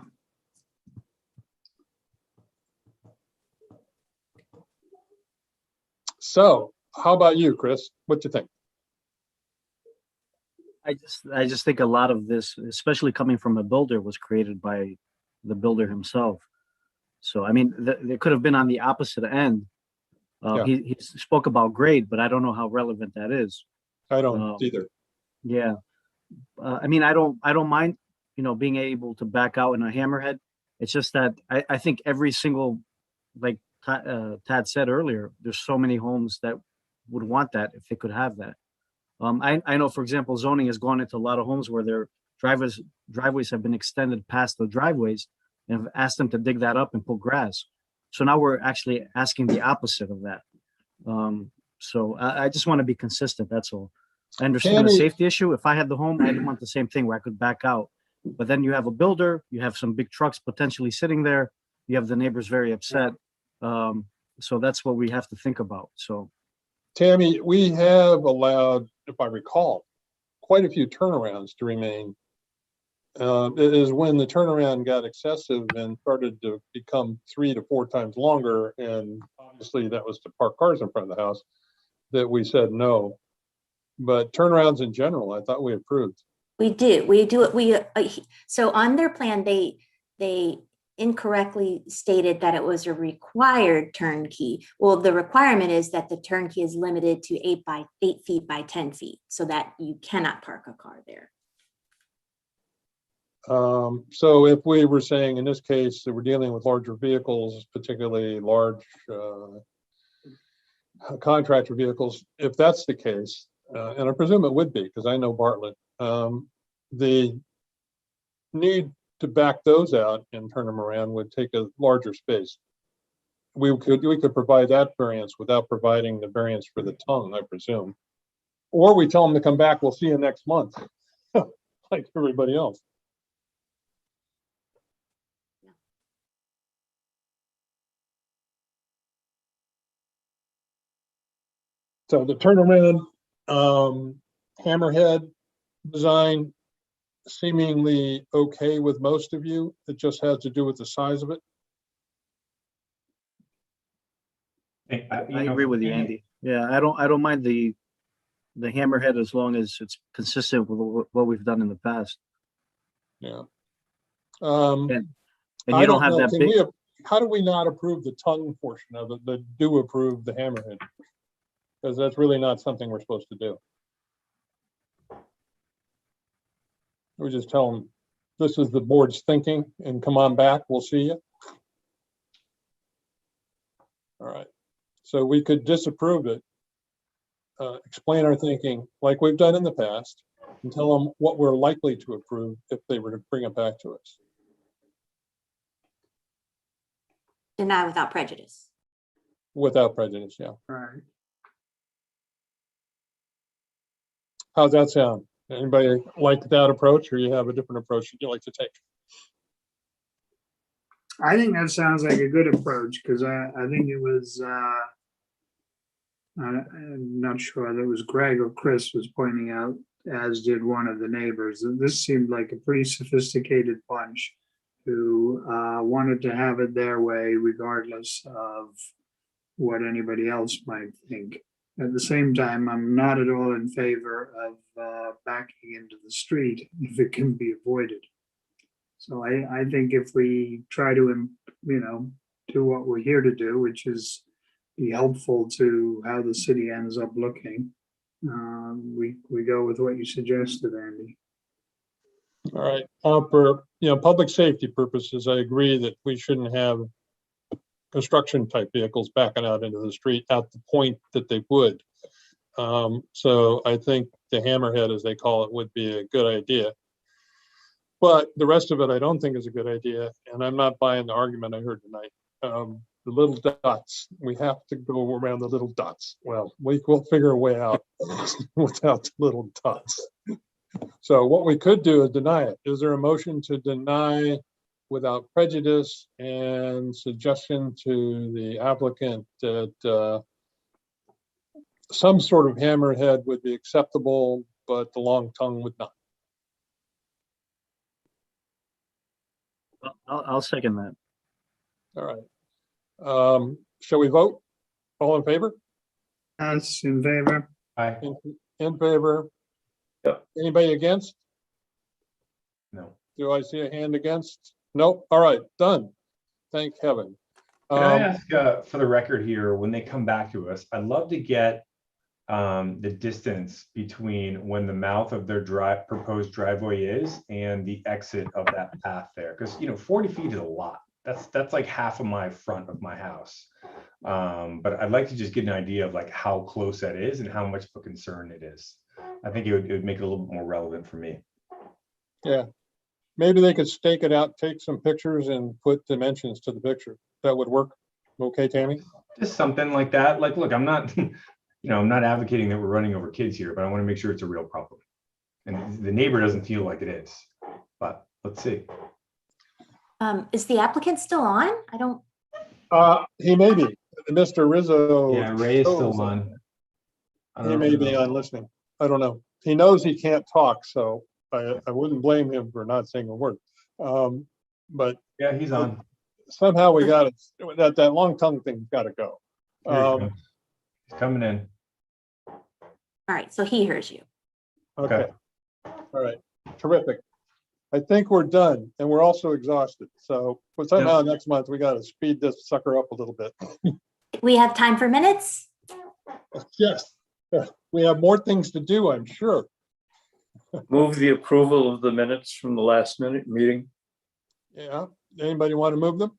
So how about you, Chris? What you think? I just think a lot of this, especially coming from a builder, was created by the builder himself. So, I mean, there could have been on the opposite end. Yeah. He spoke about grade, but I don't know how relevant that is. I don't either. Yeah. I mean, I don't mind, being able to back out in a hammerhead. It's just that I think every single, like Tad said earlier, there's so many homes that would want that if they could have that. I know, for example, zoning has gone into a lot of homes where their driveways have been extended past the driveways and have asked them to dig that up and put grass. So now we're actually asking the opposite of that. So I just want to be consistent. That's all. I understand the Tammy- safety issue. If I had the home, I'd want the same thing where I could back out. But then you have a builder, you have some big trucks potentially sitting there. You have the neighbors very upset. So that's what we have to think about. So. Tammy, we have allowed, if I recall, quite a few turnarounds to remain. It is when the turnaround got excessive and started to become 3 to 4 times longer, and obviously that was to park cars in front of the house, that we said no. But turnarounds in general, I thought we approved. We do it. So on their plan, they incorrectly stated that it was a required turnkey. Well, the requirement is that the turnkey is limited to 8 feet by 10 feet, so that you cannot park a car there. So if we were saying in this case that we're dealing with larger vehicles, particularly large contractor vehicles, if that's the case, and I presume it would be because I know Bartlett, the need to back those out and turn them around would take a larger space. We could provide that variance without providing the variance for the tongue, I presume. Or we tell them to come back, we'll see you next month, like everybody else. So the turnaround hammerhead design seemingly okay with most of you. It just has to do with the size of it. I agree with you, Andy. Yeah, I don't mind the hammerhead as long as it's consistent with what we've done in the past. Yeah. And you don't have that big. How do we not approve the tongue portion of it, but do approve the hammerhead? Because that's really not something we're supposed to do. We just tell them, this is the board's thinking, and come on back, we'll see you. All right, so we could disapprove it, explain our thinking like we've done in the past, and tell them what we're likely to approve if they were to bring it back to us. Deny without prejudice. Without prejudice, yeah. All right. How's that sound? Anybody like that approach, or you have a different approach that you like to take? I think that sounds like a good approach because I think it was, I'm not sure that it was Greg or Chris was pointing out, as did one of the neighbors. This seemed like a pretty sophisticated bunch who wanted to have it their way regardless of what anybody else might think. At the same time, I'm not at all in favor of backing into the street if it can be avoided. So I think if we try to, do what we're here to do, which is be helpful to how the city ends up looking, we go with what you suggested, Andy. All right, for, public safety purposes, I agree that we shouldn't have construction type vehicles backing out into the street at the point that they would. So I think the hammerhead, as they call it, would be a good idea. But the rest of it, I don't think is a good idea, and I'm not buying the argument I heard tonight. The little dots, we have to go around the little dots. Well, we'll figure a way out without the little dots. So what we could do is deny it. Is there a motion to deny without prejudice and suggestion to the applicant that some sort of hammerhead would be acceptable, but the long tongue would not? I'll second that. All right. Shall we vote? All in favor? Yes, in favor. Aye. In favor? Yep. Anybody against? No. Do I see a hand against? Nope. All right, done. Thank heaven. Can I ask, for the record here, when they come back to us, I'd love to get the distance between when the mouth of their proposed driveway is and the exit of that path there, because 40 feet is a lot. That's like half of my front of my house. But I'd like to just get an idea of like how close that is and how much of a concern it is. I think it would make it a little bit more relevant for me. Yeah, maybe they could stake it out, take some pictures and put dimensions to the picture. That would work. Okay, Tammy? Just something like that. Like, look, I'm not, I'm not advocating that we're running over kids here, but I want to make sure it's a real problem. And the neighbor doesn't feel like it is, but let's see. Is the applicant still on? I don't. He may be. Mr. Rizzo. Yeah, Ray is still on. He may be on listening. I don't know. He knows he can't talk, so I wouldn't blame him for not saying a word. But yeah, he's on. Somehow we got it. That long tongue thing's got to go. He's coming in. All right, so he hears you. Okay. All right. Terrific. I think we're done, and we're also exhausted. So, but somehow next month we got to speed this sucker up a little bit. We have time for minutes. Yes. We have more things to do, I'm sure. Move the approval of the minutes from the last meeting. Yeah. Anybody want to move them?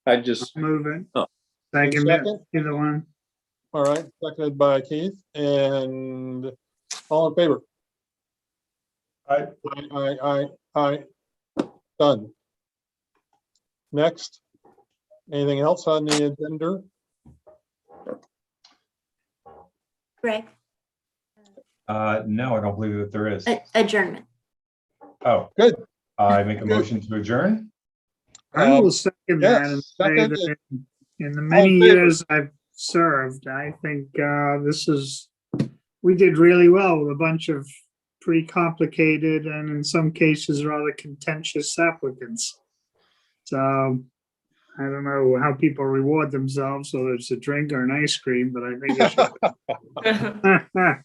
I just move it. Oh. Second, Second? either one. All right. Seconded by Keith, and all in favor? Aye. Done. Next. Anything else on the agenda? Greg, No, I don't believe that there is. adjournment. Oh, good. I make a motion to adjourn. I will second that and say second. that in the many years I've served, I think we did really well with a bunch of pretty complicated and in some cases rather contentious applicants. So I don't know how people reward themselves, whether it's a drink or an ice cream, but I think it should.